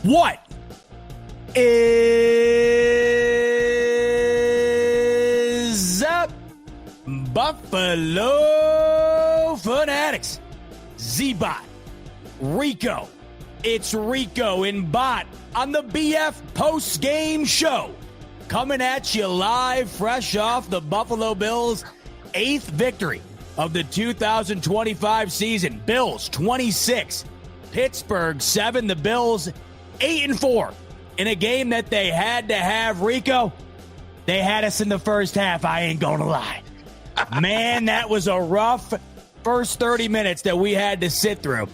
What is up, Buffalo fanatics? Z-Bot, Rico. It's Rico and Bot on the BF post-game show. Coming at you live, fresh off the Buffalo Bills' 8th victory of the 2025 season. Bills 26, Pittsburgh 7. The Bills 8-4 in a game that they had to have. Rico, they had us in the first half. I ain't gonna lie. Man, that was a rough first 30 minutes that we had to sit through.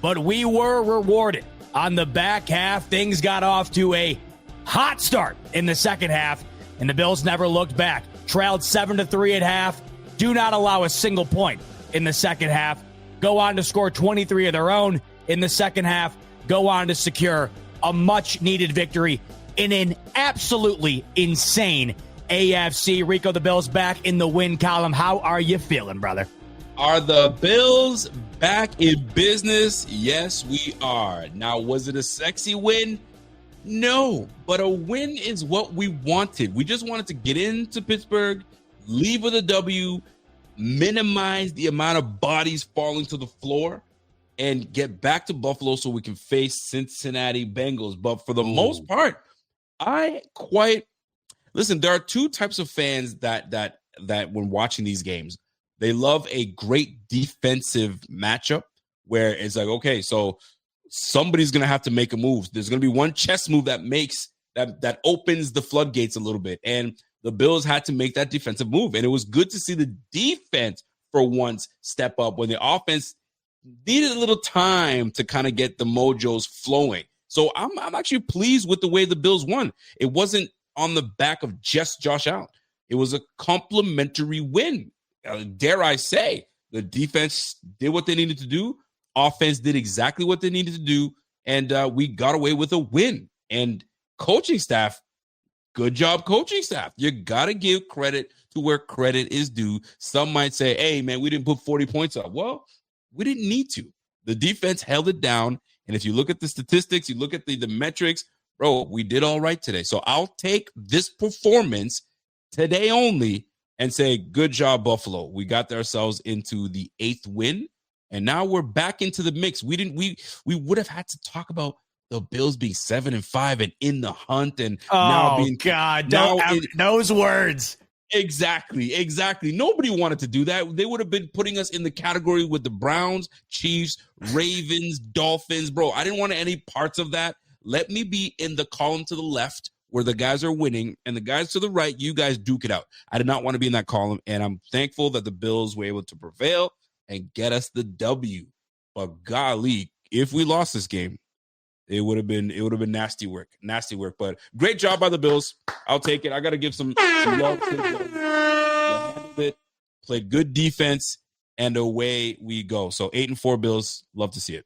But we were rewarded on the back half. Things got off to a hot start in the second half, and the Bills never looked back. Trailed 7-3 at half. Do not allow a single point in the second half. Go on to score 23 of their own in the second half. Go on to secure a much-needed victory in an absolutely insane AFC. Rico, the Bills back in the win column. How are you feeling, brother? Are the Bills back in business? Yes, we are. Now, was it a sexy win? No, but a win is what we wanted. We just wanted to get into Pittsburgh, leave with a W, minimize the amount of bodies falling to the floor, and get back to Buffalo so we can face Cincinnati Bengals. But for the most part, listen, there are two types of fans that when watching these games, they love a great defensive matchup where it's like, okay, so somebody's going to have to make a move. There's going to be one chess move that opens the floodgates a little bit. And the Bills had to make that defensive move. And it was good to see the defense for once step up when the offense needed a little time to kind of get the mojos flowing. So I'm actually pleased with the way the Bills won. It wasn't on the back of just Josh Allen. It was a complimentary win. Dare I say, the defense did what they needed to do. Offense did exactly what they needed to do. And we got away with a win. And coaching staff, good job, coaching staff. You got to give credit to where credit is due. Some might say, hey, man, we didn't put 40 points up. Well, we didn't need to. The defense held it down. And if you look at the statistics, you look at the metrics, bro, we did all right today. So I'll take this performance today only and say, good job, Buffalo. We got ourselves into the 8th win. And now we're back into the mix. We would have had to talk about the Bills being 7-5 and in the hunt. And now being God, don't have those words. Exactly. Nobody wanted to do that. They would have been putting us in the category with the Browns, Chiefs, Ravens, Dolphins. Bro, I didn't want any parts of that. Let me be in the column to the left where the guys are winning, and the guys to the right, you guys duke it out. I did not want to be in that column, and I'm thankful that the Bills were able to prevail and get us the W. But golly, if we lost this game, it would have been nasty work. But great job by the Bills. I'll take it. I got to give some love to the played good defense, and away we go. So 8-4 Bills. Love to see it.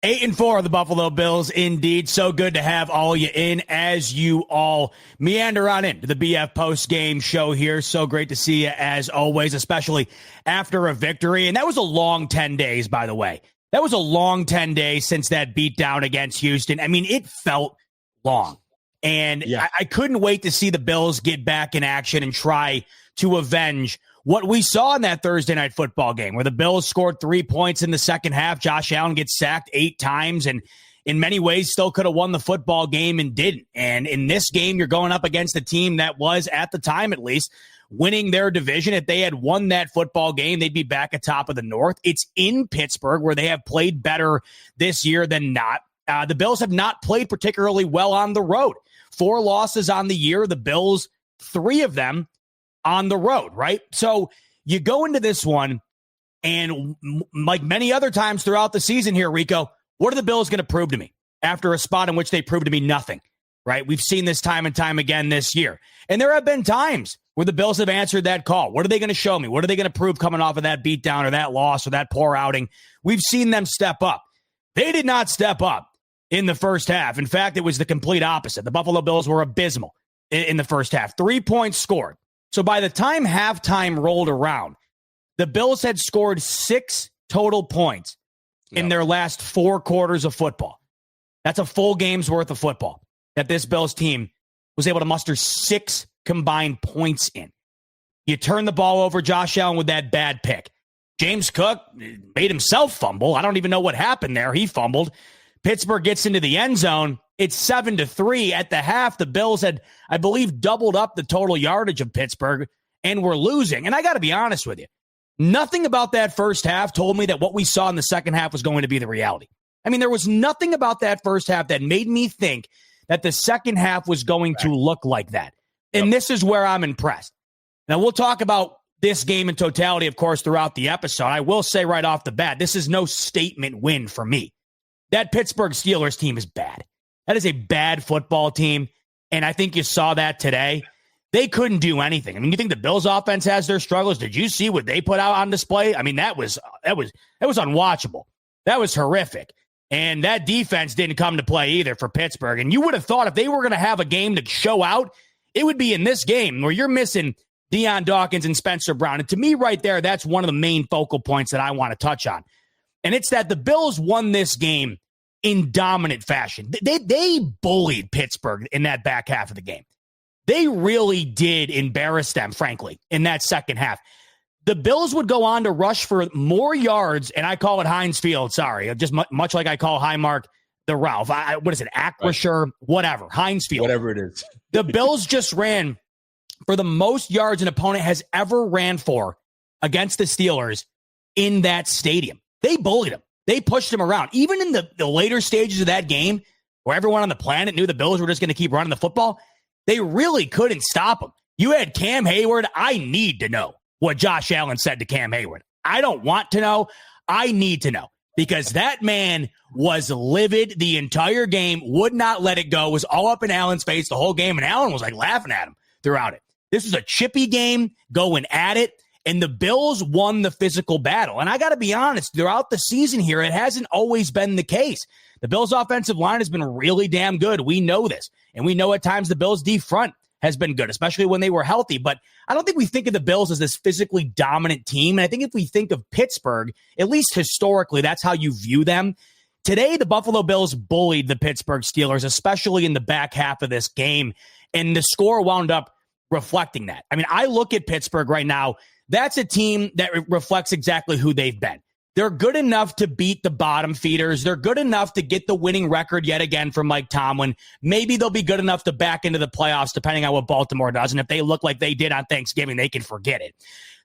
8-4 the Buffalo Bills, indeed. So good to have all you in as you all meander on into the BF post-game show here. So great to see you as always, especially after a victory. And that was a long 10 days, by the way. That was a long 10 days since that beatdown against Houston. I mean, it felt long. And yeah. I couldn't wait to see the Bills get back in action and try to avenge what we saw in that Thursday night football game where the Bills scored 3 points in the second half. Josh Allen gets sacked 8 times and in many ways still could have won the football game and didn't. And in this game, you're going up against a team that was, at the time at least, winning their division. If they had won that football game, they'd be back atop of the North. It's in Pittsburgh where they have played better this year than not. The Bills have not played particularly well on the road. 4 losses on the year. The Bills, 3 of them on the road, right? So you go into this one, and like many other times throughout the season here, Rico, what are the Bills going to prove to me after a spot in which they proved to me nothing, right? We've seen this time and time again this year. And there have been times where the Bills have answered that call. What are they going to show me? What are they going to prove coming off of that beatdown or that loss or that poor outing? We've seen them step up. They did not step up in the first half. In fact, it was the complete opposite. The Buffalo Bills were abysmal in the first half. 3 points scored. So by the time halftime rolled around, the Bills had scored 6 total points in their last 4 quarters of football. That's a full game's worth of football that this Bills team was able to muster 6 combined points in. You turn the ball over, Josh Allen with that bad pick. James Cook made himself fumble. I don't even know what happened there. He fumbled. Pittsburgh gets into the end zone. It's 7-3 at the half. The Bills had, I believe, doubled up the total yardage of Pittsburgh and were losing. And I got to be honest with you. Nothing about that first half told me that what we saw in the second half was going to be the reality. I mean, there was nothing about that first half that made me think that the second half was going to look like that. And this is where I'm impressed. Now, we'll talk about this game in totality, of course, throughout the episode. I will say right off the bat, this is no statement win for me. That Pittsburgh Steelers team is bad. That is a bad football team, and I think you saw that today. They couldn't do anything. I mean, you think the Bills offense has their struggles? Did you see what they put out on display? I mean, that was unwatchable. That was horrific. And that defense didn't come to play either for Pittsburgh. And you would have thought if they were going to have a game to show out, it would be in this game where you're missing Deion Dawkins and Spencer Brown. And to me right there, that's one of the main focal points that I want to touch on. And it's that the Bills won this game in dominant fashion. They bullied Pittsburgh in that back half of the game. They really did embarrass them, frankly, in that second half. The Bills would go on to rush for more yards, and I call it Heinz Field, sorry, just much like I call Highmark the Ralph. What is it, Acrisure, right. Whatever, Heinz Field. Whatever it is. The Bills just ran for the most yards an opponent has ever ran for against the Steelers in that stadium. They bullied them. They pushed them around. Even in the later stages of that game, where everyone on the planet knew the Bills were just going to keep running the football, they really couldn't stop them. You had Cam Hayward. I need to know what Josh Allen said to Cam Hayward. I don't want to know. I need to know. Because that man was livid the entire game, would not let it go, was all up in Allen's face the whole game, and Allen was like laughing at him throughout it. This was a chippy game, going at it, and the Bills won the physical battle. And I got to be honest, throughout the season here, it hasn't always been the case. The Bills' offensive line has been really damn good. We know this. And we know at times the Bills' D front has been good, especially when they were healthy. But I don't think we think of the Bills as this physically dominant team. And I think if we think of Pittsburgh, at least historically, that's how you view them. Today, the Buffalo Bills bullied the Pittsburgh Steelers, especially in the back half of this game. And the score wound up reflecting that. I mean, I look at Pittsburgh right now. That's a team that reflects exactly who they've been. They're good enough to beat the bottom feeders. They're good enough to get the winning record yet again from Mike Tomlin. Maybe they'll be good enough to back into the playoffs, depending on what Baltimore does. And if they look like they did on Thanksgiving, they can forget it.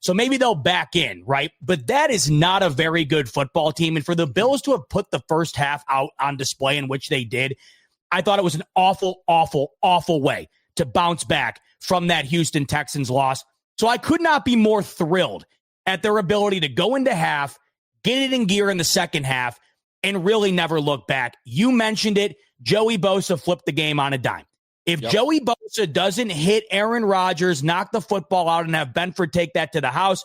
So maybe they'll back in, right? But that is not a very good football team. And for the Bills to have put the first half out on display in which they did, I thought it was an awful, awful, awful way to bounce back from that Houston Texans loss. So I could not be more thrilled at their ability to go into half, get it in gear in the second half, and really never look back. You mentioned it. Joey Bosa flipped the game on a dime. If Joey Bosa doesn't hit Aaron Rodgers, knock the football out, and have Benford take that to the house,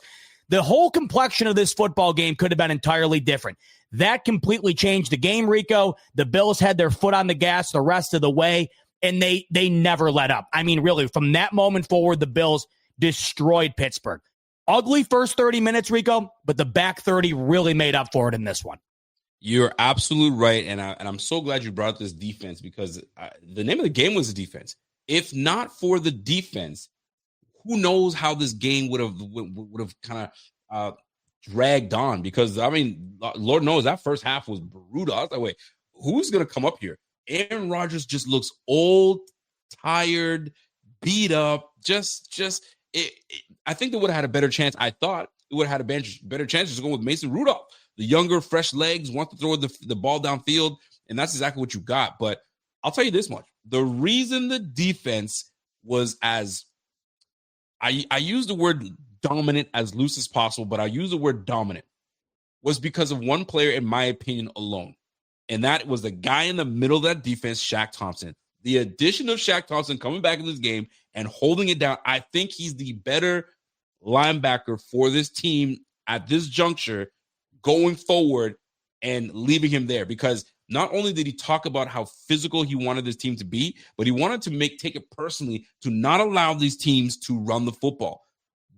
the whole complexion of this football game could have been entirely different. That completely changed the game, Rico. The Bills had their foot on the gas the rest of the way, and they never let up. I mean, really, from that moment forward, the Bills destroyed Pittsburgh. Ugly first 30 minutes, Rico, but the back 30 really made up for it in this one. You're absolutely right, and I'm so glad you brought up this defense because the name of the game was the defense. If not for the defense, who knows how this game would have kind of dragged on? Because, I mean, Lord knows that first half was brutal. I was like, wait, who's going to come up here? Aaron Rodgers just looks old, tired, beat up, I think they would have had a better chance. I thought it would have had a better chance just going with Mason Rudolph. The younger, fresh legs, want to throw the ball downfield, and that's exactly what you got. But I'll tell you this much. The reason the defense was as I use the word dominant as loose as possible, but I use the word dominant was because of one player, in my opinion, alone. And that was the guy in the middle of that defense, Shaq Thompson. The addition of Shaq Thompson coming back in this game and holding it down, I think he's the better linebacker for this team at this juncture going forward and leaving him there. Because not only did he talk about how physical he wanted this team to be, but he wanted to take it personally to not allow these teams to run the football.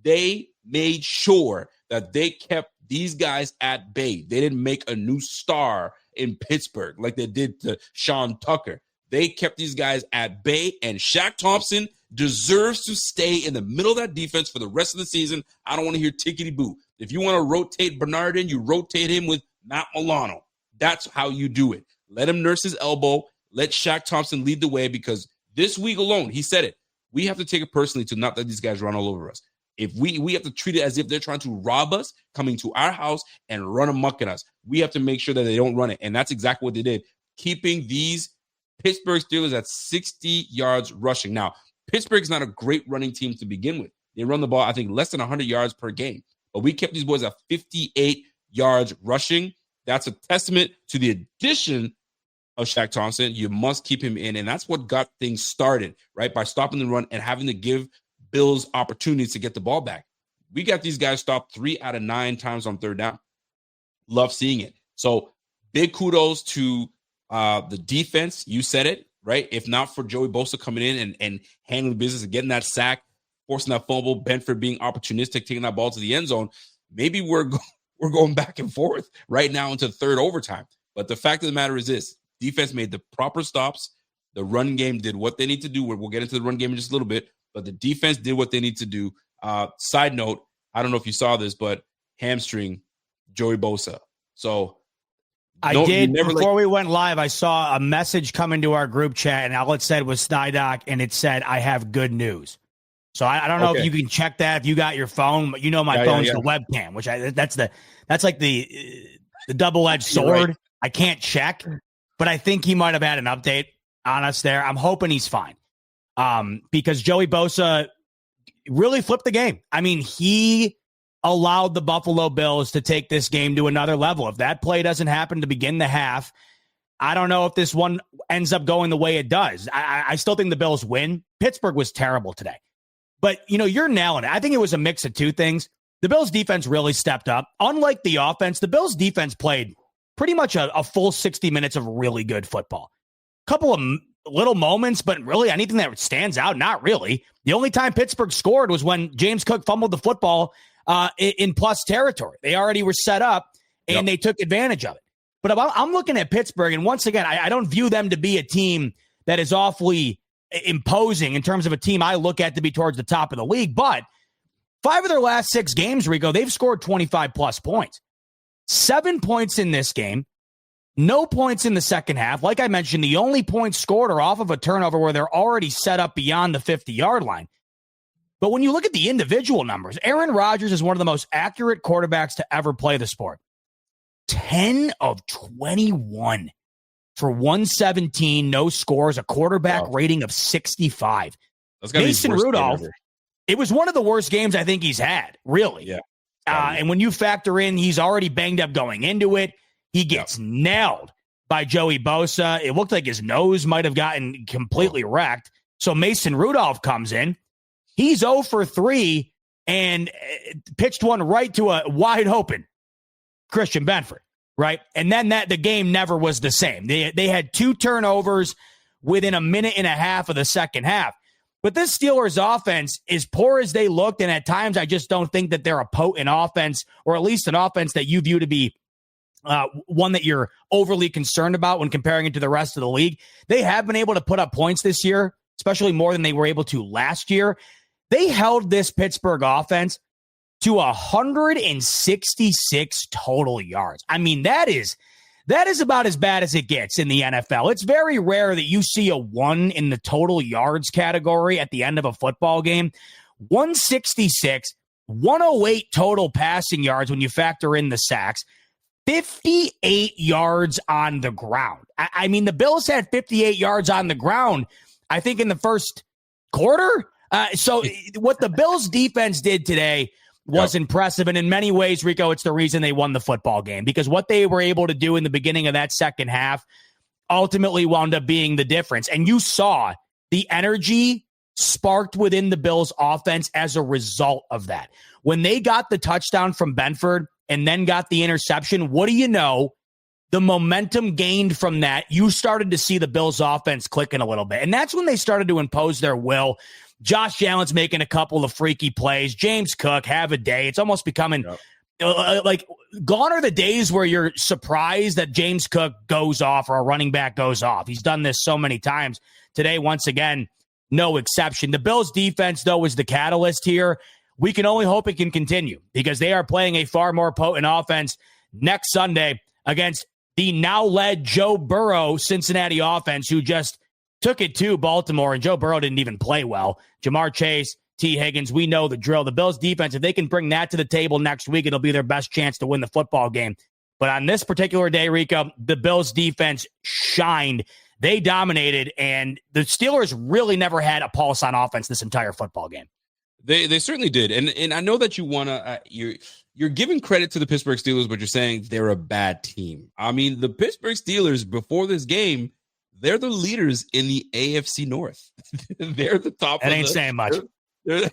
They made sure that they kept these guys at bay. They didn't make a new star in Pittsburgh like they did to Sean Tucker. They kept these guys at bay, and Shaq Thompson deserves to stay in the middle of that defense for the rest of the season. I don't want to hear tickety-boo. If you want to rotate Bernard in, you rotate him with Matt Milano. That's how you do it. Let him nurse his elbow. Let Shaq Thompson lead the way, because this week alone, he said it, we have to take it personally to not let these guys run all over us. If we have to treat it as if they're trying to rob us, coming to our house and run amok at us. We have to make sure that they don't run it. And that's exactly what they did, keeping these Pittsburgh Steelers at 60 yards rushing. Now, Pittsburgh's not a great running team to begin with. They run the ball, I think, less than 100 yards per game. But we kept these boys at 58 yards rushing. That's a testament to the addition of Shaq Thompson. You must keep him in. And that's what got things started, right? By stopping the run and having to give Bills opportunities to get the ball back. We got these guys stopped 3 out of 9 times on third down. Love seeing it. So big kudos to the defense. You said it, right? If not for Joey Bosa coming in and handling business and getting that sack, forcing that fumble, Benford being opportunistic, taking that ball to the end zone, maybe we're going back and forth right now into third overtime. But the fact of the matter is this: defense made the proper stops. The run game did what they need to do. We'll get into the run game in just a little bit, but the defense did what they need to do. Side note, I don't know if you saw this, but hamstring Joey Bosa. So I did. Before we went live, I saw a message come into our group chat, and all it said was Snydoc, and it said, "I have good news." So I don't know if you can check that if you got your phone. But you know my phone's the webcam, which that's like the double-edged sword. Right. I can't check, but I think he might have had an update on us there. I'm hoping he's fine, because Joey Bosa really flipped the game. I mean, he allowed the Buffalo Bills to take this game to another level. If that play doesn't happen to begin the half, I don't know if this one ends up going the way it does. I still think the Bills win. Pittsburgh was terrible today. But, you're nailing it. I think it was a mix of two things. The Bills' defense really stepped up. Unlike the offense, the Bills' defense played pretty much a full 60 minutes of really good football. Couple of little moments, but really anything that stands out, not really. The only time Pittsburgh scored was when James Cook fumbled the football in plus territory. They already were set up, and they took advantage of it. But I'm looking at Pittsburgh, and once again, I don't view them to be a team that is awfully imposing in terms of a team I look at to be towards the top of the league. But 5 of their last 6 games, Rico, they've scored 25-plus points. 7 points in this game. No points in the second half. Like I mentioned, the only points scored are off of a turnover where they're already set up beyond the 50-yard line. But when you look at the individual numbers, Aaron Rodgers is one of the most accurate quarterbacks to ever play the sport. 10 of 21 for 117, no scores, a quarterback rating of 65. Mason Rudolph, it was one of the worst games I think he's had, really. Yeah. And when you factor in he's already banged up going into it, he gets nailed by Joey Bosa. It looked like his nose might have gotten completely wrecked. So Mason Rudolph comes in. He's 0 for 3 and pitched one right to a wide open Christian Benford, right? And then the game never was the same. They had 2 turnovers within a minute and a half of the second half. But this Steelers offense, as poor as they looked, and at times I just don't think that they're a potent offense, or at least an offense that you view to be one that you're overly concerned about when comparing it to the rest of the league. They have been able to put up points this year, especially more than they were able to last year. They held this Pittsburgh offense to 166 total yards. I mean, that is about as bad as it gets in the NFL. It's very rare that you see a 1 in the total yards category at the end of a football game. 166, 108 total passing yards when you factor in the sacks, 58 yards on the ground. I mean, the Bills had 58 yards on the ground, I think, in the first quarter. So what the Bills defense did today was impressive. And in many ways, Rico, it's the reason they won the football game, because what they were able to do in the beginning of that second half ultimately wound up being the difference. And you saw the energy sparked within the Bills offense as a result of that. When they got the touchdown from Benford and then got the interception, what do you know? The momentum gained from that, you started to see the Bills offense clicking a little bit. And that's when they started to impose their will. Josh Allen's making a couple of freaky plays. James Cook, have a day. It's almost becoming Like, gone are the days where you're surprised that James Cook goes off or a running back goes off. He's done this so many times. Today, once again, no exception. The Bills defense, though, is the catalyst here. We can only hope it can continue because they are playing a far more potent offense next Sunday against the now led Joe Burrow Cincinnati offense, who just took it to Baltimore, and Joe Burrow didn't even play well. Jamar Chase, T. Higgins, we know the drill. The Bills defense, if they can bring that to the table next week, it'll be their best chance to win the football game. But on this particular day, Rico, the Bills defense shined. They dominated, and the Steelers really never had a pulse on offense this entire football game. They certainly did. And I know that you want to you're giving credit to the Pittsburgh Steelers, but you're saying they're a bad team. I mean, the Pittsburgh Steelers before this game, they're the leaders in the AFC North. They're the top. That ain't saying much. They're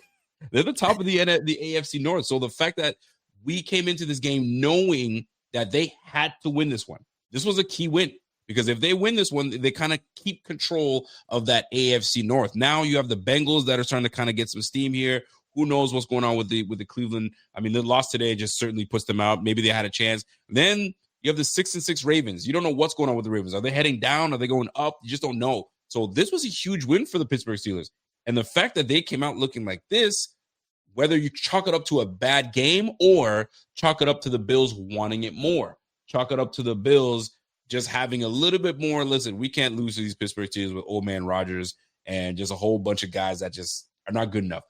the top of the AFC North. So the fact that we came into this game knowing that they had to win this one, this was a key win. Because if they win this one, they kind of keep control of that AFC North. Now you have the Bengals that are trying to kind of get some steam here. Who knows what's going on with the Cleveland? I mean, the loss today just certainly puts them out. Maybe they had a chance. Then you have the 6-6 Ravens. You don't know what's going on with the Ravens. Are they heading down? Are they going up? You just don't know. So this was a huge win for the Pittsburgh Steelers. And the fact that they came out looking like this, whether you chalk it up to a bad game or chalk it up to the Bills wanting it more, chalk it up to the Bills just having a little bit more, listen, we can't lose to these Pittsburgh Steelers with old man Rodgers and just a whole bunch of guys that just are not good enough.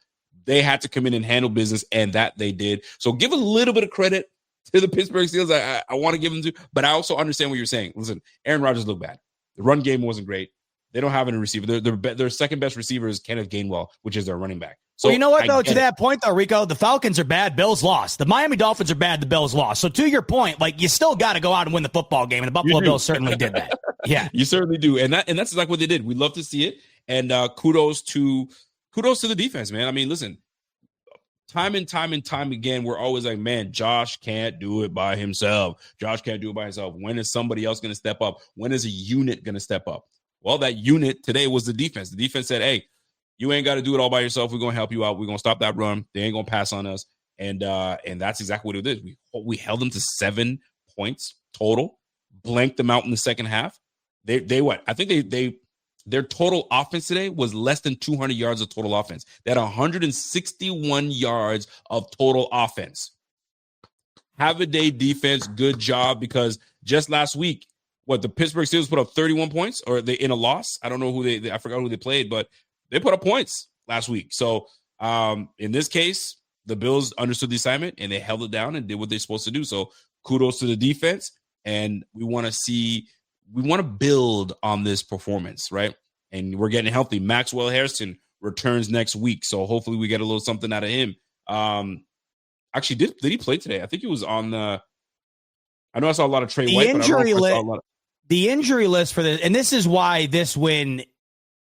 They had to come in and handle business, and that they did. So give a little bit of credit to the Pittsburgh Steelers. I want to give them to, but I also understand what you're saying. Listen, Aaron Rodgers looked bad. The run game wasn't great. They don't have any receiver. Their second best receiver is Kenneth Gainwell, which is their running back. So well, you know what, though, to that point, though, Rico, the Falcons are bad, Bills lost. The Miami Dolphins are bad, the Bills lost. So to your point, like, you still got to go out and win the football game, and the Buffalo Bills certainly did that. Yeah. You certainly do. And that's exactly what they did. We love to see it. And kudos to the defense, man. I mean, listen, time and time again, we're always like, man, Josh can't do it by himself. Josh can't do it by himself. When is somebody else going to step up? When is a unit going to step up? Well, that unit today was the defense. The defense said, hey, you ain't got to do it all by yourself. We're going to help you out. We're going to stop that run. They ain't going to pass on us. And that's exactly what it did. We held them to 7 points total, blanked them out in the second half. They what? I think their total offense today was less than 200 yards of total offense. They had 161 yards of total offense. Have a day defense. Good job, because just last week, the Pittsburgh Steelers put up 31 points, or they in a loss. I don't know who I forgot who they played, but they put up points last week. So in this case, the Bills understood the assignment and they held it down and did what they're supposed to do. So kudos to the defense. And we want to build on this performance, right? And we're getting healthy. Maxwell Harrison returns next week. So hopefully we get a little something out of him. Actually, did he play today? I think he was on I know I saw a lot of Trey White, the injury list for this, and this is why this win,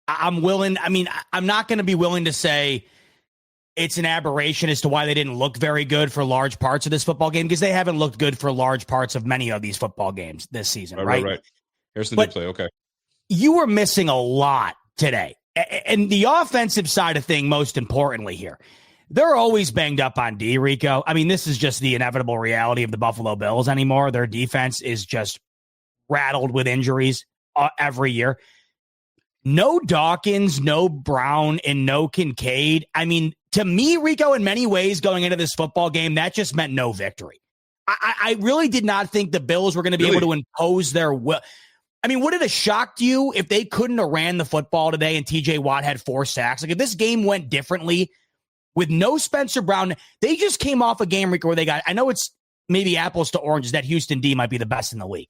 I'm not going to be willing to say it's an aberration as to why they didn't look very good for large parts of this football game, because they haven't looked good for large parts of many of these football games this season, right? Right. Harrison did play, okay. You were missing a lot today. And the offensive side of thing, most importantly here, they're always banged up on D, Rico. I mean, this is just the inevitable reality of the Buffalo Bills anymore. Their defense is just rattled with injuries every year. No Dawkins, no Brown, and no Kincaid. I mean, to me, Rico, in many ways going into this football game, that just meant no victory. I really did not think the Bills were going to be able to impose their will. I mean, would it have shocked you if they couldn't have ran the football today and TJ Watt had 4 sacks? Like, if this game went differently with no Spencer Brown, they just came off a game, Rico, where they got, I know it's maybe apples to oranges, that Houston D might be the best in the league.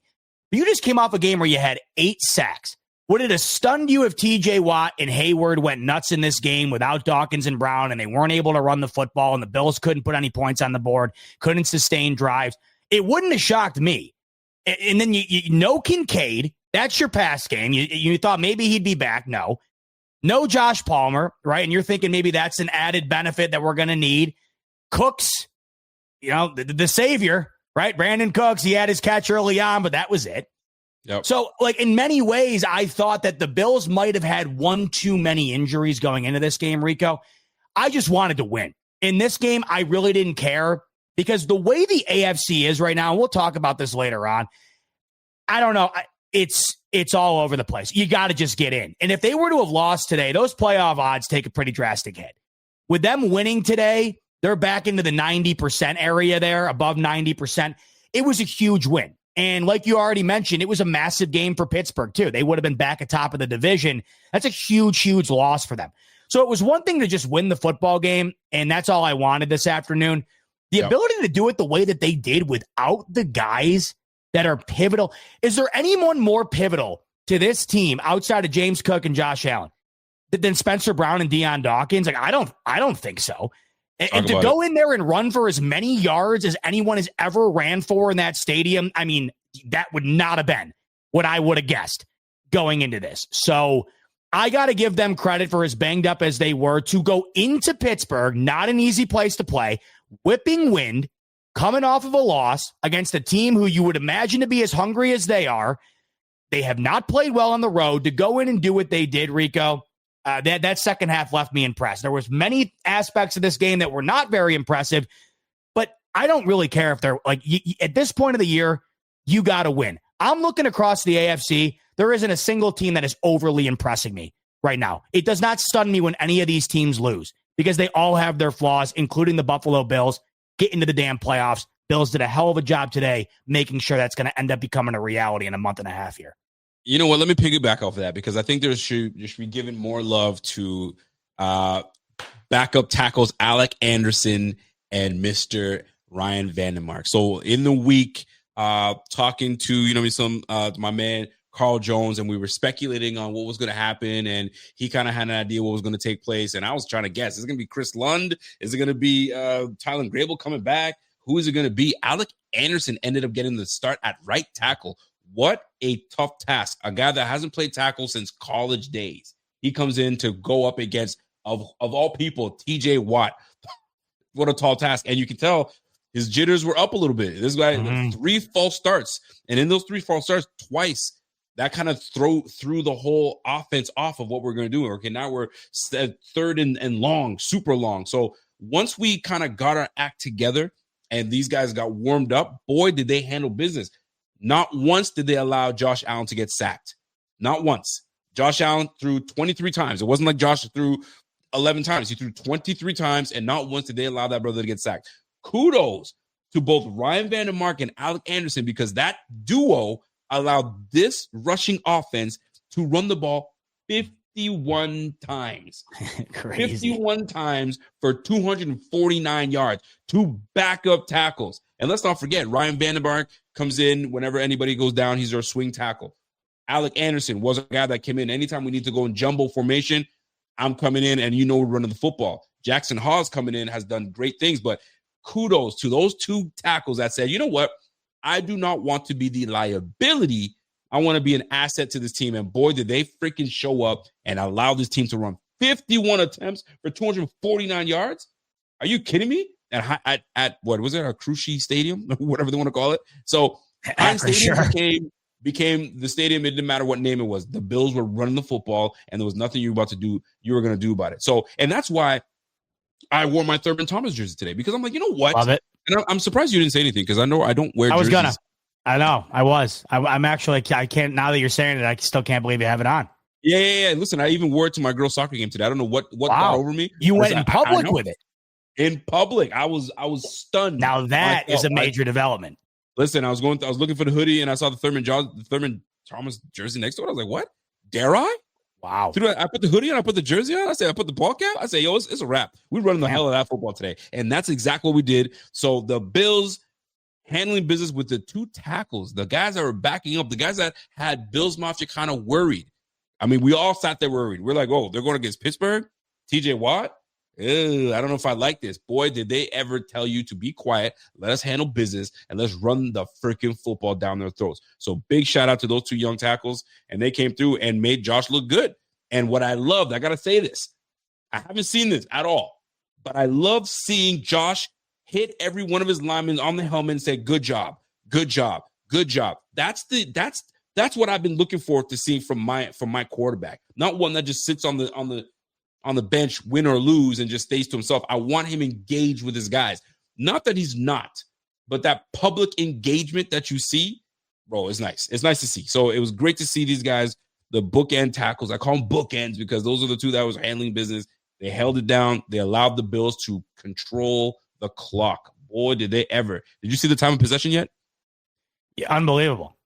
But you just came off a game where you had 8 sacks. Would it have stunned you if TJ Watt and Hayward went nuts in this game without Dawkins and Brown, and they weren't able to run the football, and the Bills couldn't put any points on the board, couldn't sustain drives? It wouldn't have shocked me. And then you know Kincaid, that's your pass game. You thought maybe he'd be back. No Josh Palmer, right? And you're thinking maybe that's an added benefit that we're going to need. Cooks, the savior, right? Brandon Cooks, he had his catch early on, but that was it. Yep. So, like, in many ways, I thought that the Bills might have had one too many injuries going into this game, Rico. I just wanted to win. In this game, I really didn't care because the way the AFC is right now, and we'll talk about this later on, I don't know. It's all over the place. You got to just get in. And if they were to have lost today, those playoff odds take a pretty drastic hit. With them winning today, they're back into the 90% area there, above 90%. It was a huge win. And like you already mentioned, it was a massive game for Pittsburgh, too. They would have been back atop of the division. That's a huge, huge loss for them. So it was one thing to just win the football game, and that's all I wanted this afternoon. The ability to do it the way that they did without the guys that are pivotal. Is there anyone more pivotal to this team outside of James Cook and Josh Allen than Spencer Brown and Deion Dawkins? Like, I don't think so. And to go in there and run for as many yards as anyone has ever ran for in that stadium, I mean, that would not have been what I would have guessed going into this. So I got to give them credit for as banged up as they were to go into Pittsburgh, not an easy place to play, whipping wind, coming off of a loss against a team who you would imagine to be as hungry as they are. They have not played well on the road. To go in and do what they did, Rico, that second half left me impressed. There was many aspects of this game that were not very impressive, but I don't really care if they're like, at this point of the year, you got to win. I'm looking across the AFC. There isn't a single team that is overly impressing me right now. It does not stun me when any of these teams lose because they all have their flaws, including the Buffalo Bills. Get into the damn playoffs. Bills did a hell of a job today making sure that's going to end up becoming a reality in a month and a half here. You know what? Let me piggyback off of that because I think there should be given more love to backup tackles Alec Anderson and Mr. Ryan Vandermark. So in the week, talking to my man Carl Jones, and we were speculating on what was going to happen, and he kind of had an idea what was going to take place, and I was trying to guess. Is it going to be Chris Lund? Is it going to be Tylen Grable coming back? Who is it going to be? Alec Anderson ended up getting the start at right tackle. What a tough task. A guy that hasn't played tackle since college days. He comes in to go up against, of all people, TJ Watt. What a tall task. And you can tell his jitters were up a little bit. This guy, 3 false starts. And in those 3 false starts, twice, that kind of threw the whole offense off of what we're going to do. Okay, now we're third and long, super long. So once we kind of got our act together and these guys got warmed up, boy, did they handle business. Not once did they allow Josh Allen to get sacked. Not once. Josh Allen threw 23 times. It wasn't like Josh threw 11 times. He threw 23 times, and not once did they allow that brother to get sacked. Kudos to both Ryan Vandermark and Alec Anderson because that duo allowed this rushing offense to run the ball 51 times. Crazy. 51 times for 249 yards. 2 backup tackles. And let's not forget, Ryan Vandermark comes in whenever anybody goes down. He's our swing tackle. Alec Anderson was a guy that came in. Anytime we need to go in jumbo formation, I'm coming in and we're running the football. Jackson Hawes coming in has done great things, but kudos to those 2 tackles that said, you know what? I do not want to be the liability. I want to be an asset to this team. And boy, did they freaking show up and allow this team to run 51 attempts for 249 yards. Are you kidding me? At what was it? A Cruci Stadium, whatever they want to call it. So Heinz Stadium became the stadium. It didn't matter what name it was. The Bills were running the football, and there was nothing you were going to do about it. So, and that's why I wore my Thurman Thomas jersey today because I'm like, you know what? Love it. And I'm surprised you didn't say anything because I know I don't wear jerseys. I know. I was. I'm actually, I can't, now that you're saying it, I still can't believe you have it on. Yeah. Listen, I even wore it to my girls' soccer game today. I don't know what got over me. You went in public with it. In public. I was stunned. Now that is a major development. Listen, I was looking for the hoodie and I saw the Thurman Thomas jersey next to it. I was like, what? Dare I? Wow. I put the hoodie on, I put the jersey on. I put the ball cap. I say, yo, it's a wrap. We're running the hell of that football today. And that's exactly what we did. So the Bills handling business with the 2 tackles, the guys that were backing up, the guys that had Bills Mafia kind of worried. I mean, we all sat there worried. We're like, oh, they're going against Pittsburgh? TJ Watt? I don't know if I like this. Boy, did they ever tell you to be quiet, let us handle business, and let's run the freaking football down their throats. So big shout out to those 2 young tackles, and they came through and made Josh look good. And what I loved, I got to say this, I haven't seen this at all, but I love seeing Josh hit every one of his linemen on the helmet and say, good job, good job, good job. That's what I've been looking forward to seeing from my quarterback. Not one that just sits on the bench, win or lose, and just stays to himself. I want him engaged with his guys. Not that he's not, but that public engagement that you see, bro, is nice. It's nice to see. So it was great to see these guys, the bookend tackles. I call them bookends because those are the two that was handling business. They held it down. They allowed the Bills to control the clock. Boy, did they ever. Did you see the time of possession yet? Yeah, unbelievable.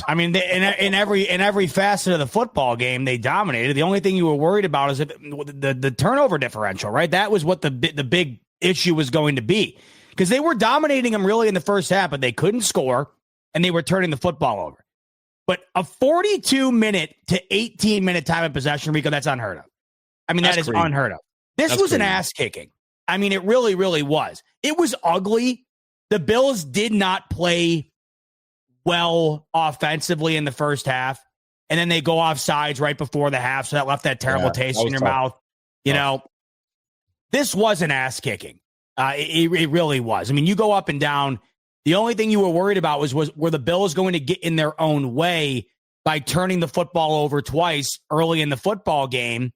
I mean, in every facet of the football game, they dominated. The only thing you were worried about is if the turnover differential, right? That was what the big issue was going to be, because they were dominating them really in the first half, but they couldn't score, and they were turning the football over. But a 42-minute to 18-minute time of possession, Rico, that's unheard of. I mean, that's crazy. Unheard of. This was an ass kicking. I mean, it really, really was. It was ugly. The Bills did not play well offensively in the first half, and then they go off sides right before the half, so that left that terrible taste in your mouth. You know, this was an ass kicking. It really was. I mean, you go up and down. The only thing you were worried about was were the Bills going to get in their own way by turning the football over twice early in the football game,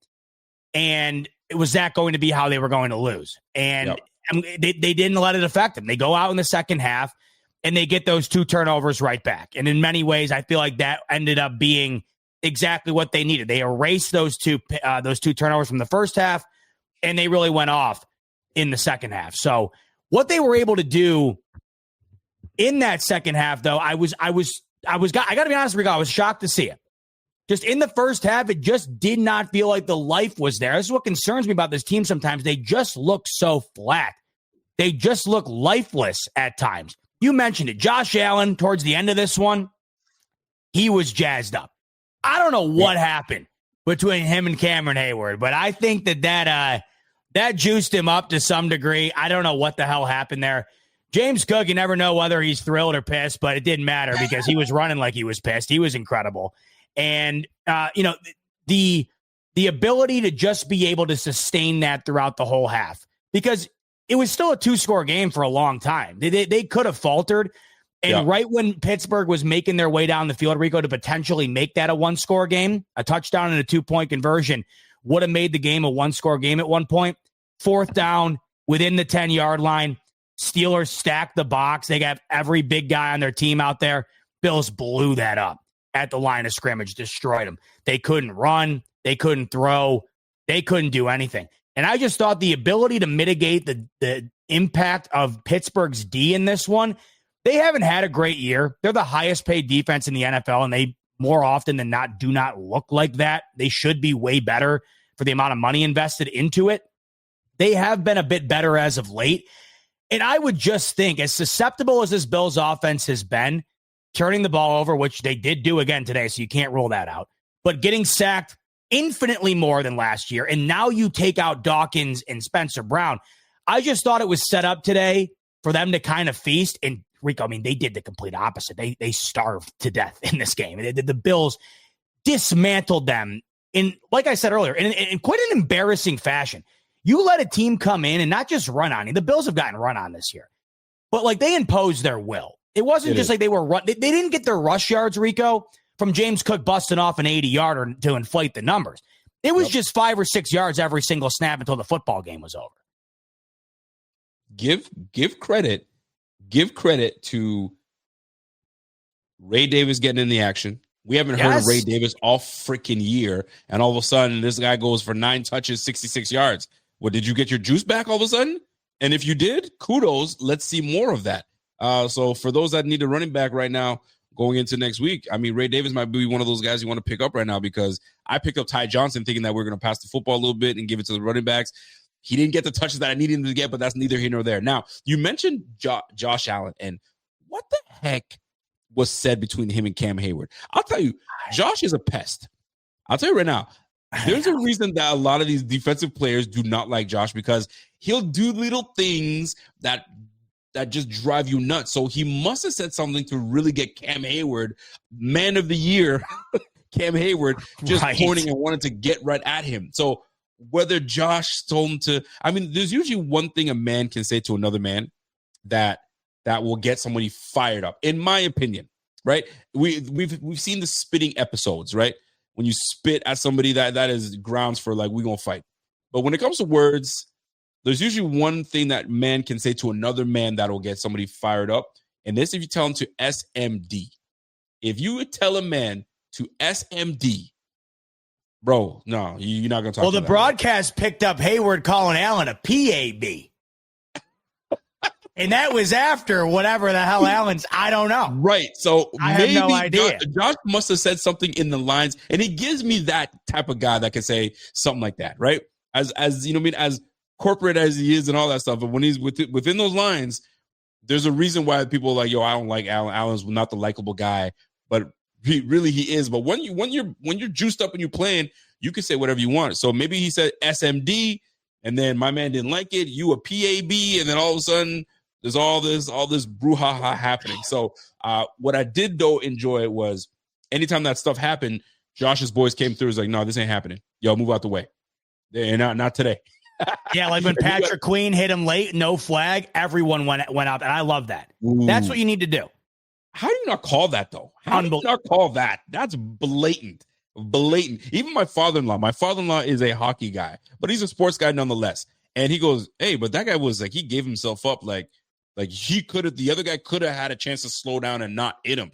and was that going to be how they were going to lose? And they didn't let it affect them. They go out in the second half, and they get those 2 turnovers right back. And in many ways, I feel like that ended up being exactly what they needed. They erased those two turnovers from the first half, and they really went off in the second half. So what they were able to do in that second half, though, I got to be honest, Rico, I was shocked to see it. Just in the first half, it just did not feel like the life was there. This is what concerns me about this team sometimes. They just look so flat. They just look lifeless at times. You mentioned it. Josh Allen, towards the end of this one, he was jazzed up. I don't know what happened between him and Cameron Hayward, but I think that juiced him up to some degree. I don't know what the hell happened there. James Cook, you never know whether he's thrilled or pissed, but it didn't matter because he was running like he was pissed. He was incredible. And, the ability to just be able to sustain that throughout the whole half, because it was still a 2-score game for a long time. They could have faltered. And right when Pittsburgh was making their way down the field, Rico, to potentially make that a 1-score game, a touchdown and a 2-point conversion would have made the game a 1-score game at one point. 4th down within the 10-yard line. Steelers stacked the box. They got every big guy on their team out there. Bills blew that up at the line of scrimmage, destroyed them. They couldn't run. They couldn't throw. They couldn't do anything. And I just thought the ability to mitigate the impact of Pittsburgh's D in this one, they haven't had a great year. They're the highest paid defense in the NFL, and they more often than not do not look like that. They should be way better for the amount of money invested into it. They have been a bit better as of late. And I would just think, as susceptible as this Bills offense has been, turning the ball over, which they did do again today, so you can't rule that out, but getting sacked infinitely more than last year, and now you take out Dawkins and Spencer Brown. I just thought it was set up today for them to kind of feast. And Rico, I mean, they did the complete opposite. They starved to death in this game. The Bills dismantled them in, like I said earlier, in quite an embarrassing fashion. You let a team come in and not just run on you. The Bills have gotten run on this year, but like they imposed their will. It wasn't just like they were they didn't get their rush yards, Rico, from James Cook busting off an 80-yarder to inflate the numbers. It was just 5 or 6 yards every single snap until the football game was over. Give credit to Ray Davis getting in the action. We haven't heard of Ray Davis all freaking year, and all of a sudden this guy goes for 9 touches, 66 yards. Well, did you get your juice back all of a sudden? And if you did, kudos. Let's see more of that. So for those that need a running back right now going into next week, I mean, Ray Davis might be one of those guys you want to pick up right now, because I picked up Ty Johnson thinking that we're going to pass the football a little bit and give it to the running backs. He didn't get the touches that I needed him to get, but that's neither here nor there. Now, you mentioned Josh Allen, and what the heck was said between him and Cam Hayward? I'll tell you, Josh is a pest. I'll tell you right now, there's a reason that a lot of these defensive players do not like Josh, because he'll do little things that just drive you nuts. So he must have said something to really get Cam Hayward, man of the year, Cam Hayward, just pointing and wanted to get right at him. So whether Josh told him to, I mean, there's usually one thing a man can say to another man that will get somebody fired up, in my opinion, right? We've seen the spitting episodes, right? When you spit at somebody, that is grounds for like, we're going to fight. But when it comes to words, there's usually one thing that man can say to another man that will get somebody fired up. And this, if you tell him to SMD. If you would tell a man to SMD, bro, no, you're not going to talk. Well, the broadcast picked up Hayward calling Allen a PAB. And that was after whatever the hell Allen's, I don't know. Right. So I have no idea. Josh must have said something in the lines, and he gives me that type of guy that can say something like that, right? As you know what I mean, as corporate as he is and all that stuff. But when he's within those lines, there's a reason why people are like, yo, I don't like Allen. Allen's not the likable guy, but he is. But when you're juiced up and you're playing, you can say whatever you want. So maybe he said SMD, and then my man didn't like it. You a PAB, and then all of a sudden there's all this brouhaha happening. So what I did though enjoy was anytime that stuff happened, Josh's boys came through. Was like, no, this ain't happening. Yo, move out the way. And not today. Yeah, like when Patrick Queen hit him late, no flag, everyone went up, and I love that. Ooh. That's what you need to do. How do you not call that, though? How do you not call that? That's blatant. Even my father-in-law is a hockey guy, but he's a sports guy nonetheless. And he goes, hey, but that guy was like, he gave himself up like he could have, the other guy could have had a chance to slow down and not hit him.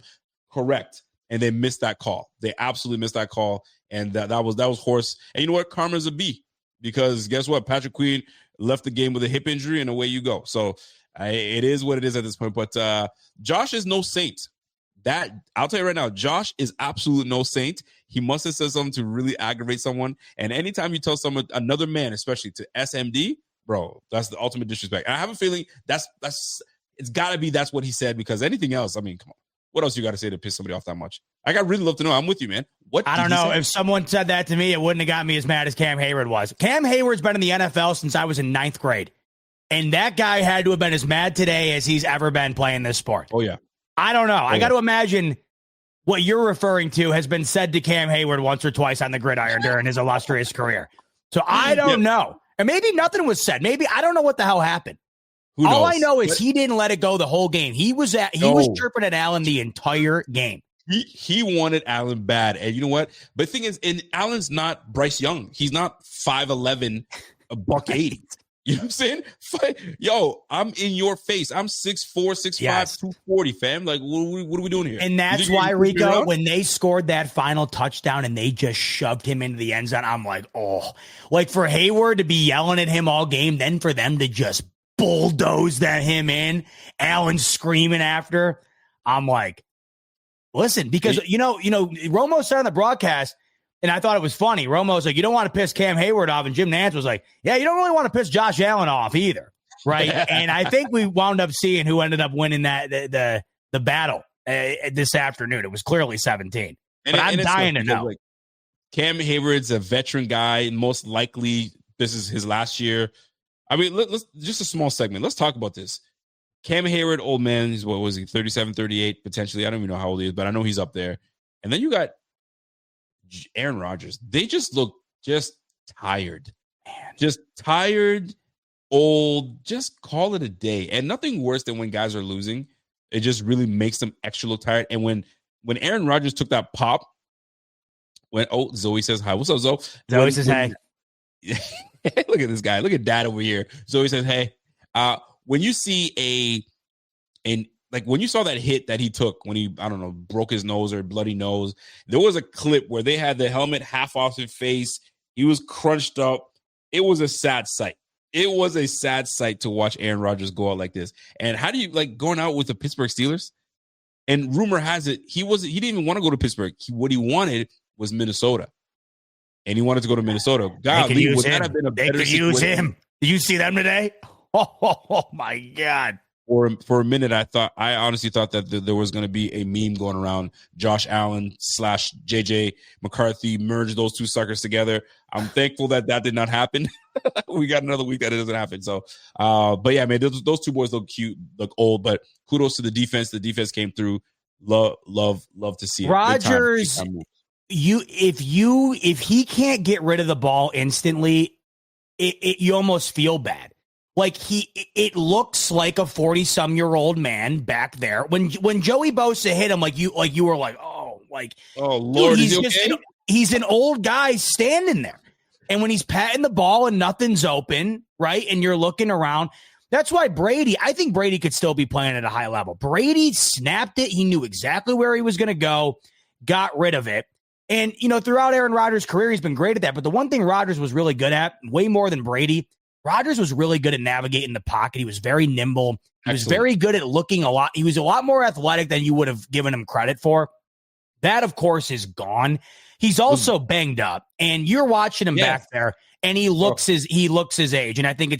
Correct. And they missed that call. They absolutely missed that call. And that was horse. And you know what? Karma's a B. Because guess what? Patrick Queen left the game with a hip injury, and away you go. So it is what it is at this point. But Josh is no saint. That I'll tell you right now, Josh is absolute no saint. He must have said something to really aggravate someone. And anytime you tell someone, another man, especially to SMD, bro, that's the ultimate disrespect. And I have a feeling that's it's got to be that's what he said, because anything else, I mean, come on. What else you got to say to piss somebody off that much? I got really love to know. I'm with you, man. What? I don't know. If someone said that to me, it wouldn't have got me as mad as Cam Hayward was. Cam Hayward's been in the NFL since I was in 9th grade. And that guy had to have been as mad today as he's ever been playing this sport. Oh, yeah. I don't know. I got to imagine what you're referring to has been said to Cam Hayward once or twice on the gridiron during his illustrious career. So I don't know. And maybe nothing was said. Maybe I don't know what the hell happened. All I know is he didn't let it go the whole game. He was chirping at Allen the entire game. He wanted Allen bad. And you know what? But the thing is, and Allen's not Bryce Young. He's not 5'11", $180. You know what I'm saying? Yo, I'm in your face. I'm 6'4", 6'5", 240, fam. Like, what are we doing here? And that's why, Rico, when they scored that final touchdown and they just shoved him into the end zone, I'm like, oh. Like, for Hayward to be yelling at him all game, then for them to just bulldoze that him in, Allen screaming after, I'm like, listen, because, you know, Romo said on the broadcast, and I thought it was funny. Romo's like, you don't want to piss Cam Hayward off. And Jim Nantz was like, yeah, you don't really want to piss Josh Allen off either. Right. And I think we wound up seeing who ended up winning that the battle this afternoon. It was clearly 17. But I'm dying to know. Like, Cam Hayward's a veteran guy. Most likely this is his last year. I mean, let's just a small segment. Let's talk about this. Cam Hayward, old man, what was he, 37, 38, potentially. I don't even know how old he is, but I know he's up there. And then you got Aaron Rodgers. They just look just tired. Man. Just tired, old. Just call it a day. And nothing worse than when guys are losing. It just really makes them extra look tired. And when Aaron Rodgers took that pop, Zoe says hi. What's up, Zoe? Zoe says hi. Look at this guy. Look at dad over here. Zoe says, hey, when you see when you saw that hit that he took when he, I don't know, broke his nose or bloody nose, there was a clip where they had the helmet half off his face. He was crunched up. It was a sad sight. It was a sad sight to watch Aaron Rodgers go out like this. And how do you like going out with the Pittsburgh Steelers? And rumor has it, he didn't even want to go to Pittsburgh. What he wanted was Minnesota. And he wanted to go to Minnesota. God, they could use him. Did you see them today? Oh my God. For a minute, I honestly thought that there was going to be a meme going around. Josh Allen / JJ McCarthy merged those two suckers together. I'm thankful that did not happen. We got another week that it doesn't happen. So, but yeah, man, those two boys look cute, look old, but kudos to the defense. The defense came through. Love to see it. Rodgers, if he can't get rid of the ball instantly, you almost feel bad. Like it looks like a 40-some-year-old man back there. When Joey Bosa hit him, like you were like, oh Lord, dude, he's an old guy standing there. And when he's patting the ball and nothing's open, right, and you're looking around, that's why I think Brady could still be playing at a high level. Brady snapped it. He knew exactly where he was going to go, got rid of it. And, throughout Aaron Rodgers' career, he's been great at that. But the one thing Rodgers was really good at, way more than Brady, Rodgers was really good at navigating the pocket. He was very nimble. He was very good at looking a lot. He was a lot more athletic than you would have given him credit for. That, of course, is gone. He's also banged up, and you're watching him back there, and he looks his age. And I think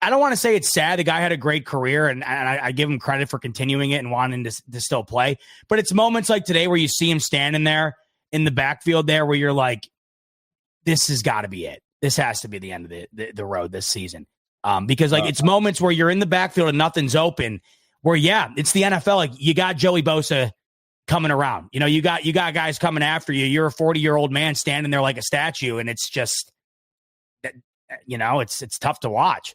I don't want to say it's sad. The guy had a great career, and I give him credit for continuing it and wanting to still play. But it's moments like today where you see him standing there in the backfield there where you're like, this has got to be it. This has to be the end of the road this season. Because it's moments where you're in the backfield and nothing's open where, it's the NFL. Like, you got Joey Bosa coming around. You got guys coming after you. You're a 40-year-old man standing there like a statue, and it's just, it's tough to watch.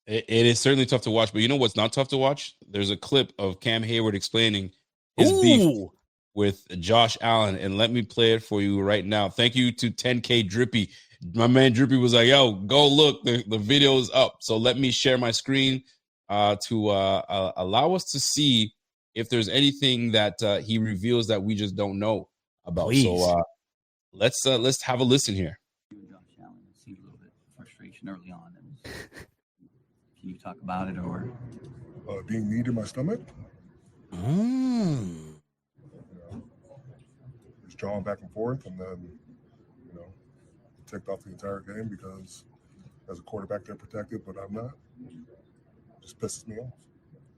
It is certainly tough to watch, but you know what's not tough to watch? There's a clip of Cam Hayward explaining his beef with Josh Allen, and let me play it for you right now. Thank you to 10K Drippy. My man Drippy was like, yo, go look, the video is up. So let me share my screen to allow us to see if there's anything that he reveals that we just don't know about. Please. So let's have a listen here. Josh Allen, it seemed a little bit of frustration early on. Can you talk about it, or being kneed in my stomach? Just jawing back and forth, and then ticked off the entire game because as a quarterback they're protected, but I'm not. Just pisses me off.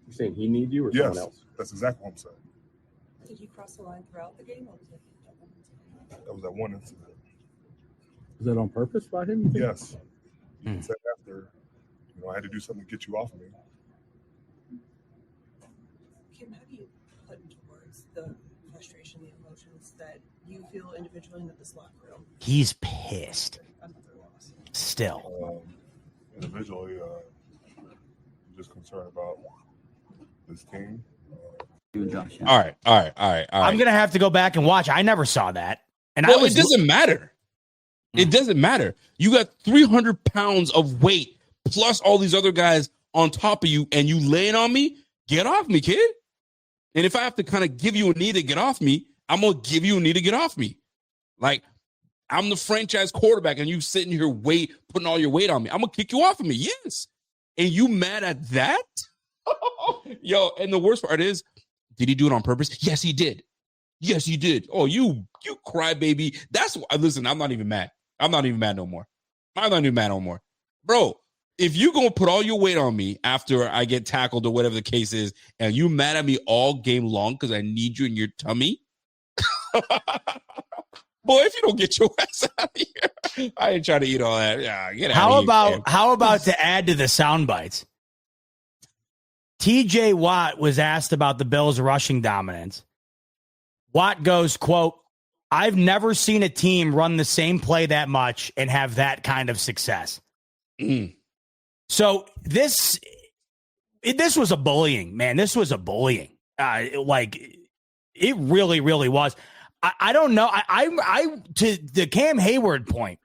You saying he need you or someone else? That's exactly what I'm saying. Did you cross the line throughout the game, or was it? That was that one incident. Was that on purpose by him? Yes. He said after, I had to do something to get you off of me. Kim, how do you put into words the frustration, the emotions that you feel individually in this locker room? He's pissed. Still. Individually, I'm just concerned about this team. All right. I'm going to have to go back and watch. I never saw that. And it doesn't matter. It doesn't matter. You got 300 pounds of weight plus all these other guys on top of you, and you laying on me? Get off me, kid. And if I have to kind of give you a knee to get off me, I'm going to give you a knee to get off me. Like, I'm the franchise quarterback, and you sitting here putting all your weight on me. I'm going to kick you off of me, yes. And you mad at that? Yo, and the worst part is, did he do it on purpose? Yes, he did. Yes, he did. Oh, you crybaby. That's why. Listen, I'm not even mad. I'm not even mad no more. Bro, if you going to put all your weight on me after I get tackled or whatever the case is, and you mad at me all game long because I need you in your tummy, boy, if you don't get your ass out of here, I ain't trying to eat all that. Yeah, get out of here. How about to add to the sound bites? TJ Watt was asked about the Bills' rushing dominance. Watt goes, quote, "I've never seen a team run the same play that much and have that kind of success." So this was a bullying, man. This was a bullying. It really, really was. I don't know. I to the Cam Hayward point,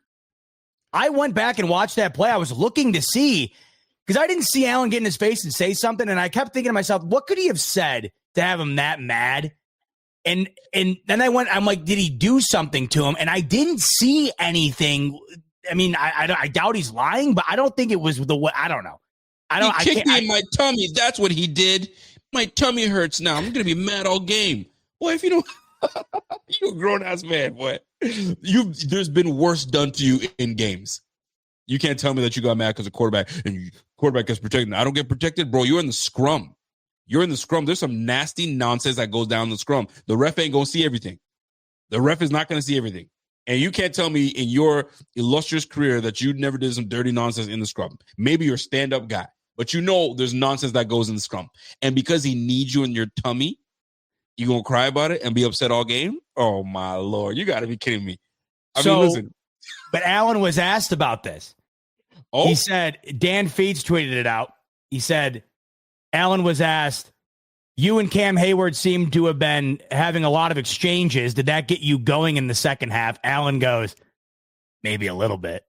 I went back and watched that play. I was looking to see, because I didn't see Allen get in his face and say something, and I kept thinking to myself, what could he have said to have him that mad? And then I'm like, did he do something to him? And I didn't see anything. I mean, I doubt he's lying, but I don't think it was the way. I don't know. He kicked me in my tummy. That's what he did. My tummy hurts now. I'm going to be mad all game. Boy, if you don't, you're a grown-ass man, boy. There's been worse done to you in games. You can't tell me that you got mad because of quarterback and quarterback gets protected. I don't get protected, bro. You're in the scrum. There's some nasty nonsense that goes down the scrum. The ref ain't going to see everything. The ref is not going to see everything. And you can't tell me in your illustrious career that you never did some dirty nonsense in the scrum. Maybe you're a stand-up guy, but there's nonsense that goes in the scrum. And because he needs you in your tummy, you going to cry about it and be upset all game? Oh, my Lord. You got to be kidding me. I mean, listen. But Allen was asked about this. Oh? He said, Dan Feeds tweeted it out. He said, Allen was asked, you and Cam Hayward seem to have been having a lot of exchanges. Did that get you going in the second half? Allen goes, Maybe a little bit.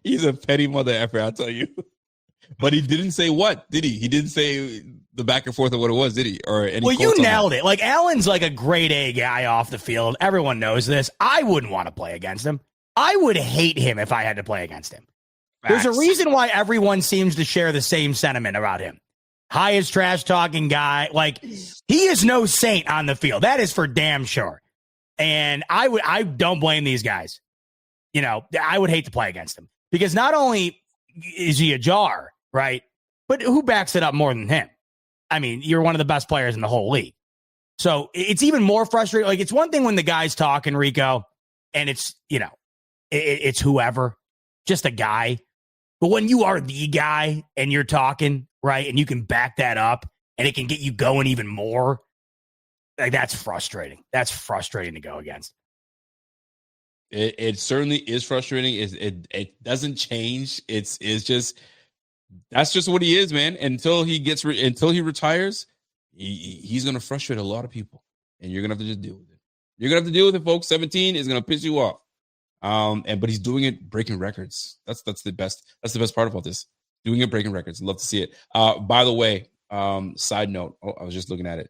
He's a petty mother effer, I'll tell you. But he didn't say what, did he? He didn't say the back and forth of what it was, did he? Or any well, you nailed it. Like, Allen's like a grade A guy off the field. Everyone knows this. I wouldn't want to play against him. I would hate him if I had to play against him. There's a reason why everyone seems to share the same sentiment about him. Highest trash talking guy. Like, he is no saint on the field. That is for damn sure. And I don't blame these guys. You know, I would hate to play against him because not only is he a jar, right? But who backs it up more than him? I mean, you're one of the best players in the whole league. So it's even more frustrating. Like, it's one thing when the guy's talking, Rico, and it's, you know, it's whoever, just a guy. But when you are the guy and you're talking, right, and you can back that up and it can get you going even more, like, that's frustrating. That's frustrating to go against. It certainly is frustrating. It doesn't change. It's just, that's just what he is, man. Until he retires, he's going to frustrate a lot of people, and you're going to have to just deal with it. You're going to have to deal with it, folks. 17 is going to piss you off. But he's doing it breaking records. That's the best. That's the best part about this. Doing it breaking records. Love to see it. By the way, side note. Oh, I was just looking at it.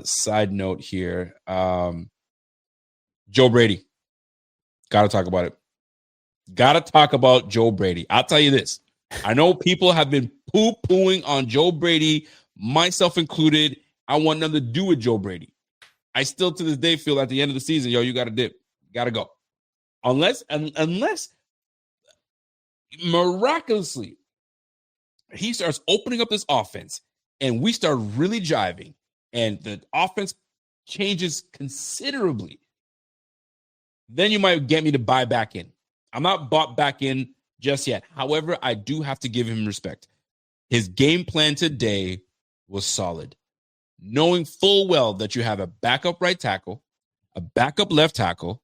Side note here. Joe Brady. Got to talk about it. Got to talk about Joe Brady. I'll tell you this. I know people have been poo-pooing on Joe Brady, myself included. I want nothing to do with Joe Brady. I still to this day feel at the end of the season, you got to dip. Got to go. Unless miraculously he starts opening up this offense and we start really jiving and the offense changes considerably, then you might get me to buy back in. I'm not bought back in just yet. However, I do have to give him respect. His game plan today was solid. Knowing full well that you have a backup right tackle, a backup left tackle,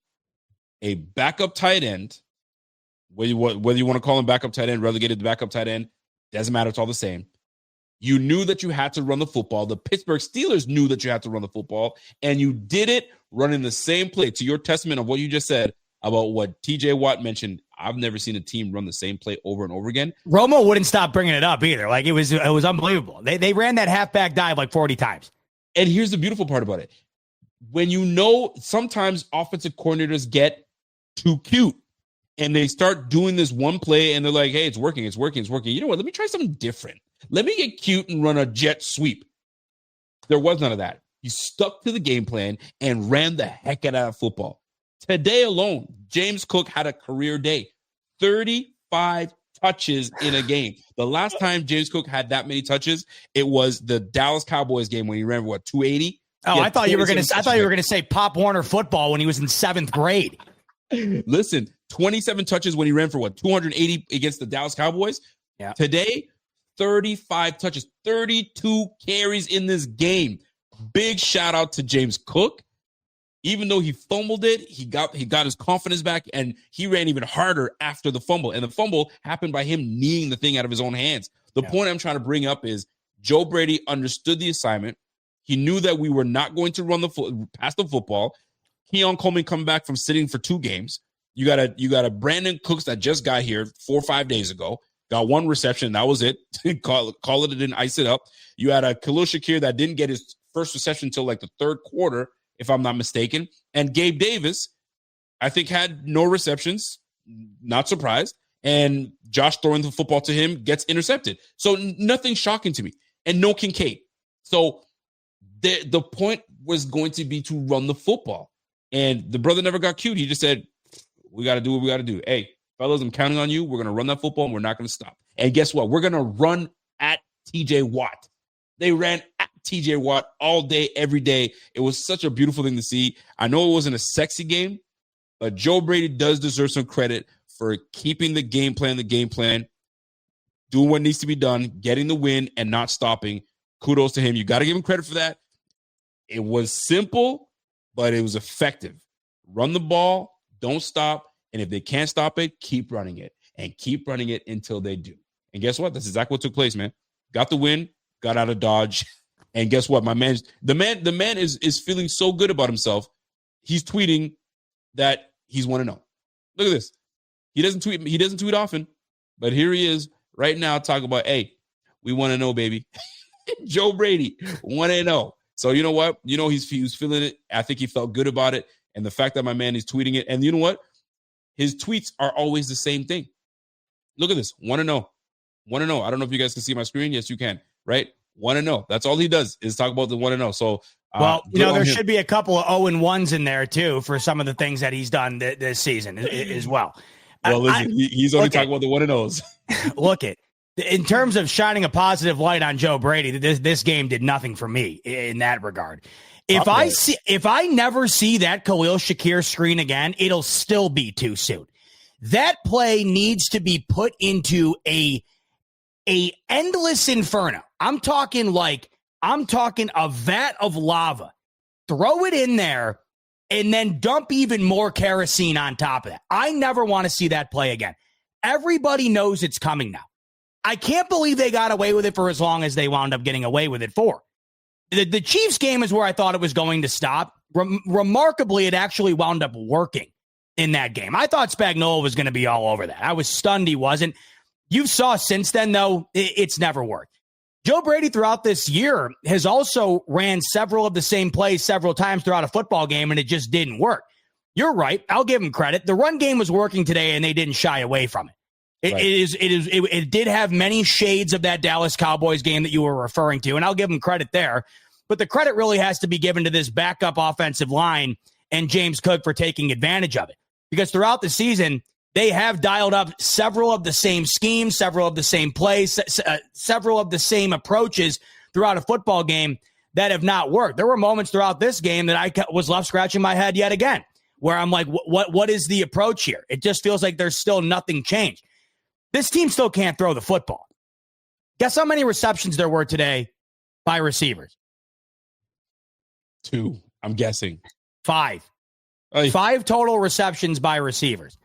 a backup tight end, whether you want to call him backup tight end, relegated to backup tight end, doesn't matter. It's all the same. You knew that you had to run the football. The Pittsburgh Steelers knew that you had to run the football, and you did it running the same play. To your testament of what you just said about what TJ Watt mentioned, I've never seen a team run the same play over and over again. Romo wouldn't stop bringing it up either. Like, it was unbelievable. They ran that halfback dive like 40 times. And here's the beautiful part about it. When you know sometimes offensive coordinators get too cute and they start doing this one play and they're like, hey, it's working. You know what? Let me try something different. Let me get cute and run a jet sweep. There was none of that. He stuck to the game plan and ran the heck out of football. Today alone, James Cook had a career day. 35 touches in a game. The last time James Cook had that many touches, it was the Dallas Cowboys game when he ran, 280? Oh, I thought you were going to say Pop Warner football when he was in 7th grade. Listen, 27 touches when he ran for 280 against the Dallas Cowboys. Yeah. Today, 35 touches, 32 carries in this game. Big shout out to James Cook. Even though he fumbled it, he got his confidence back, and he ran even harder after the fumble. And the fumble happened by him kneeing the thing out of his own hands. The point I'm trying to bring up is Joe Brady understood the assignment. He knew that we were not going to run past the football. Keon Coleman coming back from sitting for 2 games. You got a Brandon Cooks that just got here 4 or 5 days ago. Got 1 reception. That was it. Call it, didn't ice it up. You had a Khalil Shakir that didn't get his first reception until like the 3rd quarter, if I'm not mistaken. And Gabe Davis, I think, had no receptions. Not surprised. And Josh throwing the football to him gets intercepted. So nothing shocking to me. And no Kincaid. So the point was going to be to run the football. And the brother never got cute. He just said, we got to do what we got to do. Hey, fellas, I'm counting on you. We're going to run that football, and we're not going to stop. And guess what? We're going to run at TJ Watt. They ran at TJ Watt all day, every day. It was such a beautiful thing to see. I know it wasn't a sexy game, but Joe Brady does deserve some credit for keeping the game plan, doing what needs to be done, getting the win, and not stopping. Kudos to him. You got to give him credit for that. It was simple, but it was effective. Run the ball, don't stop, and if they can't stop it, keep running it, and keep running it until they do. And guess what? That's exactly what took place, man. Got the win, got out of Dodge, and guess what? The man is feeling so good about himself. he's tweeting that he's 1-0. Look at this. He doesn't tweet often, but here he is right now talking about, hey, we want to know, baby. Joe Brady, 1-0. So you know what? You know, he was feeling it. I think he felt good about it. And the fact that my man is tweeting it. And you know what? His tweets are always the same thing. Look at this. 1-0. 1-0. I don't know if you guys can see my screen. Yes, you can. Right? 1-0. That's all he does is talk about the 1-0. So, well, you know, there should be a couple of 0-1s in there, too, for some of the things that he's done this season as well. Well, listen, he's only talking about the 1-0s. Look it. In terms of shining a positive light on Joe Brady, this game did nothing for me in that regard. If I never see that Khalil Shakir screen again, it'll still be too soon. That play needs to be put into a endless inferno. I'm talking a vat of lava. Throw it in there and then dump even more kerosene on top of that. I never want to see that play again. Everybody knows it's coming now. I can't believe they got away with it for as long as they wound up getting away with it for. The Chiefs game is where I thought it was going to stop. Remarkably, it actually wound up working in that game. I thought Spagnuolo was going to be all over that. I was stunned he wasn't. You saw since then, though, it's never worked. Joe Brady throughout this year has also ran several of the same plays several times throughout a football game, and it just didn't work. You're right. I'll give him credit. The run game was working today, and they didn't shy away from it. It did have many shades of that Dallas Cowboys game that you were referring to, and I'll give them credit there. But the credit really has to be given to this backup offensive line and James Cook for taking advantage of it. Because throughout the season, they have dialed up several of the same schemes, several of the same plays, several of the same approaches throughout a football game that have not worked. There were moments throughout this game that I was left scratching my head yet again, where I'm like, what is the approach here? It just feels like there's still nothing changed. This team still can't throw the football. Guess how many receptions there were today by receivers? 2, I'm guessing. 5. 5 total receptions by receivers.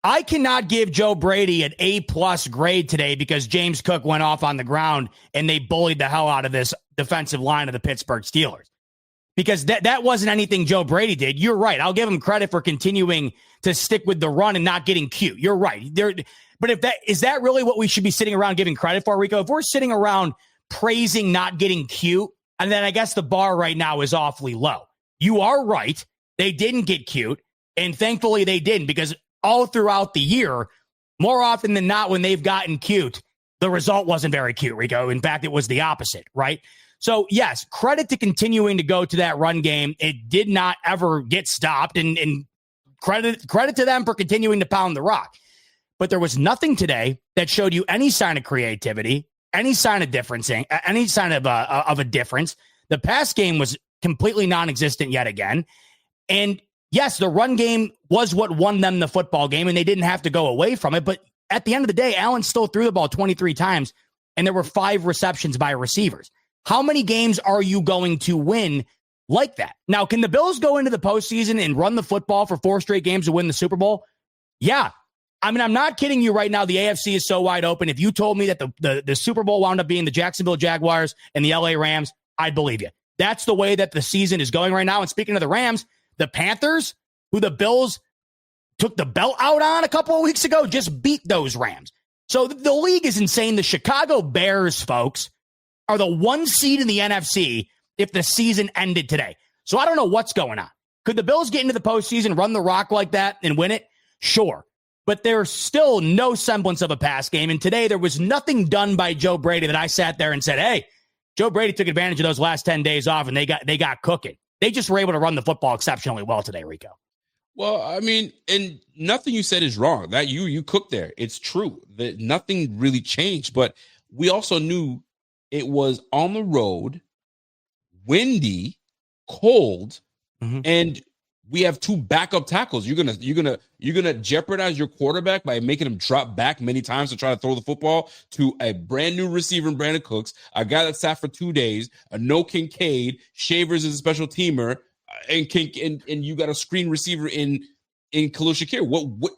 I cannot give Joe Brady an A+ grade today because James Cook went off on the ground and they bullied the hell out of this defensive line of the Pittsburgh Steelers. Because that wasn't anything Joe Brady did. You're right. I'll give him credit for continuing to stick with the run and not getting cute. You're right. But is that really what we should be sitting around giving credit for, Rico? If we're sitting around praising not getting cute, and then I guess the bar right now is awfully low. You are right. They didn't get cute, and thankfully they didn't, because all throughout the year, more often than not, when they've gotten cute, the result wasn't very cute, Rico. In fact, it was the opposite, right? So, yes, credit to continuing to go to that run game. It did not ever get stopped, and credit to them for continuing to pound the rock. But there was nothing today that showed you any sign of creativity, any sign of differencing, any sign of a difference. The pass game was completely non-existent yet again. And yes, the run game was what won them the football game, and they didn't have to go away from it. But at the end of the day, Allen still threw the ball 23 times, and there were 5 receptions by receivers. How many games are you going to win like that? Now, can the Bills go into the postseason and run the football for 4 straight games to win the Super Bowl? Yeah. I mean, I'm not kidding you right now. The AFC is so wide open. If you told me that the Super Bowl wound up being the Jacksonville Jaguars and the LA Rams, I'd believe you. That's the way that the season is going right now. And speaking of the Rams, the Panthers, who the Bills took the belt out on a couple of weeks ago, just beat those Rams. So the league is insane. The Chicago Bears, folks, are the 1 seed in the NFC if the season ended today. So I don't know what's going on. Could the Bills get into the postseason, run the rock like that, and win it? Sure. But there's still no semblance of a pass game. And today there was nothing done by Joe Brady that I sat there and said, hey, Joe Brady took advantage of those last 10 days off and they got cooking. They just were able to run the football exceptionally well today, Rico. Well, I mean, and nothing you said is wrong. That you cooked there. It's true that nothing really changed. But we also knew it was on the road, windy, cold, and we have 2 backup tackles. You're gonna jeopardize your quarterback by making him drop back many times to try to throw the football to a brand new receiver in Brandon Cooks, a guy that sat for 2 days, a no Kincaid, Shavers is a special teamer, and you got a screen receiver in Khalil Shakir. What?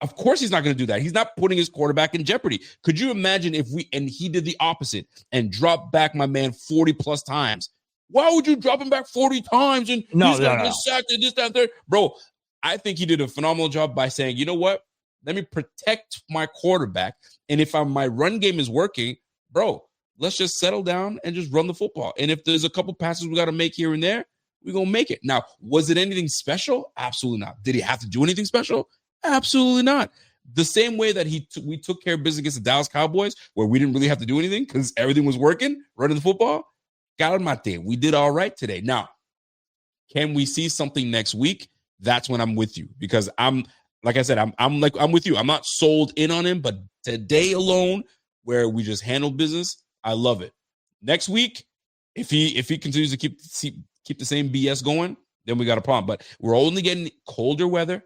Of course he's not going to do that. He's not putting his quarterback in jeopardy. Could you imagine if he did the opposite and dropped back my man 40 plus times? Why would you drop him back 40 times and No, he's going to no. get sacked and this, that, and third? Bro, I think he did a phenomenal job by saying, you know what? Let me protect my quarterback. And if my run game is working, bro, let's just settle down and just run the football. And if there's a couple passes we got to make here and there, we're going to make it. Now, was it anything special? Absolutely not. Did he have to do anything special? Absolutely not. The same way that we took care of business against the Dallas Cowboys, where we didn't really have to do anything because everything was working, running the football. Calmate. We did all right today. Now, can we see something next week? That's when I'm with you, because like I said, I'm with you. I'm not sold in on him, but today alone, where we just handled business, I love it. Next week, if he continues to keep the same BS going, then we got a problem. But we're only getting colder weather.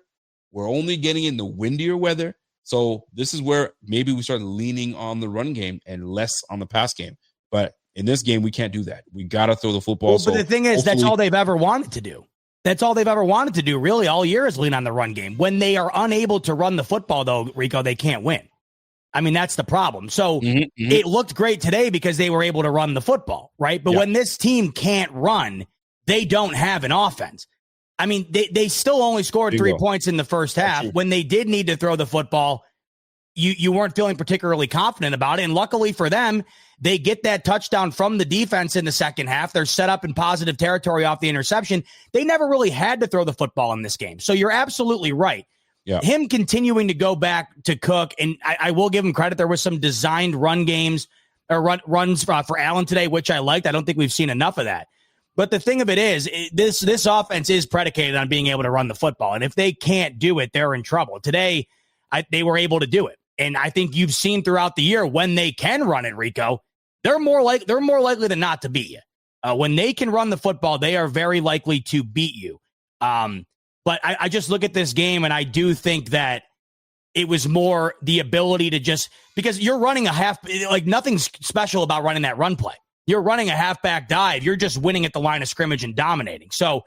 We're only getting in the windier weather. So this is where maybe we start leaning on the run game and less on the pass game. But in this game, we can't do that. We got to throw the football. Well, but the thing is, that's all they've ever wanted to do. That's all they've ever wanted to do, really, all year is lean on the run game. When they are unable to run the football, though, Rico, they can't win. I mean, that's the problem. So it looked great today because they were able to run the football, right? But when this team can't run, they don't have an offense. I mean, they still only scored 3 points in the first half. When they did need to throw the football, you weren't feeling particularly confident about it. And luckily for them, they get that touchdown from the defense in the second half. They're set up in positive territory off the interception. They never really had to throw the football in this game. So you're absolutely right. Yeah. Him continuing to go back to Cook, and I will give him credit. There was some designed run games or runs for Allen today, which I liked. I don't think we've seen enough of that. But the thing of it is, this offense is predicated on being able to run the football. And if they can't do it, they're in trouble. Today, they were able to do it. And I think you've seen throughout the year when they can run it, Rico, they're more likely than not to beat you. When they can run the football, they are very likely to beat you. But I just look at this game, and I do think that it was more the ability to just, because you're running a half, like nothing's special about running that run play. You're running a halfback dive. You're just winning at the line of scrimmage and dominating. So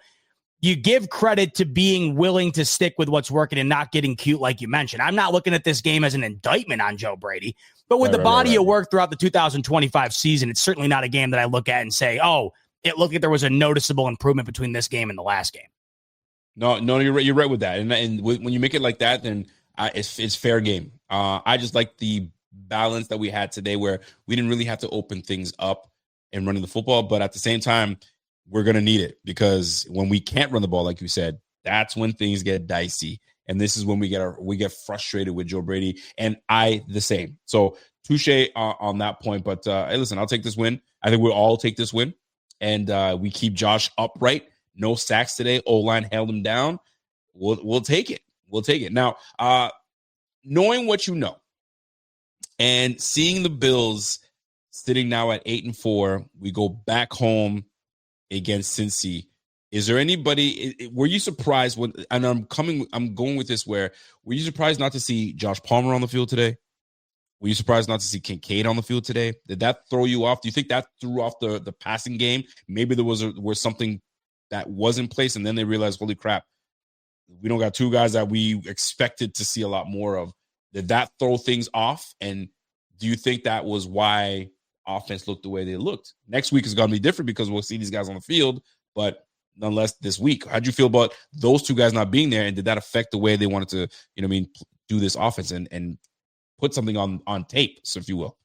you give credit to being willing to stick with what's working and not getting cute, like you mentioned. I'm not looking at this game as an indictment on Joe Brady, but with the body of work throughout the 2025 season, it's certainly not a game that I look at and say, oh, it looked like there was a noticeable improvement between this game and the last game. No, you're right with that. And when you make it like that, then it's fair game. I just like the balance that we had today, where we didn't really have to open things up and running the football, but at the same time, we're going to need it, because when we can't run the ball, like you said, that's when things get dicey. And this is when we get frustrated with Joe Brady, and I the same. So touche on that point. But hey, listen, I'll take this win. I think we'll all take this win, and we keep Josh upright. No sacks today. O-line held him down. We'll take it. We'll take it. Now, knowing what you know, and seeing the Bills sitting now at 8-4, we go back home against Cincy. Is there anybody? Were you surprised when? And I'm going with this. Were you surprised not to see Josh Palmer on the field today? Were you surprised not to see Kincaid on the field today? Did that throw you off? Do you think that threw off the passing game? Maybe there was something that was in place, and then they realized, holy crap, we don't got two guys that we expected to see a lot more of. Did that throw things off? And do you think that was why offense looked the way they looked? Next week is going to be different because we'll see these guys on the field, but nonetheless, this week, how'd you feel about those two guys not being there? And did that affect the way they wanted to, do this offense and put something on tape, so if you will?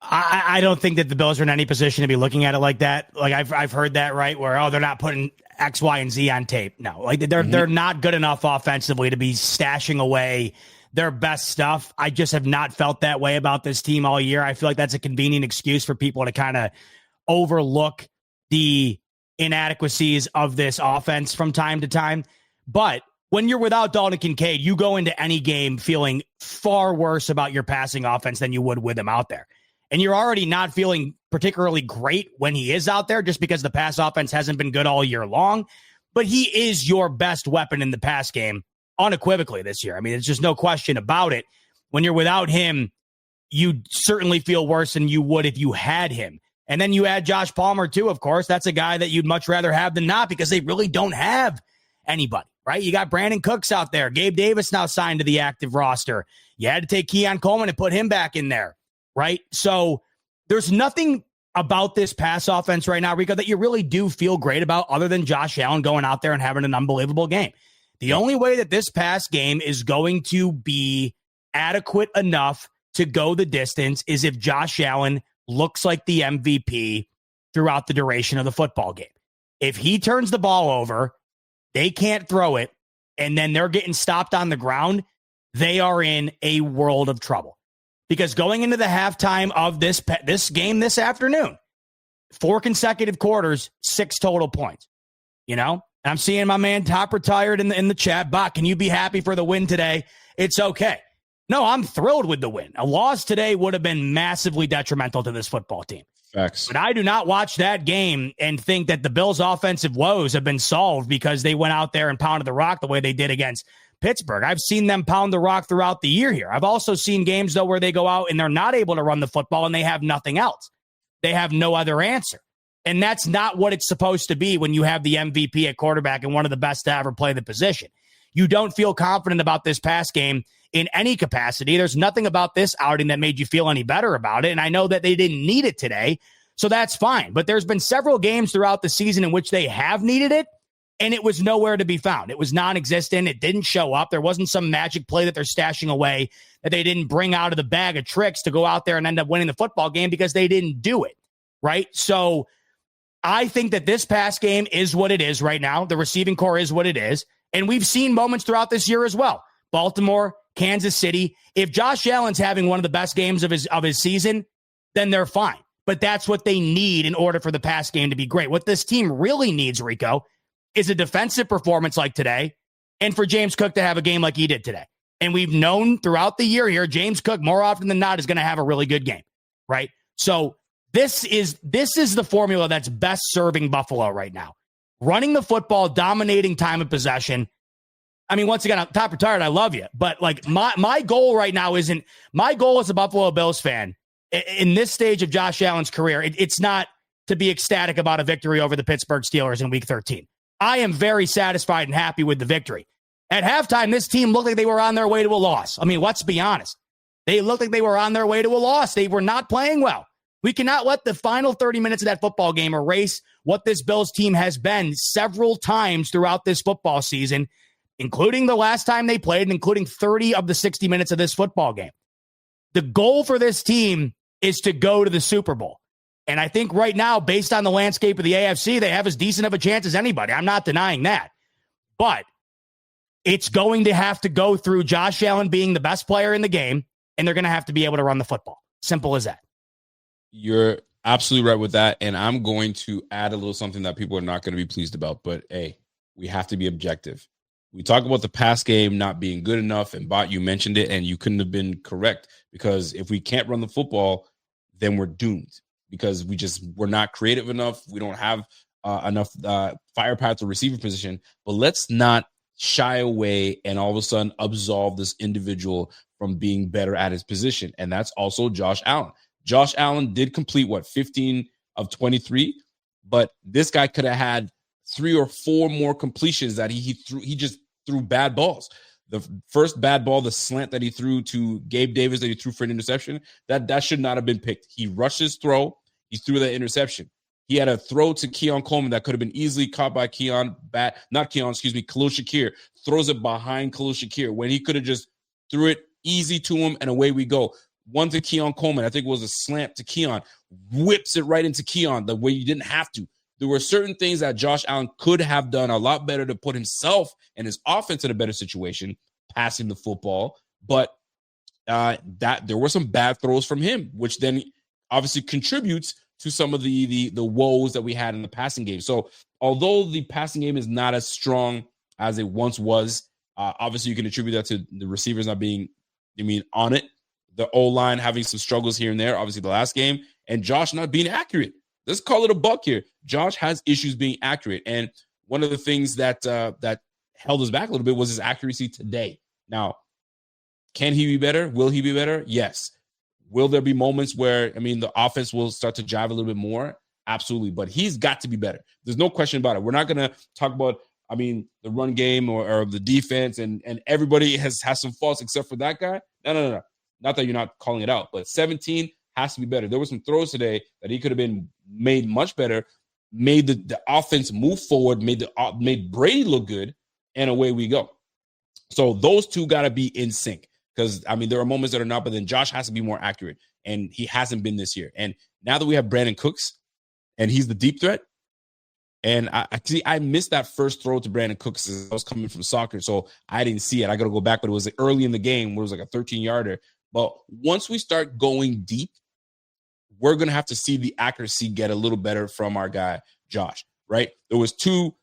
I don't think that the Bills are in any position to be looking at it like that. Like I've heard that, right? Where, they're not putting X, Y, and Z on tape. No, like they're not good enough offensively to be stashing away their best stuff. I just have not felt that way about this team all year. I feel like that's a convenient excuse for people to kind of overlook the inadequacies of this offense from time to time. But when you're without Dalton Kincaid, you go into any game feeling far worse about your passing offense than you would with him out there. And you're already not feeling particularly great when he is out there, just because the pass offense hasn't been good all year long. But he is your best weapon in the pass game unequivocally this year. I mean, there's just no question about it. When you're without him, you certainly feel worse than you would if you had him. And then you add Josh Palmer too, of course. That's a guy that you'd much rather have than not, because they really don't have anybody, right? You got Brandon Cooks out there. Gabe Davis now signed to the active roster. You had to take Keon Coleman and put him back in there, right? So there's nothing about this pass offense right now, Rico, that you really do feel great about other than Josh Allen going out there and having an unbelievable game? The only way that this pass game is going to be adequate enough to go the distance is if Josh Allen looks like the MVP throughout the duration of the football game. If he turns the ball over, they can't throw it, and then they're getting stopped on the ground, they are in a world of trouble. Because going into the halftime of this game this afternoon, 4 consecutive quarters, 6 total points. You know, and I'm seeing my man Top Retired in the chat. Bot, can you be happy for the win today? It's okay. No, I'm thrilled with the win. A loss today would have been massively detrimental to this football team. Facts. But I do not watch that game and think that the Bills' offensive woes have been solved because they went out there and pounded the rock the way they did against Pittsburgh. I've seen them pound the rock throughout the year here. I've also seen games, though, where they go out and they're not able to run the football and they have nothing else. They have no other answer. And that's not what it's supposed to be when you have the MVP at quarterback and one of the best to ever play the position. You don't feel confident about this pass game in any capacity. There's nothing about this outing that made you feel any better about it. And I know that they didn't need it today, so that's fine. But there's been several games throughout the season in which they have needed it, and it was nowhere to be found. It was non-existent. It didn't show up. There wasn't some magic play that they're stashing away that they didn't bring out of the bag of tricks to go out there and end up winning the football game because they didn't do it, right? So I think that this pass game is what it is right now. The receiving core is what it is. And we've seen moments throughout this year as well. Baltimore, Kansas City. If Josh Allen's having one of the best games of his season, then they're fine. But that's what they need in order for the pass game to be great. What this team really needs, Rico, is a defensive performance like today and for James Cook to have a game like he did today. And we've known throughout the year here, James Cook more often than not is going to have a really good game, right? So this is the formula that's best serving Buffalo right now. Running the football, dominating time of possession. I mean, once again, I'm Top Retired, I love you. But like my goal right now isn't, my goal as a Buffalo Bills fan in this stage of Josh Allen's career, it's not to be ecstatic about a victory over the Pittsburgh Steelers in week 13. I am very satisfied and happy with the victory. At halftime, this team looked like they were on their way to a loss. I mean, let's be honest. They looked like they were on their way to a loss. They were not playing well. We cannot let the final 30 minutes of that football game erase what this Bills team has been several times throughout this football season, including the last time they played, and including 30 of the 60 minutes of this football game. The goal for this team is to go to the Super Bowl. And I think right now, based on the landscape of the AFC, they have as decent of a chance as anybody. I'm not denying that. But it's going to have to go through Josh Allen being the best player in the game, and they're going to have to be able to run the football. Simple as that. You're absolutely right with that. And I'm going to add a little something that people are not going to be pleased about. But, hey, we have to be objective. We talk about the pass game not being good enough, and Bot, you mentioned it, and you couldn't have been correct, because if we can't run the football, then we're doomed, because we're not creative enough. We don't have enough firepower to receiver position. But let's not shy away and all of a sudden absolve this individual from being better at his position, and that's also Josh Allen. Josh Allen did complete, 15 of 23, but this guy could have had 3 or 4 more completions that he threw. He just threw bad balls. The first bad ball, the slant that he threw to Gabe Davis that he threw for an interception, that should not have been picked. He rushed his throw. He threw that interception. He had a throw to Keon Coleman that could have been easily caught by Khalil Shakir. Throws it behind Khalil Shakir when he could have just threw it easy to him, and away we go. One to Keon Coleman, I think it was a slant to Keon, whips it right into Keon the way you didn't have to. There were certain things that Josh Allen could have done a lot better to put himself and his offense in a better situation, passing the football. But that there were some bad throws from him, which then obviously contributes to some of the woes that we had in the passing game. So although the passing game is not as strong as it once was, obviously you can attribute that to the receivers not being, on it. The O-line having some struggles here and there, obviously the last game, and Josh not being accurate. Let's call it a buck here. Josh has issues being accurate, and one of the things that held us back a little bit was his accuracy today. Now, can he be better? Will he be better? Yes. Will there be moments where, the offense will start to jive a little bit more? Absolutely, but he's got to be better. There's no question about it. We're not going to talk about, the run game or the defense, and everybody has some faults except for that guy. No. Not that you're not calling it out, but 17 has to be better. There were some throws today that he could have been made much better, made the offense move forward, made Brady look good, and away we go. So those two got to be in sync because, I mean, there are moments that are not, but then Josh has to be more accurate, and he hasn't been this year. And now that we have Brandon Cooks, and he's the deep threat, and I missed that first throw to Brandon Cooks as I was coming from soccer, so I didn't see it. I got to go back, but it was early in the game where it was like a 13-yarder. But once we start going deep, we're going to have to see the accuracy get a little better from our guy, Josh, right? There was two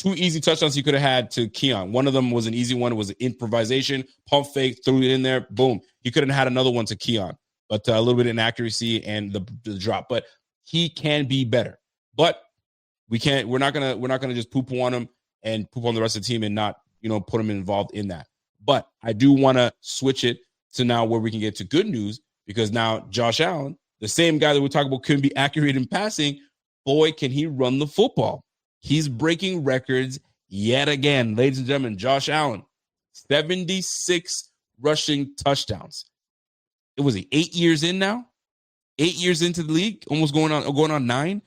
easy touchdowns he could have had to Keon. One of them was an easy one. It was an improvisation, pump fake, threw it in there, boom. He could have had another one to Keon, but a little bit of inaccuracy and the drop. But he can be better. But we're not gonna just poo-poo on him and poop on the rest of the team and not, put him involved in that. But I do want to switch it to now where we can get to good news, because now Josh Allen, the same guy that we talk about couldn't be accurate in passing, boy, can he run the football. He's breaking records yet again. Ladies and gentlemen, Josh Allen, 76 rushing touchdowns. It was 8 years in now. 8 years into the league, almost going on 9.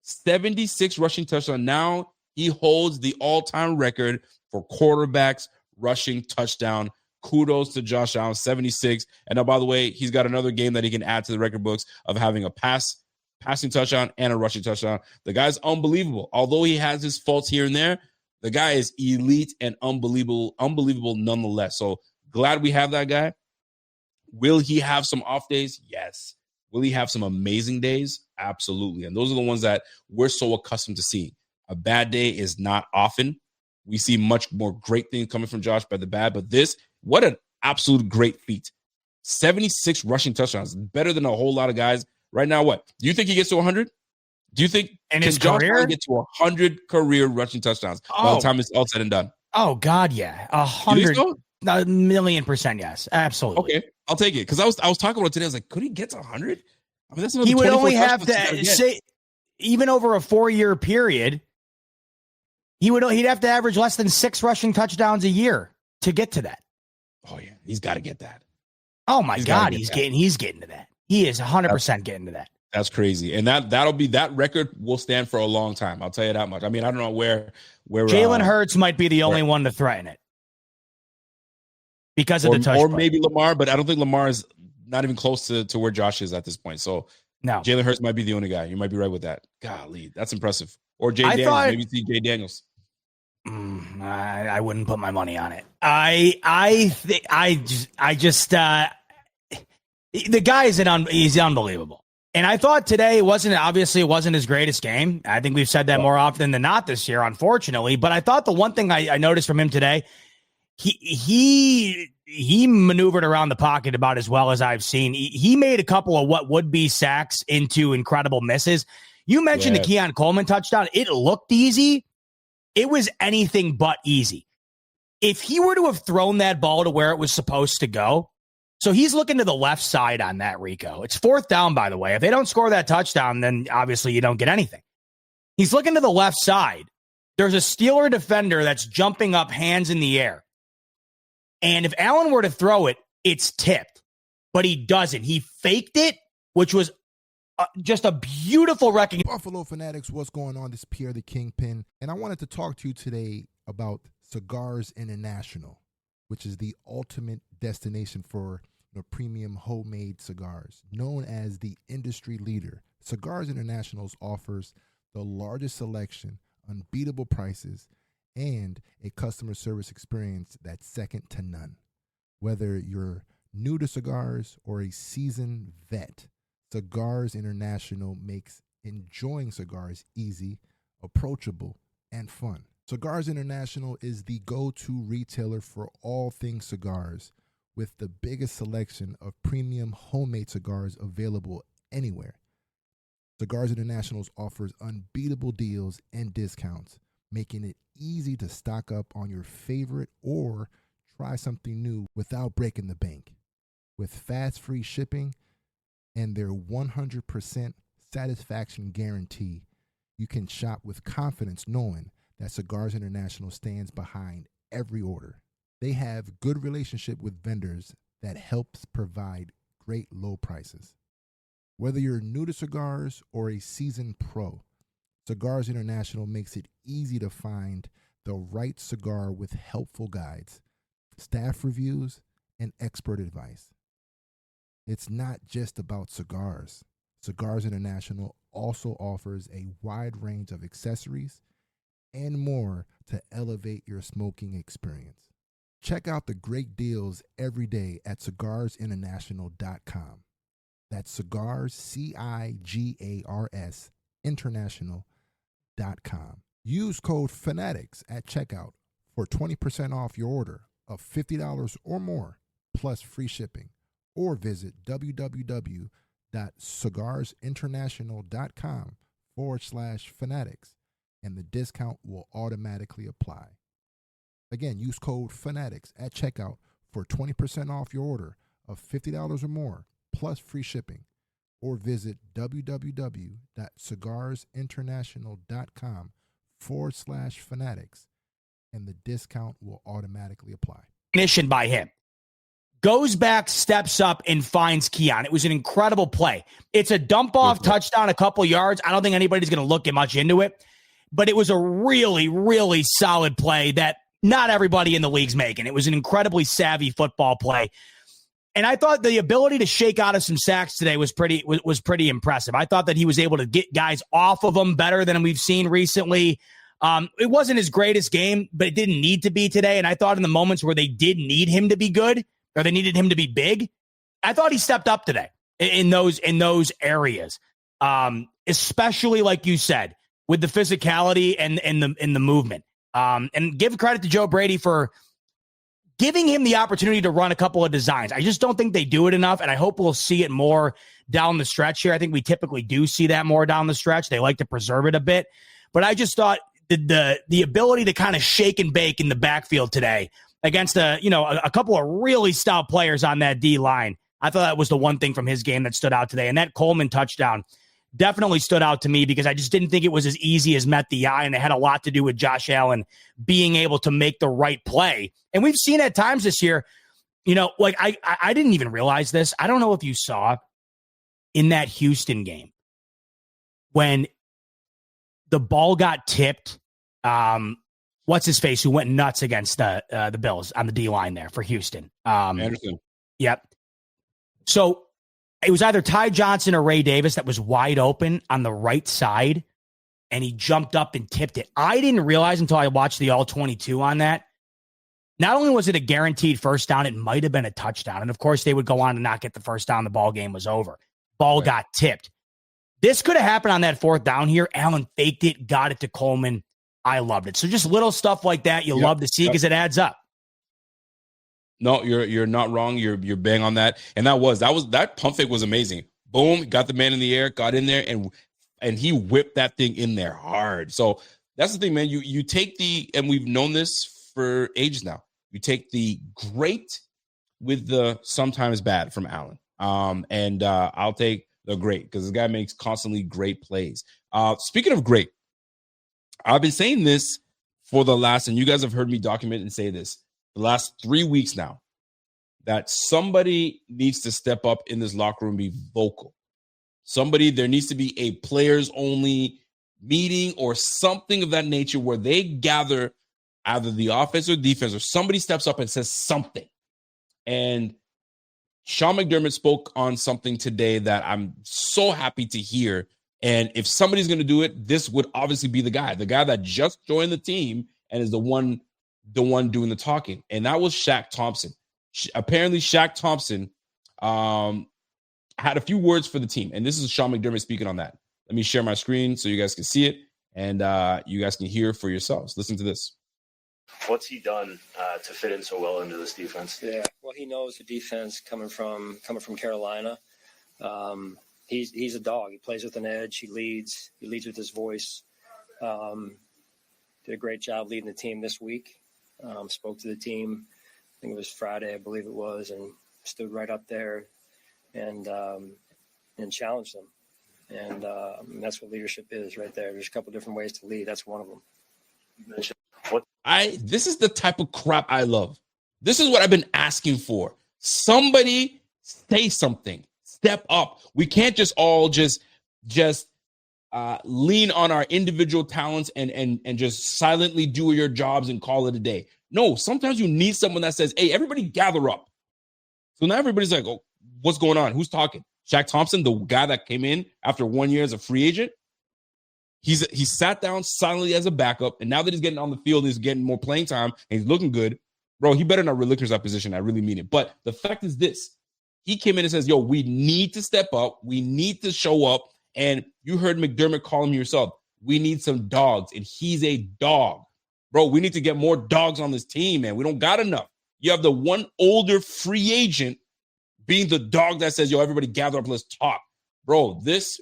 76 rushing touchdowns. Now he holds the all-time record for quarterbacks rushing touchdown. Kudos to Josh Allen, 76. And now, by the way, he's got another game that he can add to the record books of having a passing touchdown and a rushing touchdown. The guy's unbelievable. Although he has his faults here and there, the guy is elite and unbelievable nonetheless. So glad we have that guy. Will he have some off days? Yes. Will he have some amazing days? Absolutely. And those are the ones that we're so accustomed to seeing. A bad day is not often. We see much more great things coming from Josh by the bad, but this, what an absolute great feat. 76 rushing touchdowns, better than a whole lot of guys. Right now, what? Do you think he gets to 100? Do you think in his Josh career get to 100 career rushing touchdowns by the time it's all said and done? Oh, God, yeah. 100, a million percent, yes. Absolutely. Okay, I'll take it. Because I was talking about it today. I was like, could he get to 100? I mean, that's another. He would only have to say, even over a 4-year period, he'd have to average less than 6 rushing touchdowns a year to get to that. Oh yeah, he's got to get that. Oh my God, he's getting to that. He is 100% getting to that. That's crazy, and that record will stand for a long time. I'll tell you that much. I mean, I don't know where Jalen Hurts might be the only one to threaten it because of the touch, or maybe Lamar, but I don't think Lamar is not even close to where Josh is at this point. So no, Jalen Hurts might be the only guy. You might be right with that. Golly, that's impressive. Or Jay Daniels, maybe see Jay Daniels. I wouldn't put my money on it. The guy is he's unbelievable. And I thought today it wasn't his greatest game. I think we've said that more often than not this year, unfortunately. But I thought the one thing I noticed from him today, he maneuvered around the pocket about as well as I've seen. He made a couple of what would be sacks into incredible misses. You mentioned the Keon Coleman touchdown. It looked easy. It was anything but easy. If he were to have thrown that ball to where it was supposed to go, so he's looking to the left side on that, Rico. It's 4th down, by the way. If they don't score that touchdown, then obviously you don't get anything. He's looking to the left side. There's a Steeler defender that's jumping up, hands in the air. And if Allen were to throw it, it's tipped. But he doesn't. He faked it, which was just a beautiful recognition. Buffalo Fanatics, what's going on? This is Pierre the Kingpin, and I wanted to talk to you today about Cigars International, which is the ultimate destination for premium homemade cigars. Known as the industry leader, Cigars International offers the largest selection, unbeatable prices, and a customer service experience that's second to none. Whether you're new to cigars or a seasoned vet, Cigars International makes enjoying cigars easy, approachable, and fun. Cigars International is the go-to retailer for all things cigars, with the biggest selection of premium homemade cigars available anywhere. Cigars International offers unbeatable deals and discounts, making it easy to stock up on your favorite or try something new without breaking the bank. With fast free shipping and their 100% satisfaction guarantee, you can shop with confidence knowing that Cigars International stands behind every order. They have good relationship with vendors that helps provide great low prices. Whether you're new to cigars or a seasoned pro, Cigars International makes it easy to find the right cigar with helpful guides, staff reviews, and expert advice. It's not just about cigars. Cigars International also offers a wide range of accessories and more to elevate your smoking experience. Check out the great deals every day at cigarsinternational.com. That's cigars, CIGARS, international.com. Use code FANATICS at checkout for 20% off your order of $50 or more, plus free shipping. Or visit www.cigarsinternational.com/fanatics, and the discount will automatically apply. Again, use code FANATICS at checkout for 20% off your order of $50 or more, plus free shipping. Or visit www.cigarsinternational.com/fanatics, and the discount will automatically apply. By him. Goes back, steps up, and finds Keon. It was an incredible play. It's a dump-off touchdown, a couple yards. I don't think anybody's going to look much into it, but it was a really, really solid play that not everybody in the league's making. It was an incredibly savvy football play. And I thought the ability to shake out of some sacks today was pretty impressive. I thought that he was able to get guys off of them better than we've seen recently. It wasn't his greatest game, but it didn't need to be today. And I thought in the moments where they did need him to be good, or they needed him to be big, I thought he stepped up today in those areas. Especially like you said, with the physicality and the movement. And give credit to Joe Brady for giving him the opportunity to run a couple of designs. I just don't think they do it enough, and I hope we'll see it more down the stretch here. I think we typically do see that more down the stretch. They like to preserve it a bit. But I just thought the ability to kind of shake and bake in the backfield today against a couple of really stout players on that D line, I thought that was the one thing from his game that stood out today. And that Coleman touchdown definitely stood out to me because I just didn't think it was as easy as met the eye, and it had a lot to do with Josh Allen being able to make the right play. And we've seen at times this year, like I didn't even realize this. I don't know if you saw in that Houston game when the ball got tipped, what's his face, who went nuts against the Bills on the D line there for Houston. Anderson. Yep. So it was either Ty Johnson or Ray Davis that was wide open on the right side, and he jumped up and tipped it. I didn't realize until I watched the All-22 on that. Not only was it a guaranteed first down, it might have been a touchdown. And, of course, they would go on to not get the first down. The ball game was over. Ball got tipped. This could have happened on that fourth down here. Allen faked it, got it to Coleman. I loved it. So just little stuff like that you love to see because it adds up. No, you're not wrong. You're bang on that. And that pump fake was amazing. Boom, got the man in the air, got in there, and he whipped that thing in there hard. So that's the thing, man. You take and we've known this for ages now. You take the great with the sometimes bad from Allen. And I'll take the great because this guy makes constantly great plays. Speaking of great, I've been saying this for and you guys have heard me document and say this the last 3 weeks now, that somebody needs to step up in this locker room and be vocal. There needs to be a players only meeting or something of that nature where they gather either the offense or defense, or somebody steps up and says something. And Sean McDermott spoke on something today that I'm so happy to hear. And if somebody's going to do it, this would obviously be the guy that just joined the team and is the one doing the talking. And that was Shaq Thompson. Apparently Shaq Thompson had a few words for the team. And this is Sean McDermott speaking on that. Let me share my screen so you guys can see it and you guys can hear for yourselves. Listen to this. What's he done to fit in so well into this defense? Yeah, well, he knows the defense coming from Carolina. He's a dog. He plays with an edge. He leads with his voice. Did a great job leading the team this week. Spoke to the team. I think it was Friday, I believe it was, and stood right up there and challenged them. And that's what leadership is right there. There's a couple different ways to lead. That's one of them. This is the type of crap I love. This is what I've been asking for. Somebody say something. step up. We can't just all just lean on our individual talents and just silently do your jobs and call it a day. No, sometimes you need someone that says, hey, everybody gather up. So now everybody's like, oh, what's going on? Who's talking? Shaq Thompson, the guy that came in after 1 year as a free agent, he sat down silently as a backup, and now that he's getting on the field, he's getting more playing time, and he's looking good. Bro, he better not relinquish that position. I really mean it. But the fact is this. He came in and says, yo, we need to step up. We need to show up. And you heard McDermott call him yourself. We need some dogs, and he's a dog. Bro, we need to get more dogs on this team, man. We don't got enough. You have the one older free agent being the dog that says, yo, everybody gather up, let's talk. Bro, this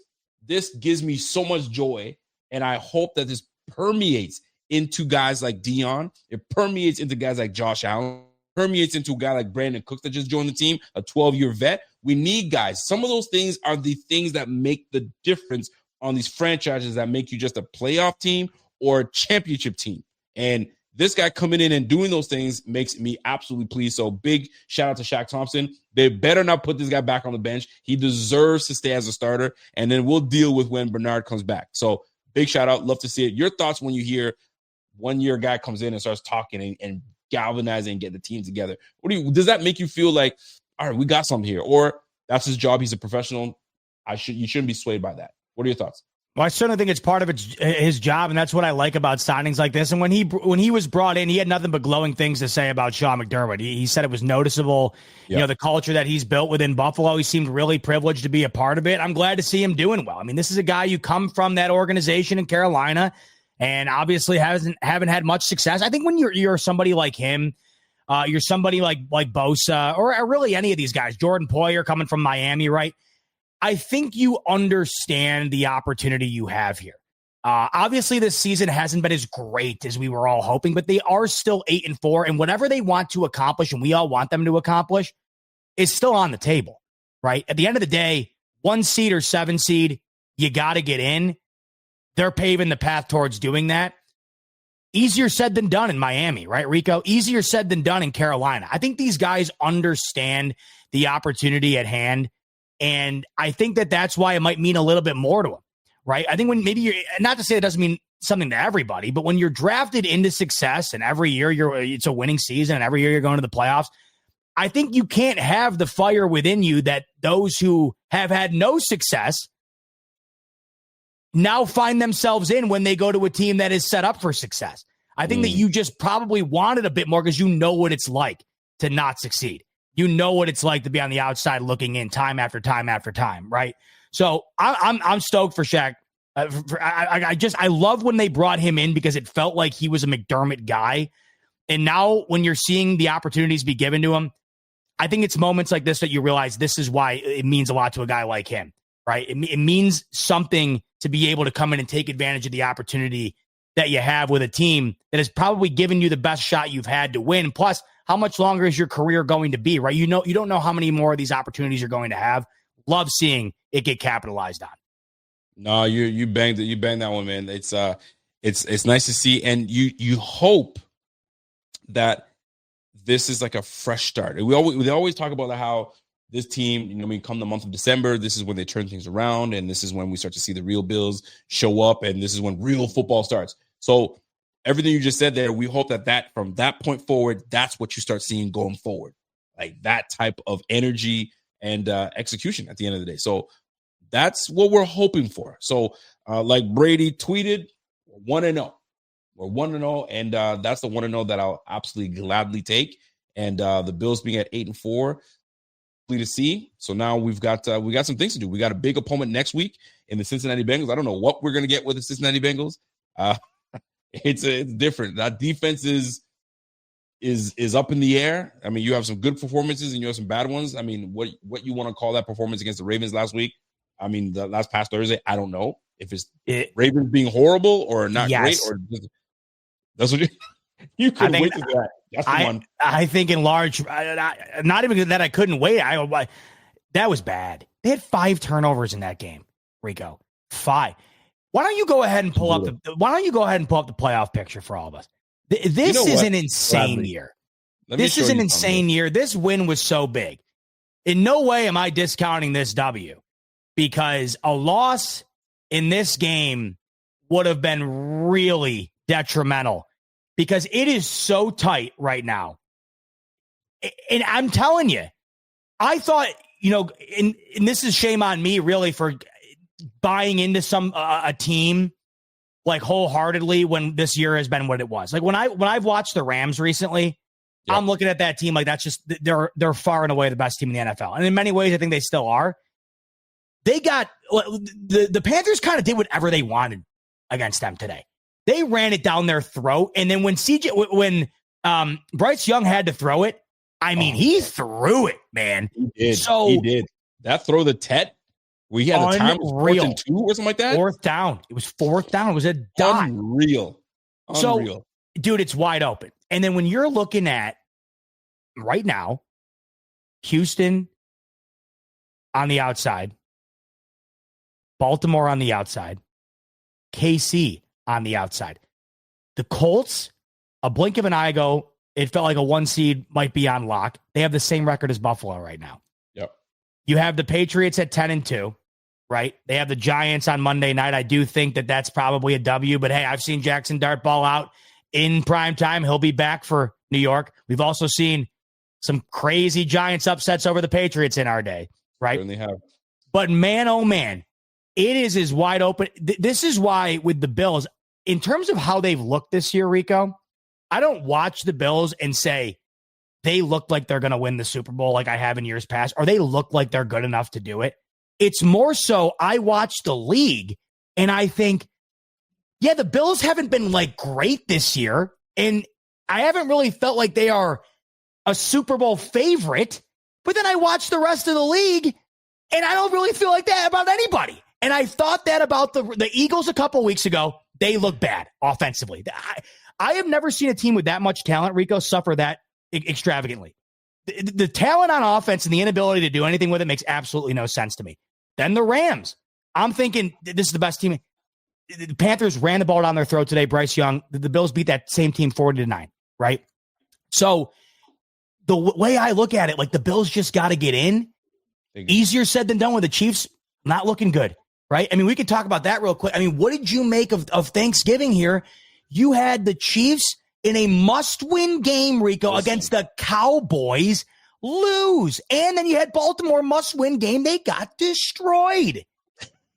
gives me so much joy, and I hope that this permeates into guys like Dion. It permeates into guys like Josh Allen. Permeates into a guy like Brandon Cooks that just joined the team, a 12-year vet. We need guys. Some of those things are the things that make the difference on these franchises that make you just a playoff team or a championship team. And this guy coming in and doing those things makes me absolutely pleased. So big shout out to Shaq Thompson. They better not put this guy back on the bench. He deserves to stay as a starter, and then we'll deal with when Bernard comes back. So big shout out. Love to see it. Your thoughts when you hear 1 year guy comes in and starts talking and galvanizing and get the team together. Does that make you feel like, all right, we got something here? Or that's his job. He's a professional. You shouldn't be swayed by that. What are your thoughts? Well, I certainly think it's part of his job, and that's what I like about signings like this. And when he was brought in, he had nothing but glowing things to say about Sean McDermott. He said it was noticeable, the culture that he's built within Buffalo. He seemed really privileged to be a part of it. I'm glad to see him doing well. I mean, this is a guy you come from that organization in Carolina, and obviously haven't had much success. I think when you're somebody like him, you're somebody like Bosa or really any of these guys, Jordan Poyer coming from Miami, right? I think you understand the opportunity you have here. Obviously, this season hasn't been as great as we were all hoping, but they are still 8-4, and whatever they want to accomplish, and we all want them to accomplish, is still on the table, right? At the end of the day, 1 seed or 7 seed, you got to get in. They're paving the path towards doing that. Easier said than done in Miami, right, Rico? Easier said than done in Carolina. I think these guys understand the opportunity at hand. And I think that's why it might mean a little bit more to him, right? I think when maybe you're, not to say it doesn't mean something to everybody, but when you're drafted into success and every year it's a winning season and every year you're going to the playoffs, I think you can't have the fire within you that those who have had no success now find themselves in when they go to a team that is set up for success. I think that you just probably wanted a bit more because you know what it's like to not succeed. You know what it's like to be on the outside looking in time after time after time, right? So I'm stoked for Shaq. I love when they brought him in because it felt like he was a McDermott guy. And now when you're seeing the opportunities be given to him, I think it's moments like this that you realize this is why it means a lot to a guy like him, right? It means something to be able to come in and take advantage of the opportunity that you have with a team that has probably given you the best shot you've had to win. Plus, how much longer is your career going to be, right? You don't know how many more of these opportunities you're going to have. Love seeing it get capitalized on. No, you banged it. You banged that one, man. It's nice to see, and you hope that this is like a fresh start. We always talk about how this team, we come the month of December, this is when they turn things around, and this is when we start to see the real Bills show up, and this is when real football starts. So everything you just said there, we hope that from that point forward, that's what you start seeing going forward, like that type of energy and execution at the end of the day. So that's what we're hoping for. So like Brady tweeted, 1-0. We're 1-0, and that's the 1-0 that I'll absolutely gladly take. And the Bills being at 8-4, to see. So now we got some things to do. We got a big opponent next week in the Cincinnati Bengals. I don't know what we're going to get with the Cincinnati Bengals. It's different. That defense is up in the air. I mean, you have some good performances and you have some bad ones. I mean, what you want to call that performance against the Ravens last week? I mean, the last past Thursday, I don't know if it's Ravens being horrible or not great, or just, that's what you couldn't wait to do that. That's the one. I think in large, not even that I couldn't wait. That was bad. They had 5 turnovers in that game, Rico. 5. Why don't you go ahead and pull up the playoff picture for all of us? This is an insane year. This is an insane year. This win was so big. in no way am I discounting this W, because a loss in this game would have been really detrimental, because it is so tight right now. And I'm telling you, I thought, and this is shame on me really for buying into a team like wholeheartedly when this year has been what it was. Like when I've watched the Rams recently, I'm looking at that team like that's just they're far and away the best team in the NFL. And in many ways, I think they still are. They got the Panthers kind of did whatever they wanted against them today. They ran it down their throat, and then when Bryce Young had to throw it, I mean, he threw it, man. He did. That throw the Tet, we had the time was 4th and 2 or something like that. 4th down. It was 4th down. It was a dot. Unreal. So, dude, it's wide open. And then when you're looking at right now, Houston on the outside, Baltimore on the outside, KC on the outside. The Colts, a blink of an eye ago, it felt like a 1 seed might be on lock. They have the same record as Buffalo right now. Yep. You have the Patriots at 10-2, right? They have the Giants on Monday night. I do think that that's probably a W, but hey, I've seen Jackson Dart ball out in prime time. He'll be back for New York. We've also seen some crazy Giants upsets over the Patriots in our day, right? Certainly have. But man, oh man, it is as wide open. This is why with the Bills, in terms of how they've looked this year, Rico, I don't watch the Bills and say they look like they're going to win the Super Bowl like I have in years past, or they look like they're good enough to do it. It's more so I watch the league and I think, yeah, the Bills haven't been like great this year. And I haven't really felt like they are a Super Bowl favorite. But then I watch the rest of the league and I don't really feel like that about anybody. And I thought that about the Eagles a couple weeks ago. They look bad offensively. I have never seen a team with that much talent, Rico, suffer that extravagantly. The talent on offense and the inability to do anything with it makes absolutely no sense to me. Then the Rams. I'm thinking this is the best team. The Panthers ran the ball down their throat today. Bryce Young. The Bills beat that same team 40-9, right? So the way I look at it, like the Bills just got to get in. Easier said than done with the Chiefs. Not looking good, right? I mean, we could talk about that real quick. I mean, what did you make of Thanksgiving here? You had the Chiefs in a must-win game, Rico, against the Cowboys lose. And then you had Baltimore must-win game. They got destroyed.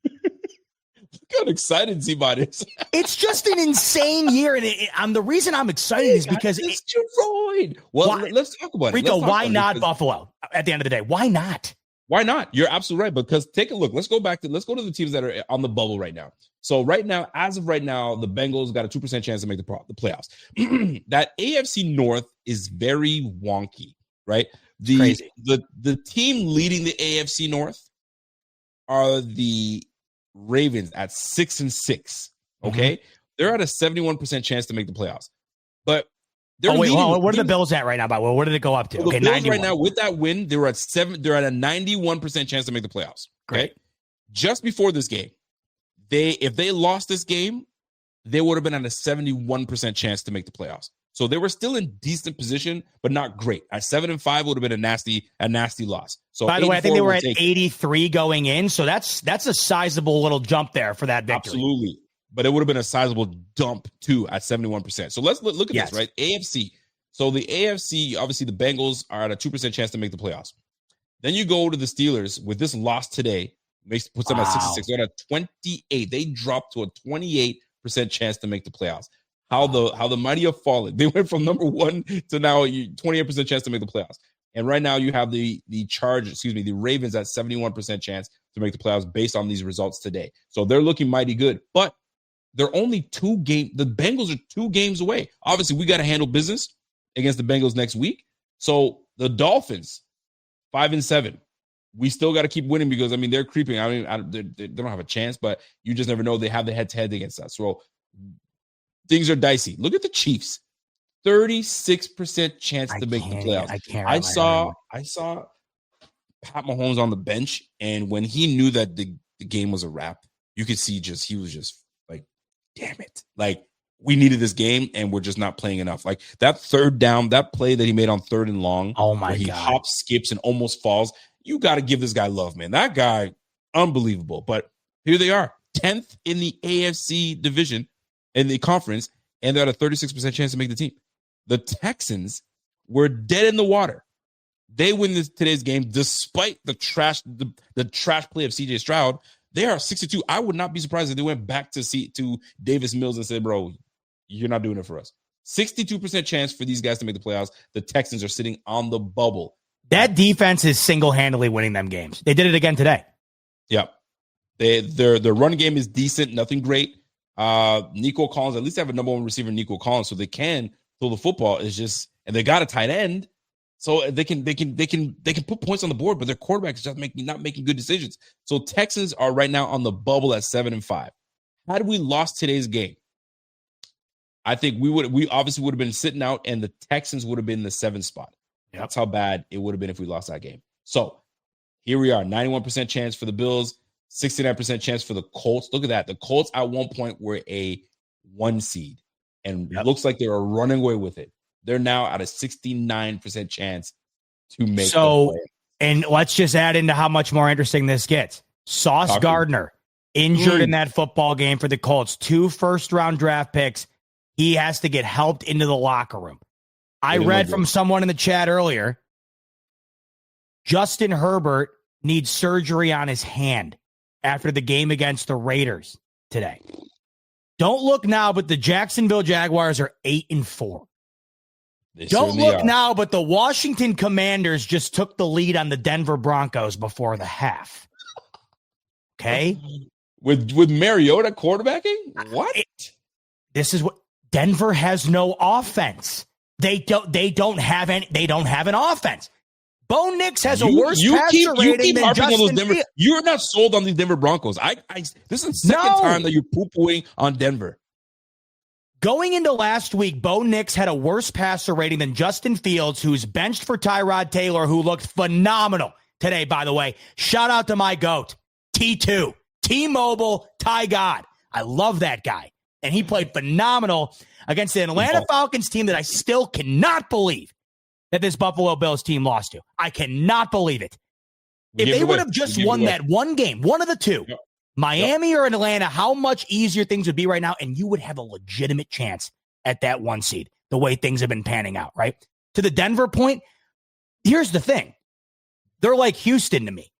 Look how excited Z-Bot is. It's just an insane year. And the reason I'm excited is because it's destroyed. Well, let's talk about it. Rico, why not Buffalo at the end of the day? Why not? Why not? You're absolutely right. Because take a look. Let's go to the teams that are on the bubble right now. So right now, as of right now, the Bengals got a 2% chance to make the playoffs. That AFC North is very wonky, right? The team leading the AFC North are the Ravens at 6-6. Okay, they're at a 71% chance to make the playoffs. But what are the Bills at right now? By what did it go up to? Okay, the Bills right now with that win, they're at 7. They're at a 91% chance to make the playoffs. Okay, great. Just before this game, if they lost this game, they would have been at a 71% chance to make the playoffs. So they were still in decent position, but not great. At 7-5 would have been a nasty loss. So by the way, I think they were at 83 going in. So that's a sizable little jump there for that victory. Absolutely. But it would have been a sizable dump too at 71%. So let's look at this, right? AFC. So the AFC, obviously the Bengals are at a 2% chance to make the playoffs. Then you go to the Steelers with this loss today, puts them at 66. They're at 28. They dropped to a 28% chance to make the playoffs. How the mighty have fallen. They went from number 1 to now 28% chance to make the playoffs. And right now you have the Ravens at 71% chance to make the playoffs based on these results today. So they're looking mighty good. But they're only 2 games. The Bengals are 2 games away. Obviously, we got to handle business against the Bengals next week. So the Dolphins, 5-7. We still got to keep winning because, I mean, they're creeping. I mean, they don't have a chance, but you just never know. They have the head-to-head against us. So things are dicey. Look at the Chiefs. 36% chance to make the playoffs. I saw Pat Mahomes on the bench, and when he knew that the game was a wrap, you could see he was just like, damn it. Like, we needed this game, and we're just not playing enough. Like, that third down, that play that he made on 3rd and long, oh my where he God, hops, skips, and almost falls. You got to give this guy love, man. That guy, unbelievable. But here they are, 10th in the AFC division in the conference, and they're at a 36% chance to make the team. The Texans were dead in the water. They win today's game despite the trash play of CJ Stroud. They are 62. I would not be surprised if they went back to Davis Mills and said, bro, you're not doing it for us. 62% chance for these guys to make the playoffs. The Texans are sitting on the bubble. That defense is single-handedly winning them games. They did it again today. Yep. Their run game is decent, nothing great. Nico Collins, at least they have a number one receiver, Nico Collins, so they can throw the football. Is just, and they got a tight end, so they can put points on the board, but their quarterback is just not making good decisions. So Texans are right now on the bubble at 7-5. Had we lost today's game, I think we obviously would have been sitting out, and the Texans would have been in the 7th spot. Yep. That's how bad it would have been if we lost that game. So here we are, 91% chance for the Bills, 69% chance for the Colts. Look at that. The Colts at one point were a 1 seed, and it looks like they were running away with it. They're now at a 69% chance to make the play. And let's just add into how much more interesting this gets. Sauce Gardner injured in that football game for the Colts. 2 first-round draft picks. He has to get helped into the locker room. I read from someone in the chat earlier, Justin Herbert needs surgery on his hand after the game against the Raiders today. Don't look now, but the Jacksonville Jaguars are 8-4. Don't look now, but the Washington Commanders just took the lead on the Denver Broncos before the half. Okay? With Mariota quarterbacking? What? This is what Denver has no offense. They don't have an offense. Bo Nix has a worse passer rating than Justin Fields. You're not sold on these Denver Broncos. This is the second time that you're poo-pooing on Denver. Going into last week, Bo Nix had a worse passer rating than Justin Fields, who's benched for Tyrod Taylor, who looked phenomenal today, by the way. Shout out to my GOAT, T2, T-Mobile, Ty God. I love that guy. And he played phenomenal against the Atlanta Falcons team that I still cannot believe that this Buffalo Bills team lost to. I cannot believe it. If they would have just won that one game, one of the two, Miami or Atlanta, how much easier things would be right now, and you would have a legitimate chance at that 1 seed, the way things have been panning out, right? To the Denver point, here's the thing. They're like Houston to me,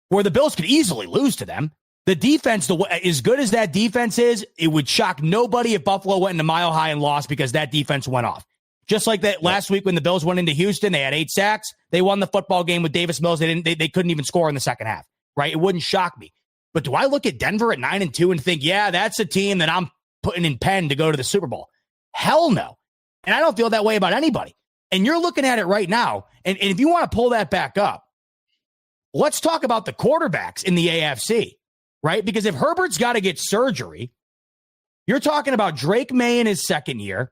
where the Bills could easily lose to them. The defense, as good as that defense is, it would shock nobody if Buffalo went into Mile High and lost because that defense went off. Just like that last week when the Bills went into Houston, they had 8 sacks. They won the football game with Davis Mills. They couldn't even score in the second half, right? It wouldn't shock me. But do I look at Denver at 9-2 and think, yeah, that's a team that I'm putting in pen to go to the Super Bowl? Hell no. And I don't feel that way about anybody. And you're looking at it right now. And if you want to pull that back up, let's talk about the quarterbacks in the AFC, right? Because if Herbert's got to get surgery, you're talking about Drake May in his second year.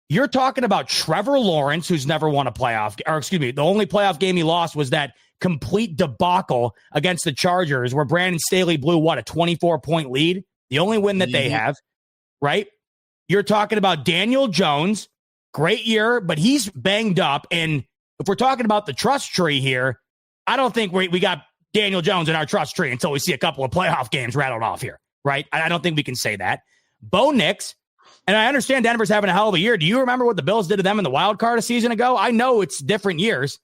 You're talking about Trevor Lawrence, who's never won a playoff, or excuse me, the only playoff game he lost was that complete debacle against the Chargers where Brandon Staley blew, a 24-point lead? The only win that they have, right? You're talking about Daniel Jones, great year, but he's banged up. And if we're talking about the trust tree here, I don't think we got Daniel Jones in our trust tree until we see a couple of playoff games rattled off here, right? I don't think we can say that. Bo Nix, and I understand Denver's having a hell of a year. Do you remember what the Bills did to them in the wild card a season ago? I know it's different years,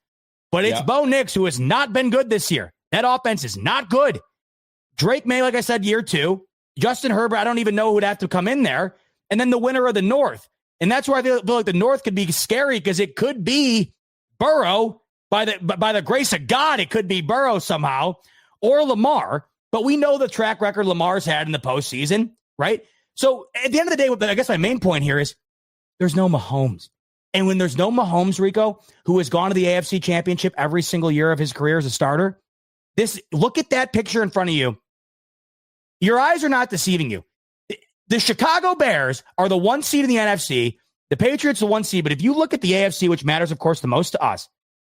but it's Bo Nix who has not been good this year. That offense is not good. Drake May, like I said, year 2. Justin Herbert, I don't even know who would have to come in there. And then the winner of the North. And that's where I feel like the North could be scary because it could be Burrow. By the grace of God, it could be Burrow somehow or Lamar. But we know the track record Lamar's had in the postseason, right? So at the end of the day, I guess my main point here is there's no Mahomes. And when there's no Mahomes, Rico, who has gone to the AFC Championship every single year of his career as a starter, look at that picture in front of you. Your eyes are not deceiving you. The Chicago Bears are the 1 seed in the NFC. The Patriots the 1 seed. But if you look at the AFC, which matters, of course, the most to us,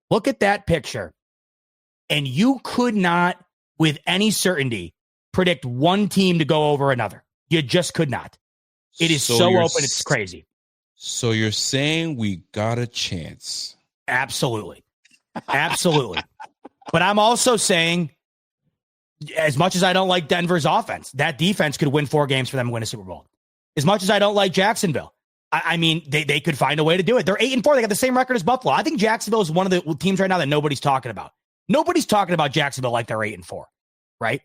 look at that picture. And you could not, with any certainty, predict one team to go over another. You just could not. It is so open, it's crazy. So you're saying we got a chance? Absolutely. Absolutely. But I'm also saying, as much as I don't like Denver's offense, that defense could win 4 games for them and win a Super Bowl. As much as I don't like Jacksonville, I mean, they could find a way to do it. They're 8-4. They got the same record as Buffalo. I think Jacksonville is one of the teams right now that nobody's talking about. Nobody's talking about Jacksonville like they're 8-4, right?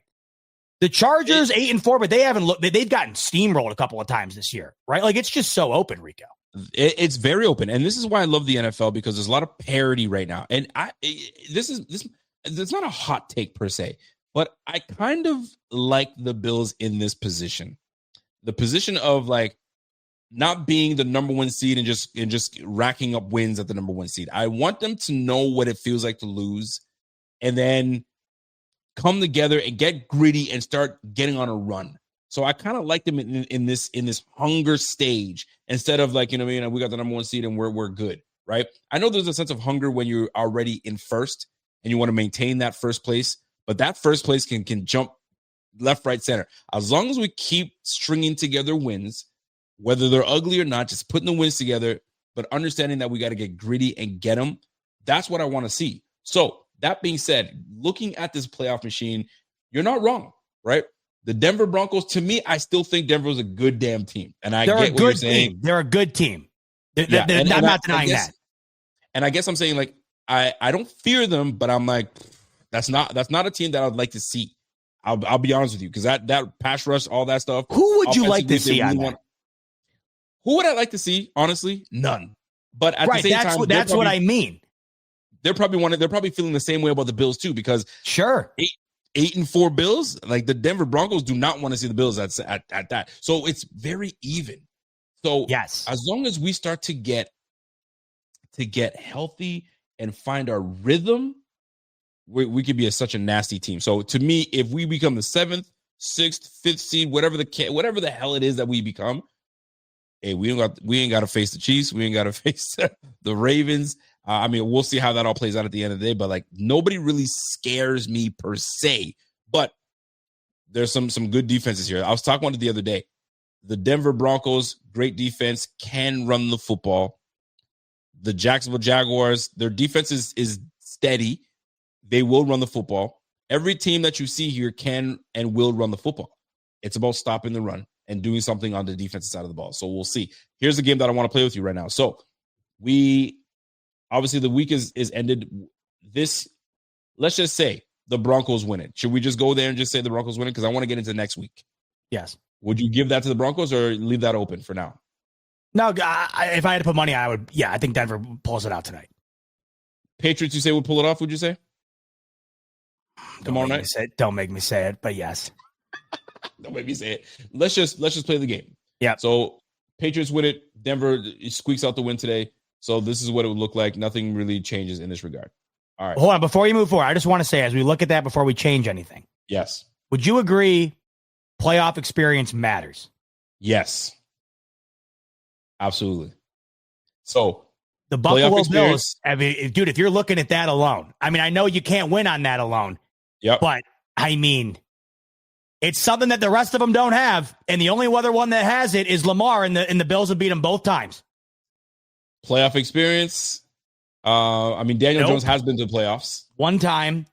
The Chargers 8-4, but they haven't looked. They've gotten steamrolled a couple of times this year, right? Like it's just so open, Rico. It's very open, and this is why I love the NFL, because there's a lot of parity right now. And this it's not a hot take per se, but I kind of like the Bills in this position, the position of like not being the number 1 seed and just racking up wins at the number 1 seed. I want them to know what it feels like to lose, and then come together and get gritty and start getting on a run. So I kind of like them in this hunger stage, instead of like, we got the number 1 seed and we're good, right? I know there's a sense of hunger when you're already in first and you want to maintain that first place, but that first place can jump left, right, center. As long as we keep stringing together wins, whether they're ugly or not, just putting the wins together, but understanding that we got to get gritty and get them. That's what I want to see. So that being said, looking at this playoff machine, you're not wrong, right? The Denver Broncos, to me, I still think Denver is a good damn team. And they're get what you're saying. Team. They're a good team. I'm not denying that. And I guess I'm saying, like, I don't fear them, but I'm like, that's not a team that I'd like to see. I'll be honest with you, because that pass rush, all that stuff. Who would you like to see on that? Who would I like to see? Honestly, none. But at the same time, that's what I mean. They're probably feeling the same way about the Bills too, because sure, 8-4 Bills, like the Denver Broncos do not want to see the Bills at that. So it's very even. So yes, as long as we start to get healthy and find our rhythm, we could be such a nasty team. So to me, if we become the 7th, 6th, 5th seed, whatever the hell it is that we become, hey, we ain't got to face the Chiefs. We ain't got to face the Ravens. I mean, we'll see how that all plays out at the end of the day, but like nobody really scares me per se. But there's some good defenses here. I was talking about it the other day. The Denver Broncos, great defense, can run the football. The Jacksonville Jaguars, their defense is steady. They will run the football. Every team that you see here can and will run the football. It's about stopping the run and doing something on the defensive side of the ball. So we'll see. Here's the game that I want to play with you right now. So obviously the week is ended. Let's just say the Broncos win it. Should we just go there and just say the Broncos win it? Because I want to get into next week. Yes. Would you give that to the Broncos or leave that open for now? No, if I had to put money, I would. Yeah, I think Denver pulls it out tonight. Patriots, you say would pull it off? Would you say? Tomorrow night? Don't make me say it, but yes. Don't make me say it. Let's just play the game. Yeah. So Patriots win it. Denver squeaks out the win today. So this is what it would look like. Nothing really changes in this regard. All right. Hold on. Before you move forward, I just want to say, as we look at that before we change anything. Yes. Would you agree playoff experience matters? Yes. Absolutely. So the Buffalo Bills, I mean, dude, if you're looking at that alone, I mean, I know you can't win on that alone. Yep. But I mean, it's something that the rest of them don't have. And the only other one that has it is Lamar, and the Bills have beat him both times. Playoff experience. I mean, Daniel Jones has been to the playoffs. One time.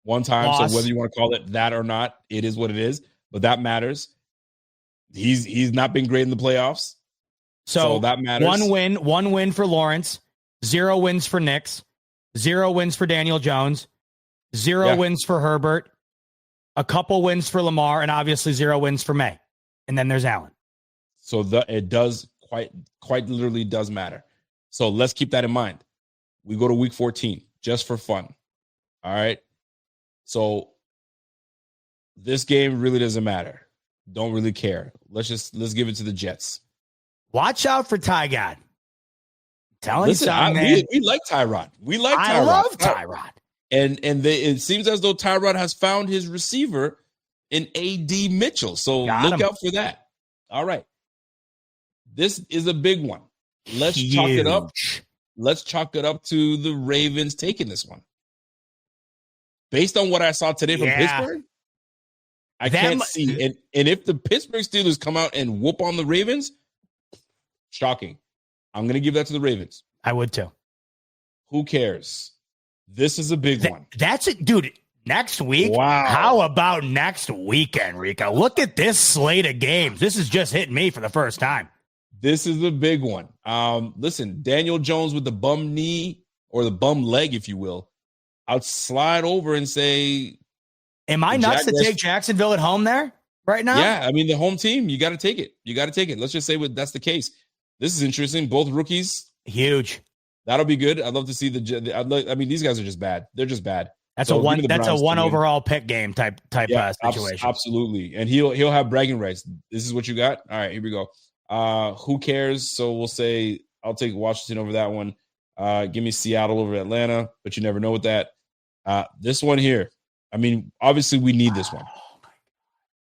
Loss. So whether you want to call it that or not, it is what it is. But that matters. He's not been great in the playoffs. So that matters. One win for Lawrence, 0 wins for Nix, 0 wins for Daniel Jones, 0 wins for Herbert, a couple wins for Lamar, and obviously 0 wins for May. And then there's Allen. So it does quite literally does matter. So let's keep that in mind. We go to week 14 just for fun. All right. So this game really doesn't matter. Don't really care. Let's give it to the Jets. Watch out for Tyrod. Listen, we like Tyrod. I love Tyrod. And it seems as though Tyrod has found his receiver in A.D. Mitchell. So look out for that. All right. This is a big one. Let's chalk it up. Let's chalk it up to the Ravens taking this one. Based on what I saw today from Pittsburgh, I can't see. And if the Pittsburgh Steelers come out and whoop on the Ravens, shocking. I'm going to give that to the Ravens. I would too. Who cares? This is a big one. That's it, dude. Next week? Wow. How about next weekend, Rico? Look at this slate of games. This is just hitting me for the first time. This is a big one. Listen, Daniel Jones with the bum knee or the bum leg, if you will. I'll slide over and say, am I nuts to take Jacksonville at home there right now? Yeah, I mean, the home team, you got to take it. You got to take it. Let's just say that's the case. This is interesting. Both rookies. Huge. That'll be good. I'd love to see these guys are just bad. They're just bad. That's a one overall pick game type situation. Absolutely. And he'll have bragging rights. This is what you got. All right, here we go. Who cares? So we'll say I'll take Washington over that one. Give me Seattle over Atlanta, but you never know with that. This one here. I mean, obviously we need this one.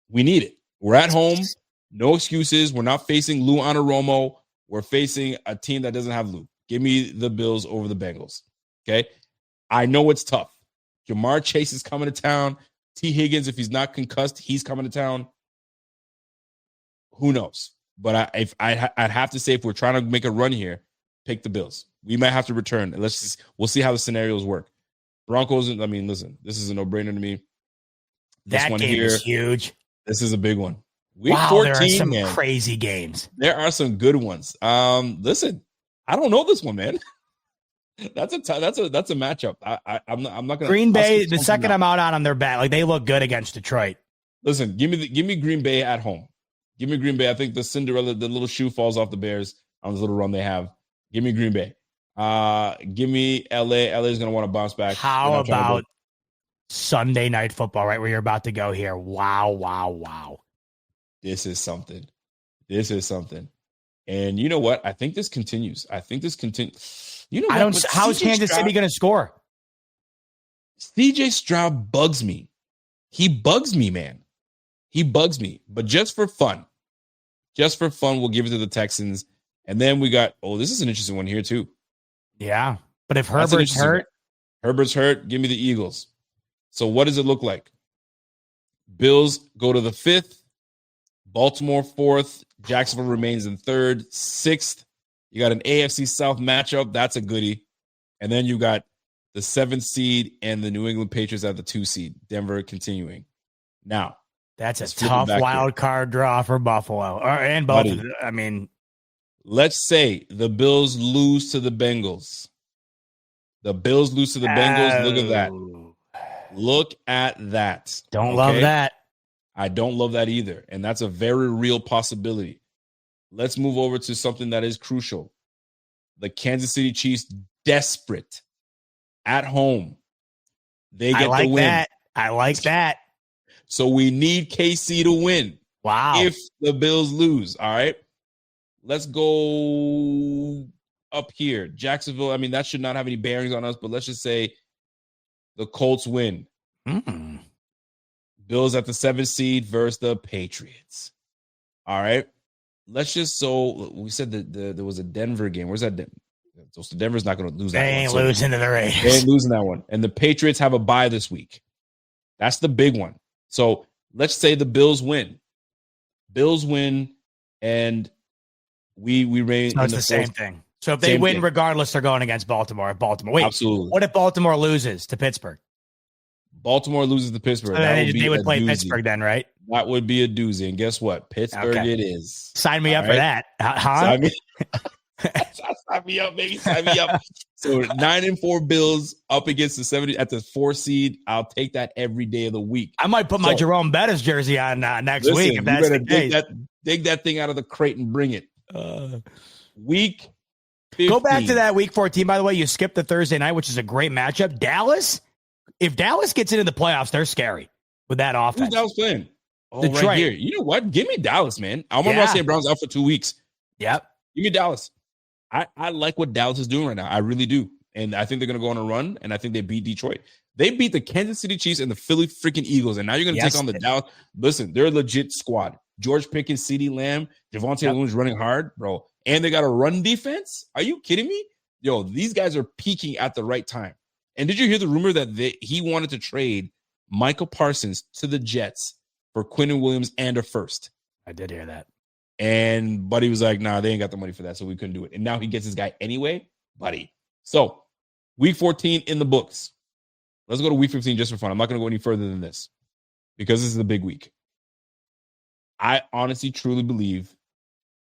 We need it. We're at home. No excuses. We're not facing Lou Anaromo. We're facing a team that doesn't have Lou. Give me the Bills over the Bengals. Okay. I know it's tough. Jamar Chase is coming to town. T. Higgins, if he's not concussed, he's coming to town. Who knows? But I'd have to say, if we're trying to make a run here, pick the Bills. We might have to return. We'll see how the scenarios work. Broncos, I mean, listen, this is a no-brainer to me. That game is huge. This is a big one. Week wow, 14, there are some man. crazy games. There are some good ones. Listen, I don't know this one, man. That's a matchup. I'm not gonna. Green Bay. The second I'm out on their bat, like they look good against Detroit. Listen, give me Green Bay at home. Give me Green Bay. I think the Cinderella, the little shoe falls off the Bears on this little run they have. Give me Green Bay. Give me LA. LA is gonna want to bounce back. How about Sunday Night Football? Right where you're about to go here. Wow. This is something. And you know what? I think this continues. You know what? How's Kansas City going to score? CJ Stroud bugs me. He bugs me, man. He bugs me. But just for fun, we'll give it to the Texans. And then we got, this is an interesting one here too. Yeah. But if Herbert's hurt, give me the Eagles. So what does it look like? Bills go to the 5th. Baltimore 4th. Jacksonville remains in 3rd. 6th. You got an AFC South matchup. That's a goodie. And then you got the 7th seed and the New England Patriots at the 2 seed. Denver continuing. Now, that's a tough wild card draw for Buffalo. And both. I mean, let's say the Bills lose to the Bengals. Look at that. Look at that. Don't love that. I don't love that either. And that's a very real possibility. Let's move over to something that is crucial. The Kansas City Chiefs, desperate at home. They get the win. I like that. So we need KC to win. Wow. If the Bills lose. All right. Let's go up here. Jacksonville. I mean, that should not have any bearings on us, but let's just say the Colts win. Bills at the 7th seed versus the Patriots. All right. Let's just we said that there was a Denver game. Where's that? So Denver's not going to lose that one. They ain't losing to the Raiders. They ain't losing that one. And the Patriots have a bye this week. That's the big one. So let's say the Bills win. And we reign. So it's the same thing. So if they win, regardless, they're going against Baltimore. Wait, absolutely. What if Baltimore loses to Pittsburgh? Baltimore loses to Pittsburgh. So they would play Pittsburgh then, right? That would be a doozy. And guess what? Pittsburgh it is. Sign me up for that. Huh? Sign me up, baby. Sign me up. So 9-4 Bills up against the 70 at the 4 seed. I'll take that every day of the week. I might put my Jerome Bettis jersey on next week if that's the case. Dig that thing out of the crate and bring it. Week 15. Go back to that week 14. By the way, you skipped the Thursday night, which is a great matchup. Dallas. If Dallas gets into the playoffs, they're scary with that offense. Who's Dallas playing? Detroit. Right here. You know what? Give me Dallas, man. I'm on St. Brown's out for 2 weeks. Yep. Give me Dallas. I like what Dallas is doing right now. I really do. And I think they're going to go on a run, and I think they beat Detroit. They beat the Kansas City Chiefs and the Philly freaking Eagles, and now you're going to take on the Dallas. Listen, they're a legit squad. George Pickens, CeeDee Lamb, Javonte Williams running hard, bro. And they got a run defense? Are you kidding me? Yo, these guys are peaking at the right time. And did you hear the rumor that he wanted to trade Michael Parsons to the Jets for Quinnen Williams and a first? I did hear that. And Buddy was like, nah, they ain't got the money for that, so we couldn't do it. And now he gets his guy anyway, Buddy. So week 14 in the books. Let's go to week 15 just for fun. I'm not going to go any further than this because this is the big week. I honestly, truly believe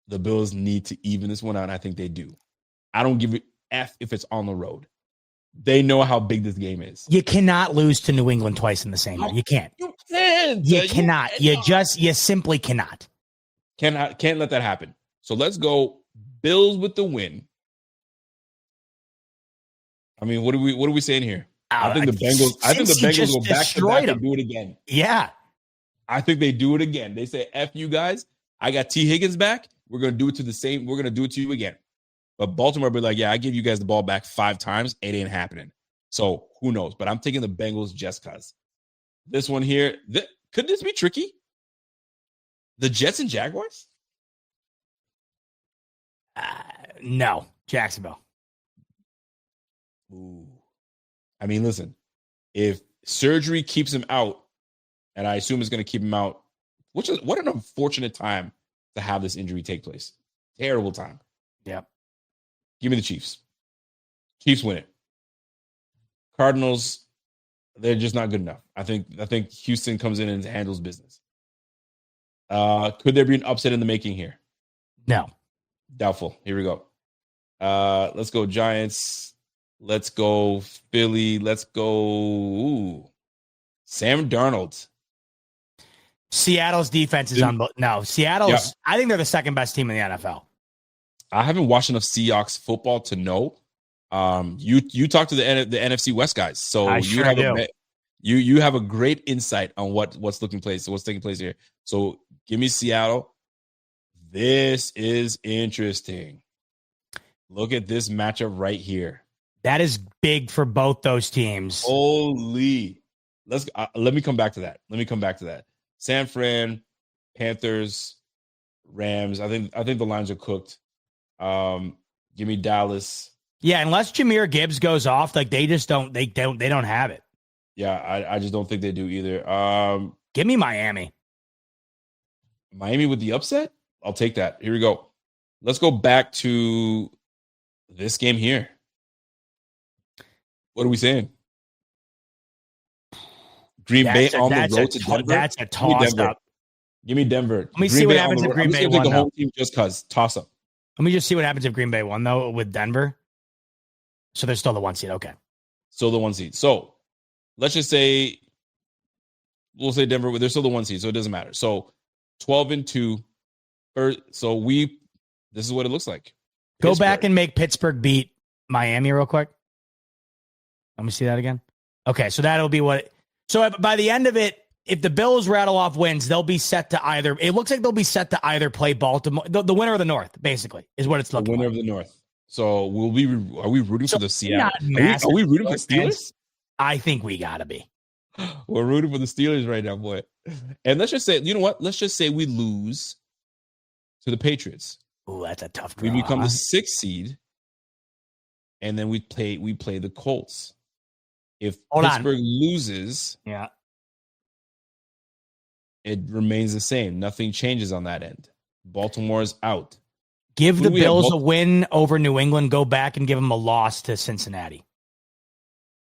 the Bills need to even this one out, and I think they do. I don't give a F if it's on the road. They know how big this game is. You cannot lose to New England twice in the same year. You can't. You can't. You cannot. You simply cannot. Can't let that happen. So let's go Bills with the win. I mean, what are we saying here? I think the Bengals go back to back and do it again. Yeah. I think they do it again. They say, F you guys. I got T. Higgins back. We're going to do it to the same. We're going to do it to you again. But Baltimore will be like, yeah, I give you guys the ball back 5 times. It ain't happening. So who knows? But I'm taking the Bengals just because. This one here, could this be tricky? The Jets and Jaguars? No. Jacksonville. Ooh. I mean, listen, if surgery keeps him out, and I assume it's going to keep him out, what an unfortunate time to have this injury take place. Terrible time. Yep. Give me the Chiefs. Chiefs win it. Cardinals, they're just not good enough. I think Houston comes in and handles business. Could there be an upset in the making here? No. Doubtful. Here we go. Let's go Giants. Let's go Philly. Let's go Sam Darnold. Seattle's defense is Seattle's. Yeah. I think they're the second best team in the NFL. I haven't watched enough Seahawks football to know. You talk to the NFC West guys, so you have a great insight on what's taking place here. So give me Seattle. This is interesting. Look at this matchup right here. That is big for both those teams. Holy. Let me come back to that. San Fran, Panthers, Rams. I think the lines are cooked. Give me Dallas. Yeah, unless Jahmyr Gibbs goes off, like they don't have it. Yeah, I just don't think they do either. Give me Miami. Miami with the upset? I'll take that. Here we go. Let's go back to this game here. What are we saying? Green Bay on the road to Denver? That's a toss-up. Give me Denver. Let me see what happens if Green Bay won. The whole team just because. Toss-up. Let me just see what happens if Green Bay won, though, with Denver. So they're still the 1 seed. Okay. Still the 1 seed. So let's just say we'll say Denver, but they're still the 1 seed, so it doesn't matter. So 12-2. So this is what it looks like. Go back and make Pittsburgh beat Miami real quick. Let me see that again. Okay, so that'll be what. So by the end of it, if the Bills rattle off wins, they'll be set to either. It looks like they'll be set to either play Baltimore, the winner of the North, basically, is what it's looking like. The winner of the North. So are we rooting for the Seattle? Are we rooting for Steelers? I think we gotta be. We're rooting for the Steelers right now, boy. And let's just say, you know what? Let's just say we lose to the Patriots. Ooh, that's a tough draw. We become the 6th seed, and then we play the Colts. If Pittsburgh loses, yeah, it remains the same. Nothing changes on that end. Baltimore's out. Give the Bills a win over New England. Go back and give them a loss to Cincinnati.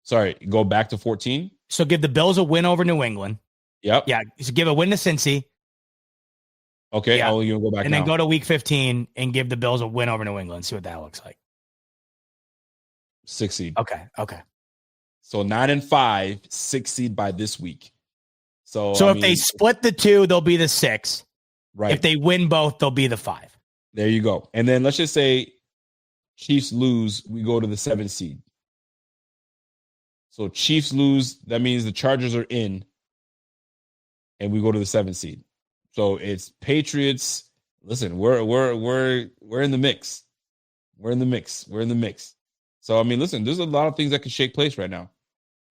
Sorry, go back to 14. So give the Bills a win over New England. Yep. Yeah. So give a win to Cincy. Okay. Yeah. I'll go back and then go to week 15 and give the Bills a win over New England. See what that looks like. 6 seed. Okay. So 9-5, 6 seed by this week. So if they split the 2, they'll be the 6. Right. If they win both, they'll be the 5. There you go. And then let's just say Chiefs lose, we go to the 7th seed. So Chiefs lose, that means the Chargers are in, and we go to the 7th seed. So it's Patriots. Listen, we're in the mix. We're in the mix. So I mean, listen, there's a lot of things that could shake place right now.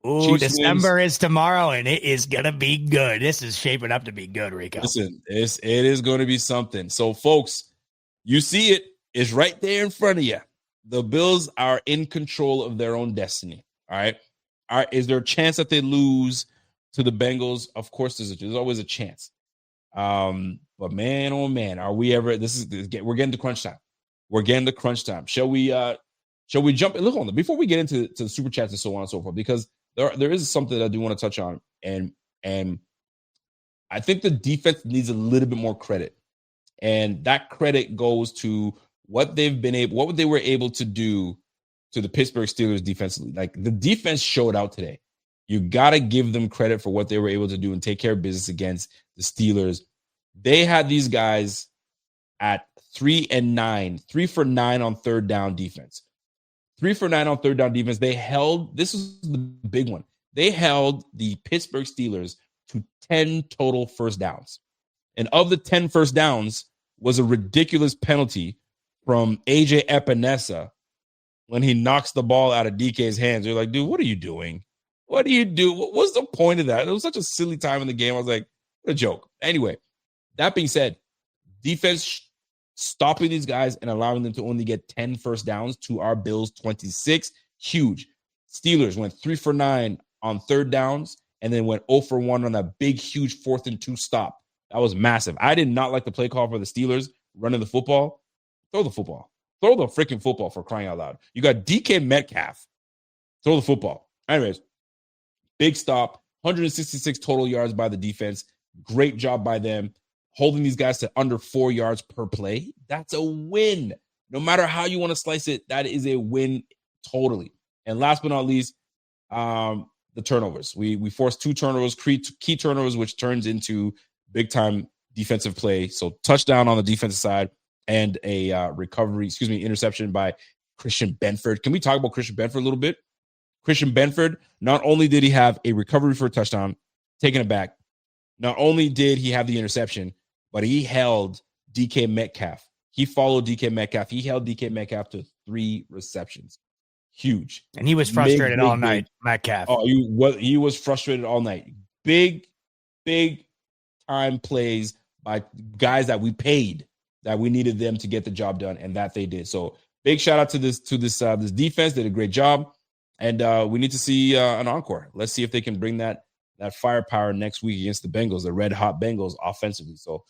Ooh, Chiefs December is tomorrow, and it is gonna be good. This is shaping up to be good, Rico. Listen, it is going to be something. So, folks, you see it. It's right there in front of you. The Bills are in control of their own destiny. All right. Is there a chance that they lose to the Bengals? Of course, there's always a chance. But man, oh man, are we ever? We're getting to crunch time. Shall we jump? Look on before we get into the super chats and so on and so forth, because there is something that I do want to touch on, and I think the defense needs a little bit more credit, and that credit goes to what they were able to do to the Pittsburgh Steelers defensively. Like, the defense showed out today. You got to give them credit for what they were able to do and take care of business against the Steelers. They had these guys at 3 for 9 on third down defense. 3 for 9 on third down defense. This was the big one. They held the Pittsburgh Steelers to 10 total first downs. And of the 10 first downs was a ridiculous penalty from AJ Epinesa when he knocks the ball out of DK's hands. You're like, dude, what are you doing? What do you do? What was the point of that? It was such a silly time in the game. I was like, what a joke. Anyway, that being said, defense stopping these guys and allowing them to only get 10 first downs to our Bills 26. Huge. Steelers went 3 for 9 on third downs and then went 0 for 1 on that big, huge 4th and 2 stop. That was massive. I did not like the play call for the Steelers running the football. Throw the football. Throw the freaking football, for crying out loud. You got DK Metcalf. Throw the football. Anyways, big stop. 166 total yards by the defense. Great job by them. Holding these guys to under 4 yards per play. That's a win. No matter how you want to slice it, that is a win totally. And last but not least, the turnovers. We forced 2 turnovers, key turnovers, which turns into big-time defensive play. So touchdown on the defensive side and a interception by Christian Benford. Can we talk about Christian Benford a little bit? Christian Benford, not only did he have a recovery for a touchdown, taking it back, not only did he have the interception, but he held DK Metcalf. He followed DK Metcalf. He held DK Metcalf to 3 receptions. Huge. And he was frustrated all night, Metcalf. Oh, he was frustrated all night. Big time plays by guys that we paid, that we needed them to get the job done, and that they did. So big shout out to this defense. They did a great job. And we need to see an encore. Let's see if they can bring that firepower next week against the Bengals, the red hot Bengals offensively. So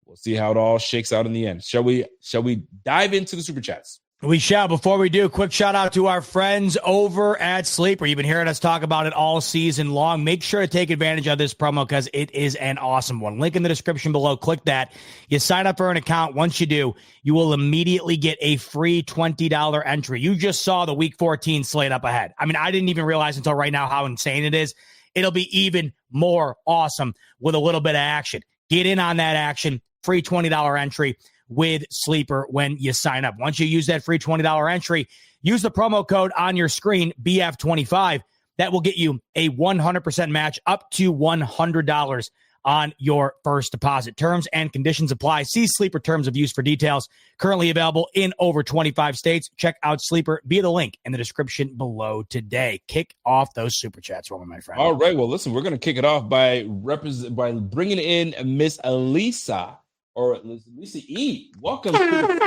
we'll see how it all shakes out in the end. Shall we dive into the super chats? We shall. Before we do, quick shout out to our friends over at Sleeper. You've been hearing us talk about it all season long. Make sure to take advantage of this promo because it is an awesome one. Link in the description below. Click that. You sign up for an account. Once you do, you will immediately get a free $20 entry. You just saw the Week 14 slate up ahead. I mean, I didn't even realize until right now how insane it is. It'll be even more awesome with a little bit of action. Get in on that action. Free $20 entry with Sleeper when you sign up. Once you use that free $20 entry, use the promo code on your screen, BF25. That will get you a 100% match up to $100 on your first deposit. Terms and conditions apply. See Sleeper terms of use for details. Currently available in over 25 states. Check out Sleeper via the link in the description below today. Kick off those super chats for me, my friend. All right. Well, listen, we're going to kick it off by bringing in Miss Lisa. Or Lisa E. Welcome to the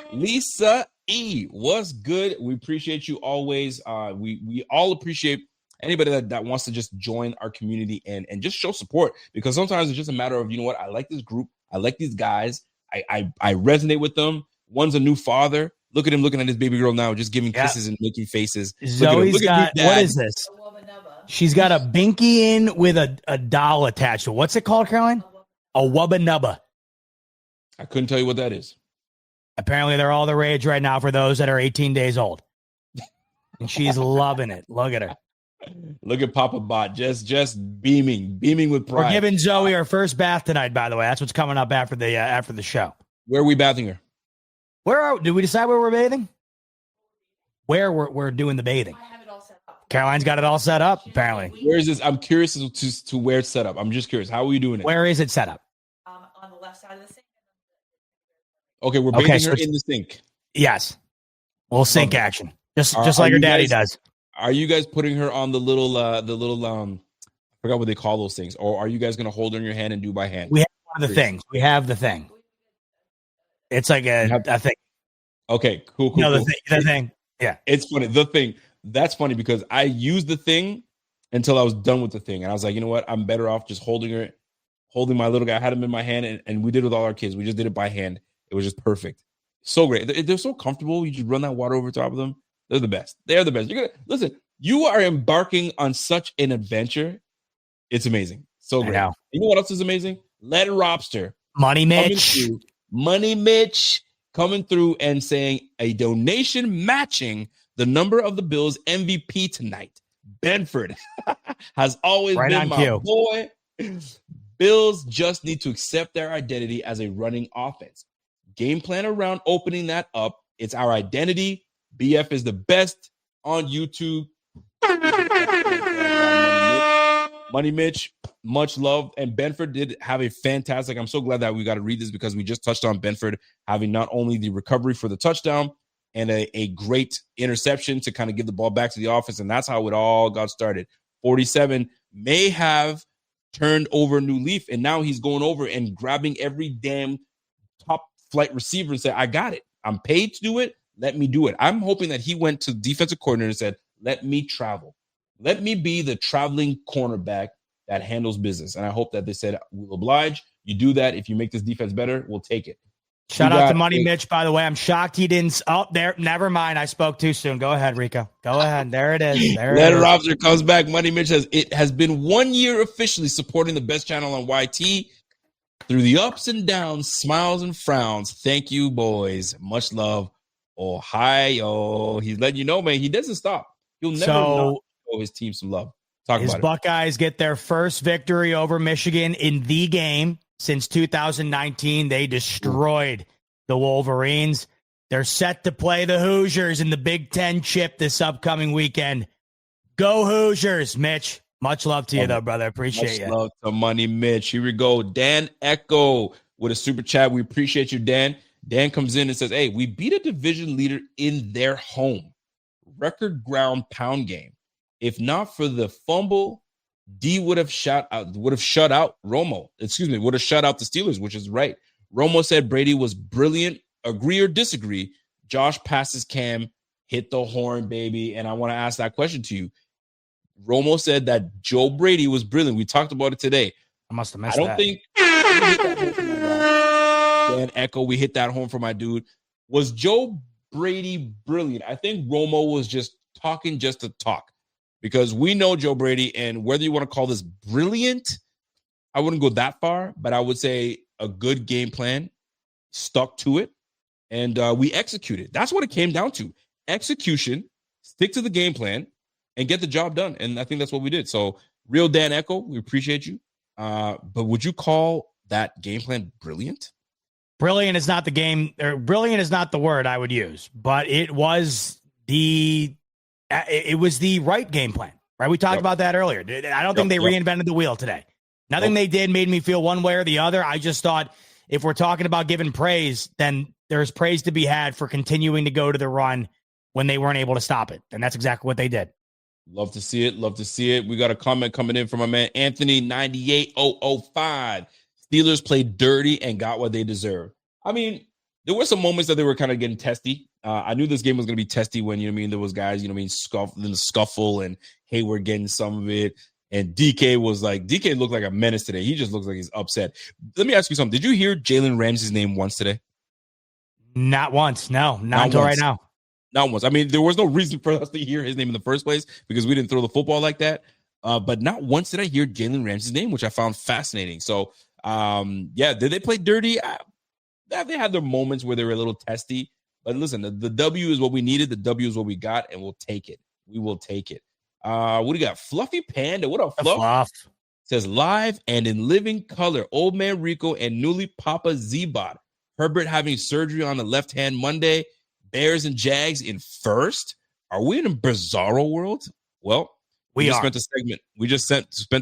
club. Lisa E. What's good? We appreciate you always. We all appreciate anybody that wants to just join our community and just show support, because sometimes it's just a matter of, you know what, I like this group. I like these guys. I resonate with them. One's a new father. Look at him looking at his baby girl now, just giving kisses and making faces. Zoe's got, what is this? She's got a binky in with a doll attached to it. What's it called, Caroline? A wubba nubba. I couldn't tell you what that is. Apparently, they're all the rage right now for those that are 18 days old. And she's loving it. Look at her. Look at Papa Bot, just beaming with pride. We're giving Zoe her first bath tonight, by the way. That's what's coming up after the show. Where are we bathing her? Did we decide where we're bathing? Where we're doing the bathing? I have it all set up. Caroline's got it all set up, apparently. Where is this? I'm curious to where it's set up. I'm just curious. How are you doing it? Where is it set up? On the left side of the sink. Okay, we're bathing her in the sink. Yes. Little sink action. Just like her daddy does. Are you guys putting her on the little I forgot what they call those things, or are you guys gonna hold her in your hand and do by hand? We have one of the things. We have the thing. It's like a thing. Okay, cool. No, cool. The thing. Yeah. It's funny. The thing. That's funny because I used the thing until I was done with the thing. And I was like, you know what? I'm better off just holding my little guy. I had him in my hand, and we did it with all our kids. We just did it by hand. It was just perfect. So great. They're so comfortable. You just run that water over top of them. They're the best. They're the best. You're gonna listen. You are embarking on such an adventure. It's amazing. So great. You know what else is amazing? Len Robster. Money Mitch. Money Mitch coming through and saying a donation matching the number of the Bills MVP tonight. Benford has always been my boy. Bills just need to accept their identity as a running offense. Game plan around opening that up. It's our identity. BF is the best on YouTube. Money Mitch, much love. And Benford did have a fantastic, I'm so glad that we got to read this because we just touched on Benford having not only the recovery for the touchdown and a great interception to kind of give the ball back to the offense. And that's how it all got started. 47 may have turned over a new leaf, and now he's going over and grabbing every damn top flight receiver and say, I got it. I'm paid to do it. Let me do it. I'm hoping that he went to defensive coordinator and said, let me travel. Let me be the traveling cornerback that handles business. And I hope that they said, we'll oblige. You do that. If you make this defense better, we'll take it. Shout out to Money Mitch, by the way. I'm shocked he didn't. Oh, there. Never mind. I spoke too soon. Go ahead, Rico. Go ahead. There it is. Let Robster comes back. Money Mitch it has been 1 year officially supporting the best channel on YT through the ups and downs, smiles and frowns. Thank you, boys. Much love. Ohio. He's letting you know, man, he doesn't stop. He'll never show his team some love. His Buckeyes get their first victory over Michigan in the game since 2019. They destroyed the Wolverines. They're set to play the Hoosiers in the Big Ten chip this upcoming weekend. Go Hoosiers, Mitch. Much love to you, though, brother. Appreciate you. Much love to Money Mitch. Here we go. Dan Echo with a super chat. We appreciate you, Dan. Dan comes in and says, hey, we beat a division leader in their home. Record ground pound game. If not for the fumble, D would have shut out Romo. Would have shut out the Steelers, which is right. Romo said Brady was brilliant. Agree or disagree? Josh passes Cam, hit the horn, baby. And I want to ask that question to you. Romo said that Joe Brady was brilliant. We talked about it today. I must have missed that. I don't think Dan Echo, we hit that home for my dude. Was Joe Brady brilliant? I think Romo was just talking just to talk. Because we know Joe Brady, and whether you want to call this brilliant, I wouldn't go that far, but I would say a good game plan, stuck to it, and we executed. That's what it came down to. Execution, stick to the game plan, and get the job done. And I think that's what we did. So, real Dan Echo, we appreciate you. But would you call that game plan brilliant? Brilliant is not brilliant is not the word I would use, but it was the right game plan, right? We talked about that earlier. I don't think they reinvented the wheel today. Nothing they did made me feel one way or the other. I just thought if we're talking about giving praise, then there's praise to be had for continuing to go to the run when they weren't able to stop it. And that's exactly what they did. Love to see it. Love to see it. We got a comment coming in from my man, Anthony 98005. Steelers played dirty and got what they deserve. I mean, there were some moments that they were kind of getting testy. I knew this game was going to be testy when, there was guys, in the scuffle and Hayward getting some of it. And DK looked like a menace today. He just looks like he's upset. Let me ask you something. Did you hear Jalen Ramsey's name once today? Not once. No, not until right now. Not once. I mean, there was no reason for us to hear his name in the first place because we didn't throw the football like that. But not once did I hear Jalen Ramsey's name, which I found fascinating. So, did they play dirty? They had their moments where they were a little testy. But listen, the W is what we needed. The W is what we got, and we'll take it. We will take it. What do you got? Fluffy Panda. What up, Fluff? Says live and in living color. Old man Rico and newly Papa Z-Bot. Herbert having surgery on the left hand Monday. Bears and Jags in first. Are we in a bizarro world? Well, we just spent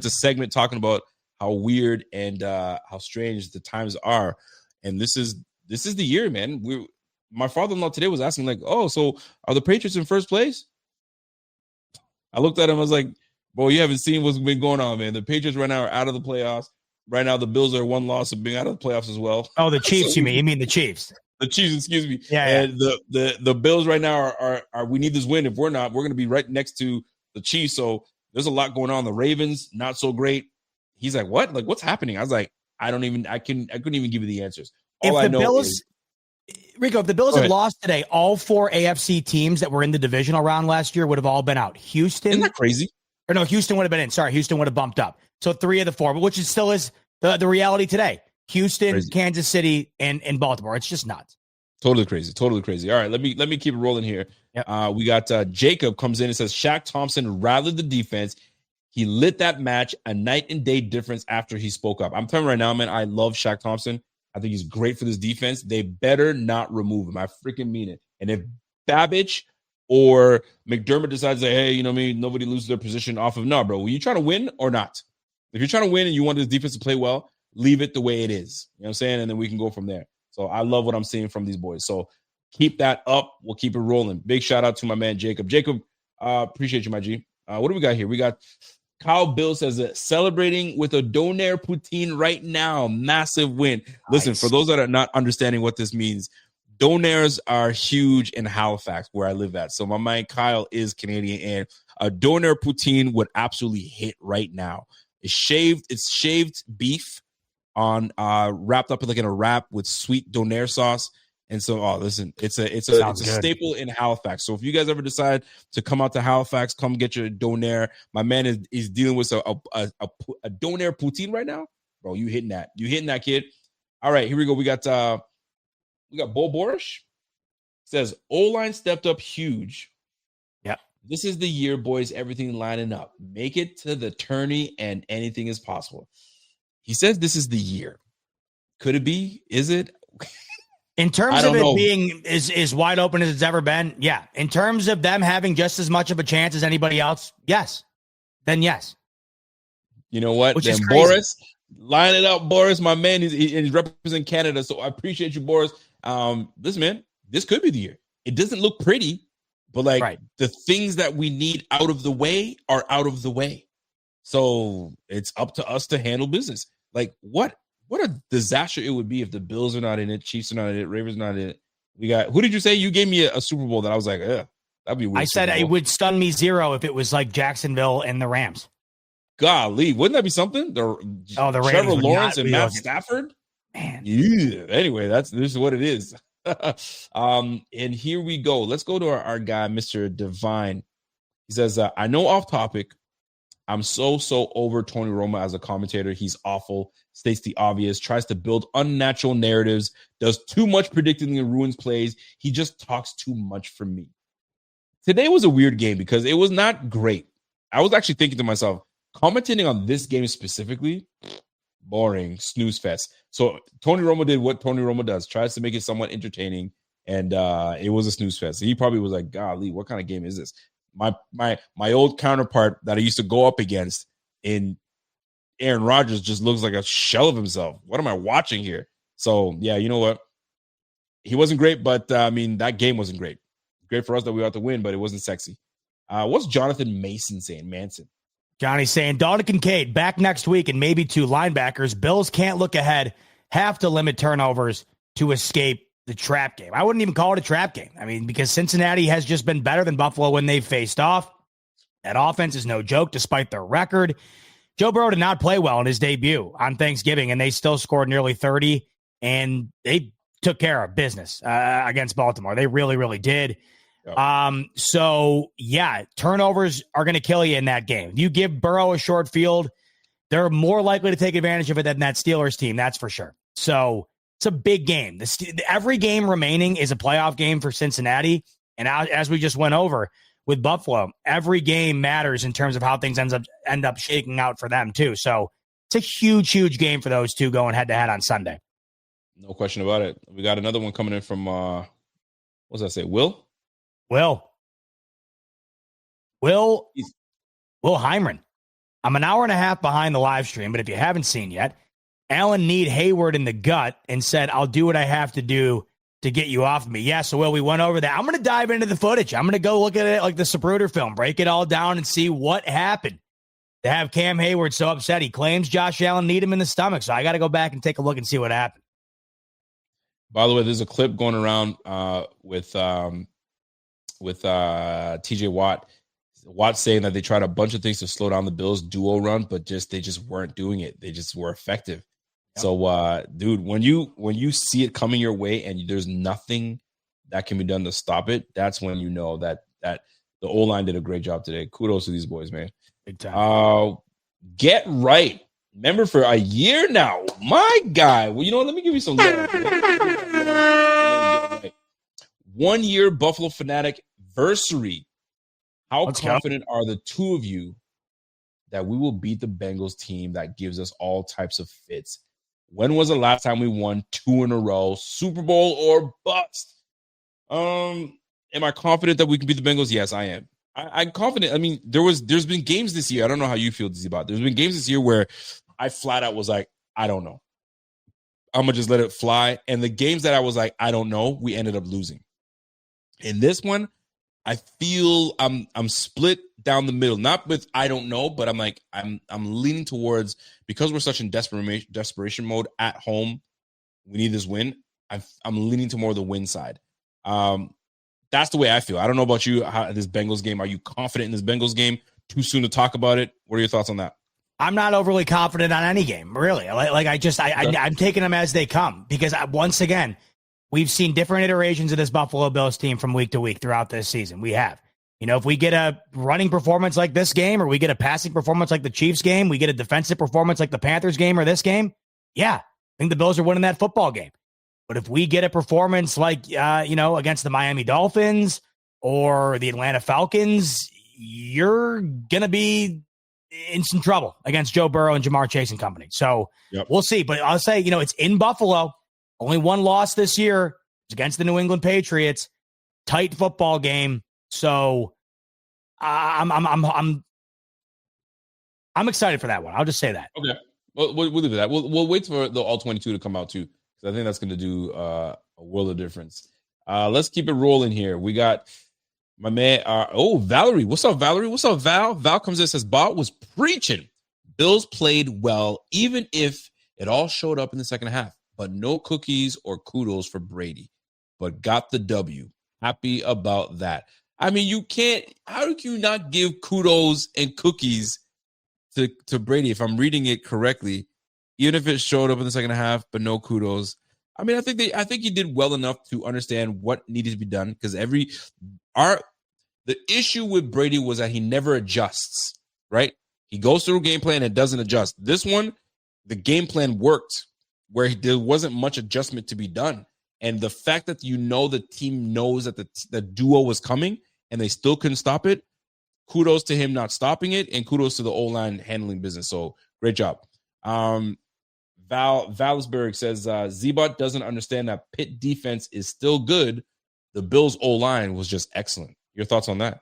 a segment talking about how weird and how strange the times are, and this is the year, man. My father-in-law today was asking, like, oh, so are the Patriots in first place? I looked at him. I was like, bro, you haven't seen what's been going on, man. The Patriots right now are out of the playoffs. Right now, the Bills are one loss of being out of the playoffs as well. Oh, the Chiefs, you mean? You mean the Chiefs? The Chiefs, excuse me. Yeah. And the Bills right now are we need this win. If we're not, we're going to be right next to the Chiefs. So there's a lot going on. The Ravens, not so great. He's like, what? Like, what's happening? I was like, I couldn't even give you the answers. All I know is Rico, if the Bills Go had ahead. lost today, all 4 AFC teams that were in the divisional round last year would have all been out. Houston. Isn't that crazy? Or no, Houston would have been in. Sorry, Houston would have bumped up. So 3 of the 4, but which is still is the reality today. Houston, Crazy. Kansas City, and Baltimore. It's just nuts. Totally crazy. Totally crazy. All right, let me keep it rolling here. Yep. We got Jacob comes in and says Shaq Thompson rallied the defense. He lit that match, a night and day difference after he spoke up. I'm telling you right now, man, I love Shaq Thompson. I think he's great for this defense. They better not remove him. I freaking mean it. And if Babbage or McDermott decides that, hey, you know what I mean, nobody loses their position off of, no, bro, were you trying to win or not? If you're trying to win and you want this defense to play well, leave it the way it is. You know what I'm saying? And then we can go from there. So I love what I'm seeing from these boys. So keep that up. We'll keep it rolling. Big shout out to my man, Jacob. Jacob, appreciate you, my G. What do we got here? We got Kyle Bill says celebrating with a donaire poutine right now. Massive win. Nice. Listen, for those that are not understanding what this means, donaires are huge in Halifax, where I live at. So my man Kyle is Canadian, and a donaire poutine would absolutely hit right now. It's shaved beef on wrapped up like in a wrap with sweet donaire sauce. And so, listen, it's a staple in Halifax. So if you guys ever decide to come out to Halifax, come get your donaire. My man is dealing with a donaire poutine right now, bro. You hitting that kid. All right, here we go. We got Bo Borish says O-line stepped up huge. Yeah, this is the year, boys. Everything lining up. Make it to the tourney, and anything is possible. He says this is the year. Could it be? Is it? In terms of it being as wide open as it's ever been, yeah. In terms of them having just as much of a chance as anybody else, yes. Then yes. You know what? Then Boris, line it up, Boris. My man, he's representing Canada, so I appreciate you, Boris. Listen, man, this could be the year. It doesn't look pretty, but the things that we need out of the way are out of the way. So it's up to us to handle business. Like what a disaster it would be if the Bills are not in it, Chiefs are not in it, Ravens are not in it. We got, who did you say? You gave me a Super Bowl that I was like, that'd be weird. I said it would stun me zero if it was like Jacksonville and the Rams. Golly, wouldn't that be something? The Ravens Trevor Lawrence and Matt Stafford? Man. Yeah. Anyway, this is what it is. And here we go. Let's go to our guy, Mr. Divine. He says, I know off topic, I'm so over Tony Romo as a commentator. He's awful, states the obvious, tries to build unnatural narratives, does too much predicting and ruins plays. He just talks too much for me. Today was a weird game because it was not great. I was actually thinking to myself, commentating on this game specifically, boring, snooze fest. So Tony Romo did what Tony Romo does, tries to make it somewhat entertaining, and it was a snooze fest. He probably was like, golly, what kind of game is this? My old counterpart that I used to go up against in Aaron Rodgers just looks like a shell of himself. What am I watching here? So, yeah, you know what? He wasn't great, but, that game wasn't great. Great for us that we got to win, but it wasn't sexy. What's Jonathan Mason saying, Manson? Johnny's saying, Donald Kincaid back next week and maybe 2 linebackers. Bills can't look ahead, have to limit turnovers to escape the trap game. I wouldn't even call it a trap game. Because Cincinnati has just been better than Buffalo when they faced off. That offense is no joke, despite their record. Joe Burrow did not play well in his debut on Thanksgiving, and they still scored nearly 30, and they took care of business against Baltimore. They really, really did. Yep. So, yeah, turnovers are going to kill you in that game. If you give Burrow a short field, they're more likely to take advantage of it than that Steelers team, that's for sure. So, it's a big game. Every game remaining is a playoff game for Cincinnati. And as we just went over with Buffalo, every game matters in terms of how things end up shaking out for them, too. So it's a huge, huge game for those two going head-to-head on Sunday. No question about it. We got another one coming in from, what does that say, Will Heimran. I'm an hour and a half behind the live stream, but if you haven't seen yet, Allen kneed Hayward in the gut and said, I'll do what I have to do to get you off of me. Yeah, so, we went over that. I'm going to dive into the footage. I'm going to go look at it like the Zapruder film, break it all down and see what happened to have Cam Hayward so upset. He claims Josh Allen kneed him in the stomach, so I got to go back and take a look and see what happened. By the way, there's a clip going around with TJ Watt. Watt saying that they tried a bunch of things to slow down the Bills' duo run, but they just weren't doing it. They just were effective. So, dude, when you see it coming your way and there's nothing that can be done to stop it, that's when you know that the O-line did a great job today. Kudos to these boys, man. Big time. Get right. Remember, for a year now, my guy. Well, you know what? Let me give you some love. 1 year Buffalo Fanatic versary. How Let's confident are the two of you that we will beat the Bengals team that gives us all types of fits? When was the last time we won 2 in a row? Super Bowl or bust? Am I confident that we can beat the Bengals? Yes, I am. I'm confident. I mean, there's been games this year. I don't know how you feel, Dizzy, about it. There's been games this year where I flat out was like, I don't know. I'm gonna just let it fly. And the games that I was like, I don't know, we ended up losing. In this one, I feel I'm split down the middle. Not with I don't know, but I'm like I'm leaning towards, because we're such in desperation mode at home. We need this win. I'm leaning to more of the win side. That's the way I feel. I don't know about you. How this Bengals game? Are you confident in this Bengals game? Too soon to talk about it. What are your thoughts on that? I'm not overly confident on any game, really. I'm taking them as they come, because once again, we've seen different iterations of this Buffalo Bills team from week to week throughout this season. We have. If we get a running performance like this game, or we get a passing performance like the Chiefs game, we get a defensive performance like the Panthers game or this game, yeah, I think the Bills are winning that football game. But if we get a performance like, against the Miami Dolphins or the Atlanta Falcons, you're going to be in some trouble against Joe Burrow and Jamar Chase and company. So We'll see. But I'll say, it's in Buffalo. Only one loss this year. It's against the New England Patriots. Tight football game. So I'm excited for that one. I'll just say that. Okay. Well, we'll leave it at that. We'll wait for the all 22 to come out too, because I think that's going to do a world of difference. Let's keep it rolling here. We got my man. Valerie. What's up, Valerie? What's up, Val? Val comes in and says, Bob was preaching. Bills played well, even if it all showed up in the second half, but no cookies or kudos for Brady, but got the W. Happy about that. I mean, you can't, how can you not give kudos and cookies to Brady, if I'm reading it correctly, even if it showed up in the second half, but no kudos? I mean, I think he did well enough to understand what needed to be done, because the issue with Brady was that he never adjusts, right? He goes through a game plan and doesn't adjust. This one, the game plan worked, where there wasn't much adjustment to be done. And the fact that the team knows that the duo was coming and they still couldn't stop it, kudos to him not stopping it, and kudos to the O-line handling business. So great job. Valsberg says, Z-Bot doesn't understand that Pitt defense is still good. The Bills O-line was just excellent. Your thoughts on that?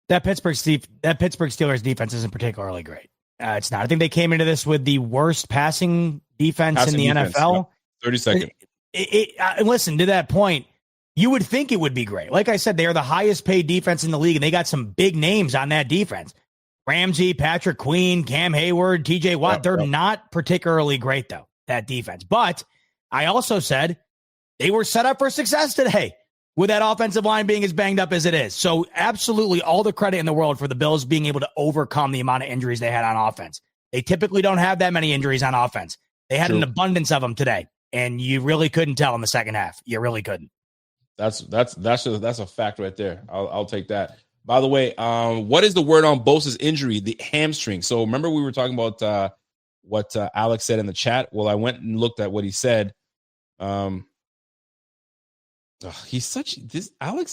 That Pittsburgh Steelers defense isn't particularly great. It's not. I think they came into this with the worst passing defense in the NFL. 32nd. Listen, to that point, you would think it would be great. Like I said, they are the highest paid defense in the league, and they got some big names on that defense. Ramsey, Patrick Queen, Cam Hayward, TJ Watt. They're not particularly great, though, that defense. But I also said they were set up for success today with that offensive line being as banged up as it is. So absolutely all the credit in the world for the Bills being able to overcome the amount of injuries they had on offense. They typically don't have that many injuries on offense. They had an abundance of them today, and you really couldn't tell in the second half. You really couldn't. That's a fact right there. I'll take that. By the way, what is the word on Bosa's injury? The hamstring. So remember we were talking about what Alex said in the chat. Well, I went and looked at what he said. Alex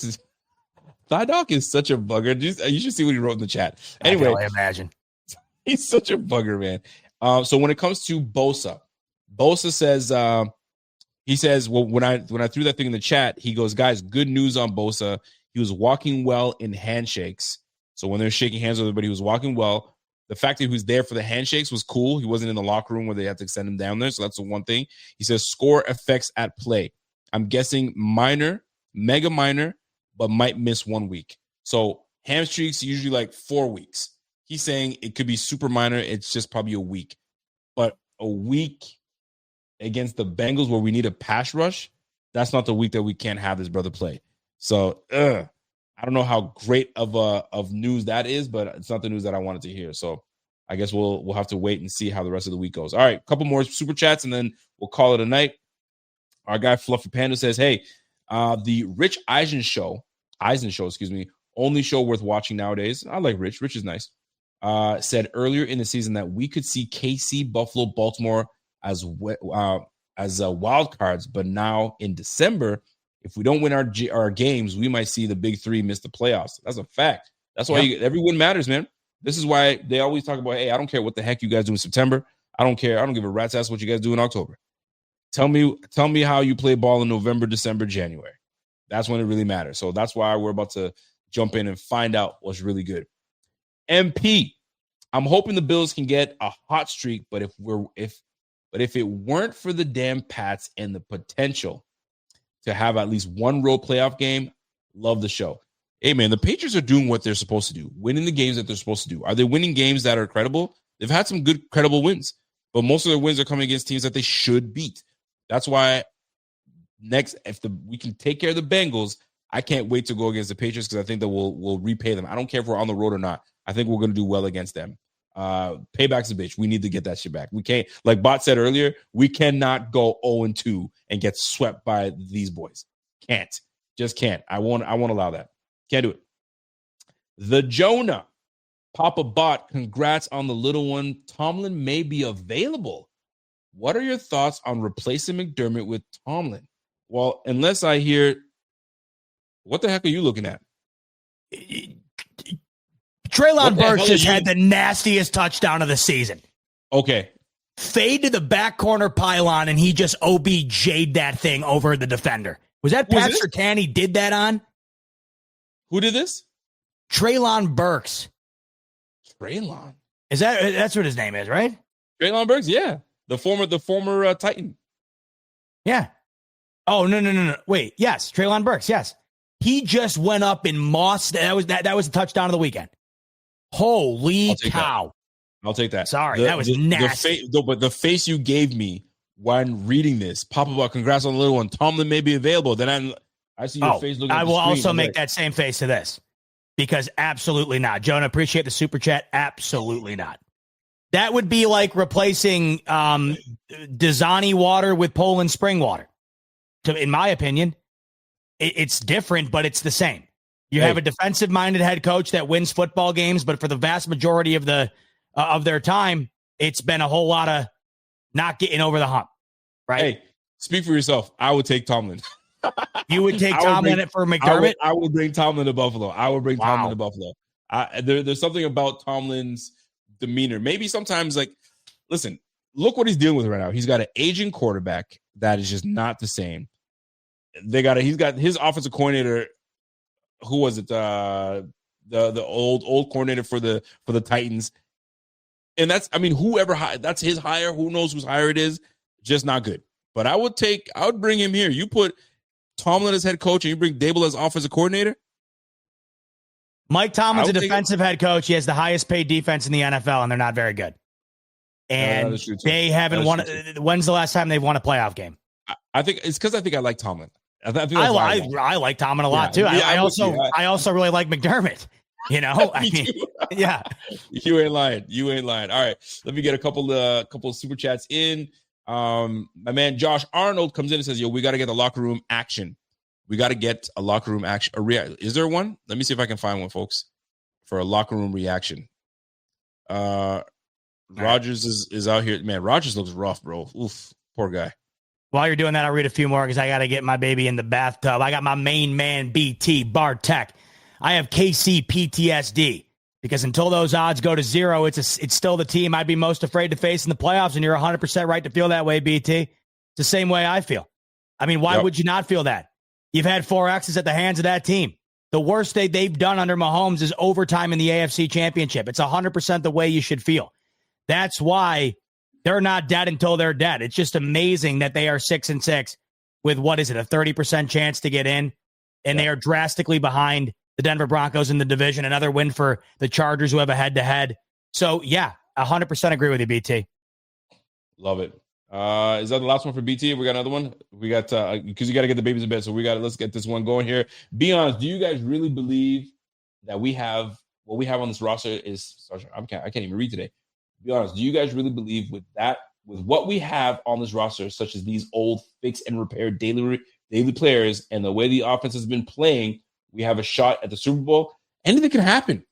is Thydoc is such a bugger. You should see what he wrote in the chat. Anyway, I imagine he's such a bugger, man. So when it comes to Bosa says, he says, well, when I threw that thing in the chat, he goes, guys, good news on Bosa. He was walking well in handshakes. So when they're shaking hands with everybody, he was walking well. The fact that he was there for the handshakes was cool. He wasn't in the locker room where they had to send him down there. So that's the one thing. He says score effects at play. I'm guessing mega minor, but might miss 1 week. So hamstrings usually like 4 weeks. He's saying it could be super minor. It's just probably a week. But a week against the Bengals where we need a pass rush, that's not the week that we can't have this brother play. So I don't know how great of news that is, but it's not the news that I wanted to hear. So I guess we'll have to wait and see how the rest of the week goes. All right, a couple more super chats, and then we'll call it a night. Our guy Fluffy Panda says, "Hey, the Rich Eisen show, only show worth watching nowadays." I like Rich. Rich is nice. Said earlier in the season that we could see KC, Buffalo, Baltimore as wild cards, but now in December, if we don't win our games, we might see the big three miss the playoffs. That's a fact. That's why every win matters, man. This is why they always talk about, hey, I don't care what the heck you guys do in September. I don't care. I don't give a rat's ass what you guys do in October. Tell me how you play ball in November, December, January. That's when it really matters. So that's why we're about to jump in and find out what's really good. MP, I'm hoping the Bills can get a hot streak, but if it weren't for the damn Pats and the potential to have at least one road playoff game, love the show. Hey, man, the Patriots are doing what they're supposed to do, winning the games that they're supposed to do. Are they winning games that are credible? They've had some good, credible wins, but most of their wins are coming against teams that they should beat. That's why we can take care of the Bengals, I can't wait to go against the Patriots because I think that we'll repay them. I don't care if we're on the road or not. I think we're going to do well against them. Payback's a bitch. We need to get that shit back. We can't, like Bot said earlier, we cannot go 0-2 and get swept by these boys. Can't. Just can't. I won't allow that. Can't do it. The Jonah. Papa Bot, congrats on the little one. Tomlin may be available. What are your thoughts on replacing McDermott with Tomlin? Well, unless I hear, what the heck are you looking at? Treylon Burks just had the nastiest touchdown of the season. Okay. Fade to the back corner pylon, and he just OBJ'd that thing over the defender. Was that Pat Surtain did that on? Who did this? Treylon Burks. Treylon? That's what his name is, right? Treylon Burks, yeah. The former Titan. Yeah. Oh, no. Wait, yes. Treylon Burks, yes. He just went up and mossed. That was the touchdown of the weekend. Holy cow. I'll take that. Sorry, that was nasty. But the face you gave me when reading this, Papa Buck, congrats on the little one. Tomlin may be available. Then I see your face looking at I the will screen. also make that same face to this because absolutely not. Jonah, appreciate the super chat. Absolutely not. That would be like replacing Dasani water with Poland spring water. In my opinion, it's different, but it's the same. You have a defensive-minded head coach that wins football games, but for the vast majority of their time, it's been a whole lot of not getting over the hump, right? Hey, speak for yourself. I would take Tomlin. You would take Tomlin for McDermott? I would bring Tomlin to Buffalo. I would bring Tomlin to Buffalo. There's something about Tomlin's demeanor. Maybe sometimes, listen, look what he's dealing with right now. He's got an aging quarterback that is just not the same. He's got his offensive coordinator. Who was it? The old coordinator for the Titans. And that's his hire. Who knows whose hire it is? Just not good. But I would bring him here. You put Tomlin as head coach and you bring Dable as offensive coordinator. Mike Tomlin's a defensive head coach. He has the highest paid defense in the NFL, and they're not very good. And they haven't won. When's the last time they've won a playoff game? I think it's because I like Tomlin. I like Tomlin a lot too. I also really like McDermott. You know, yeah. You ain't lying. All right, let me get a couple of super chats in. My man Josh Arnold comes in and says, "Yo, we got to get the locker room action. We got to get a locker room action. Is there one? Let me see if I can find one, folks, for a locker room reaction." Rodgers is out here. Man, Rodgers looks rough, bro. Oof, poor guy. While you're doing that, I'll read a few more because I got to get my baby in the bathtub. I got my main man, BT, Bartek. I have KC PTSD because until those odds go to zero, it's still the team I'd be most afraid to face in the playoffs, and you're 100% right to feel that way, BT. It's the same way I feel. I mean, why would you not feel that? You've had 4 X's at the hands of that team. The worst they've done under Mahomes is overtime in the AFC Championship. It's 100% the way you should feel. That's why they're not dead until they're dead. It's just amazing that they are 6-6 with, what is it, a 30% chance to get in, and they are drastically behind the Denver Broncos in the division. Another win for the Chargers, who have a head-to-head. So, 100% agree with you, BT. Love it. Is that the last one for BT? We got another one? We got, because you got to get the babies in bed, so let's get this one going here. Be honest, do you guys really believe that what we have on this roster is, I can't even read today. be honest, do you guys really believe with what we have on this roster, such as these old fix and repair daily players and the way the offense has been playing, we have a shot at the Super Bowl? Anything can happen.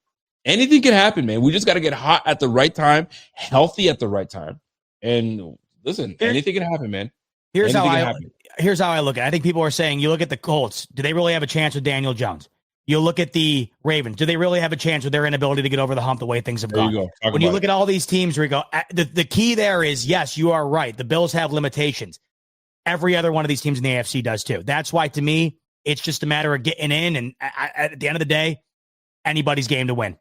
Anything can happen, man. We just got to get hot at the right time, healthy at the right time. And listen, anything can happen, man. Here's how I look at it. I think people are saying, you look at the Colts, do they really have a chance with Daniel Jones? You look at the Ravens, do they really have a chance with their inability to get over the hump the way things have gone? When you look at all these teams, Rico, the key there is, yes, you are right. The Bills have limitations. Every other one of these teams in the AFC does too. That's why, to me, it's just a matter of getting in. And at the end of the day, anybody's game to win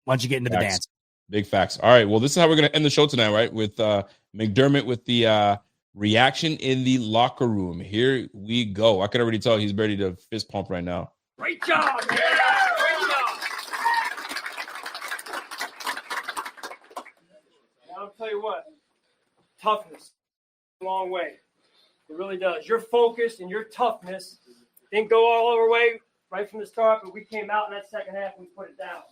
once you get into the dance. Big facts. All right. Well, this is how we're going to end the show tonight, right? With McDermott with the reaction in the locker room. Here we go. I can already tell he's ready to fist pump right now. Great job, man. Great job. Now, I'll tell you what. Toughness, a long way. It really does. Your focus and your toughness didn't go all our way right from the start, but we came out in that second half and we put it down.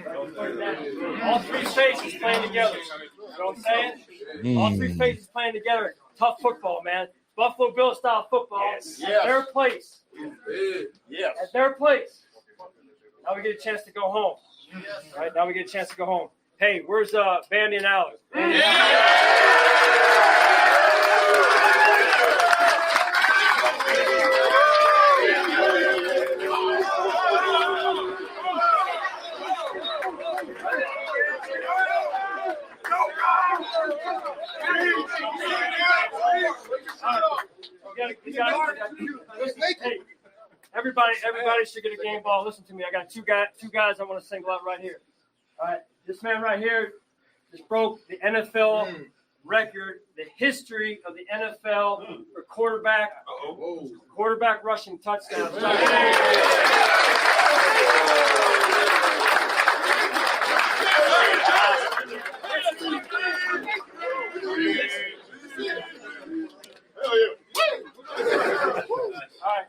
Right? We put it down. All three phases playing together. You know what I'm saying? All three phases playing together. Tough football, man. Buffalo Bills style football. Yes. At their place. Yes. At their place. Now we get a chance to go home. Yes. Right? Now we get a chance to go home. Hey, where's Bandy and Alex? Hey, everybody should get a game ball. Listen to me. I got two guys I want to single out right here. All right, this man right here just broke the NFL record, the history of the NFL for quarterback rushing touchdowns. All right,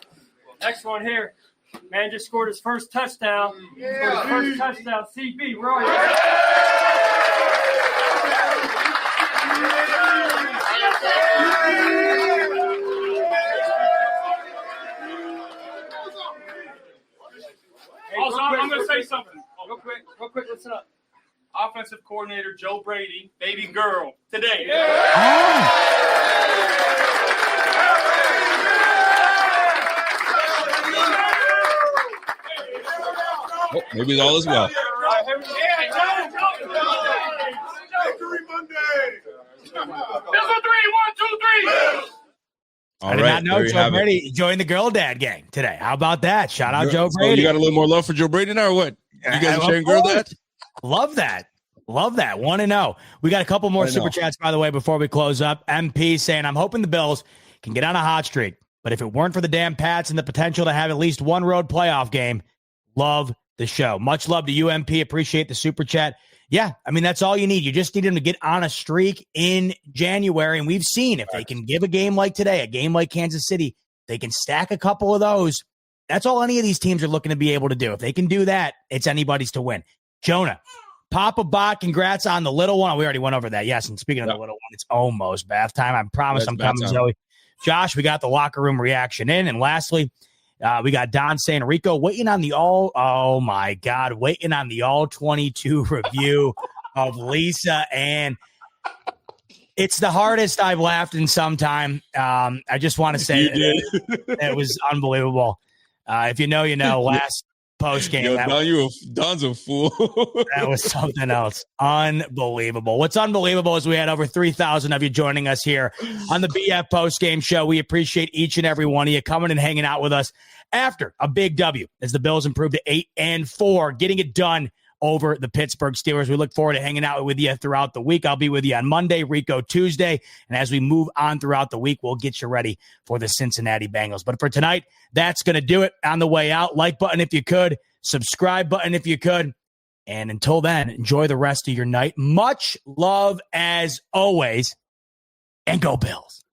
next one here. Man just scored his first touchdown. CB, where are you? Also, I'm going to say something. Real quick, listen up. Offensive coordinator Joe Brady, baby girl, today. Oh, maybe all is well. Victory Monday. Bills on 3, 1, 2, 3. I did not know Joe Brady joined the girl dad gang today. How about that? Shout out Joe Brady. You got a little more love for Joe Brady now or what? You guys are sharing girl dad? Love that. 1-0. We got a couple more super chats, by the way, before we close up. MP saying, I'm hoping the Bills can get on a hot streak, but if it weren't for the damn Pats and the potential to have at least one road playoff game, love the show. Much love to UMP. Appreciate the super chat. Yeah, I mean, that's all you need. You just need them to get on a streak in January. And we've seen if they can give a game like today, a game like Kansas City, they can stack a couple of those. That's all any of these teams are looking to be able to do. If they can do that, it's anybody's to win. Jonah, Papa Bot, congrats on the little one. We already went over that. Yes, and speaking of the little one, it's almost bath time. I promise I'm coming, Zoe. Josh, we got the locker room reaction in. And lastly, we got Don saying, Rico, waiting on the all 22 review of Lisa. And it's the hardest I've laughed in some time. I just want to say it was unbelievable. If you know, you know, last post game. Don's a fool. That was something else. Unbelievable. What's unbelievable is we had over 3,000 of you joining us here on the BF post game show. We appreciate each and every one of you coming and hanging out with us after a big W as the Bills improved to 8-4, getting it done over the Pittsburgh Steelers. We look forward to hanging out with you throughout the week. I'll be with you on Monday, Rico Tuesday. And as we move on throughout the week, we'll get you ready for the Cincinnati Bengals. But for tonight, that's going to do it. On the way out, like button if you could, subscribe button if you could. And until then, enjoy the rest of your night. Much love as always, and go Bills.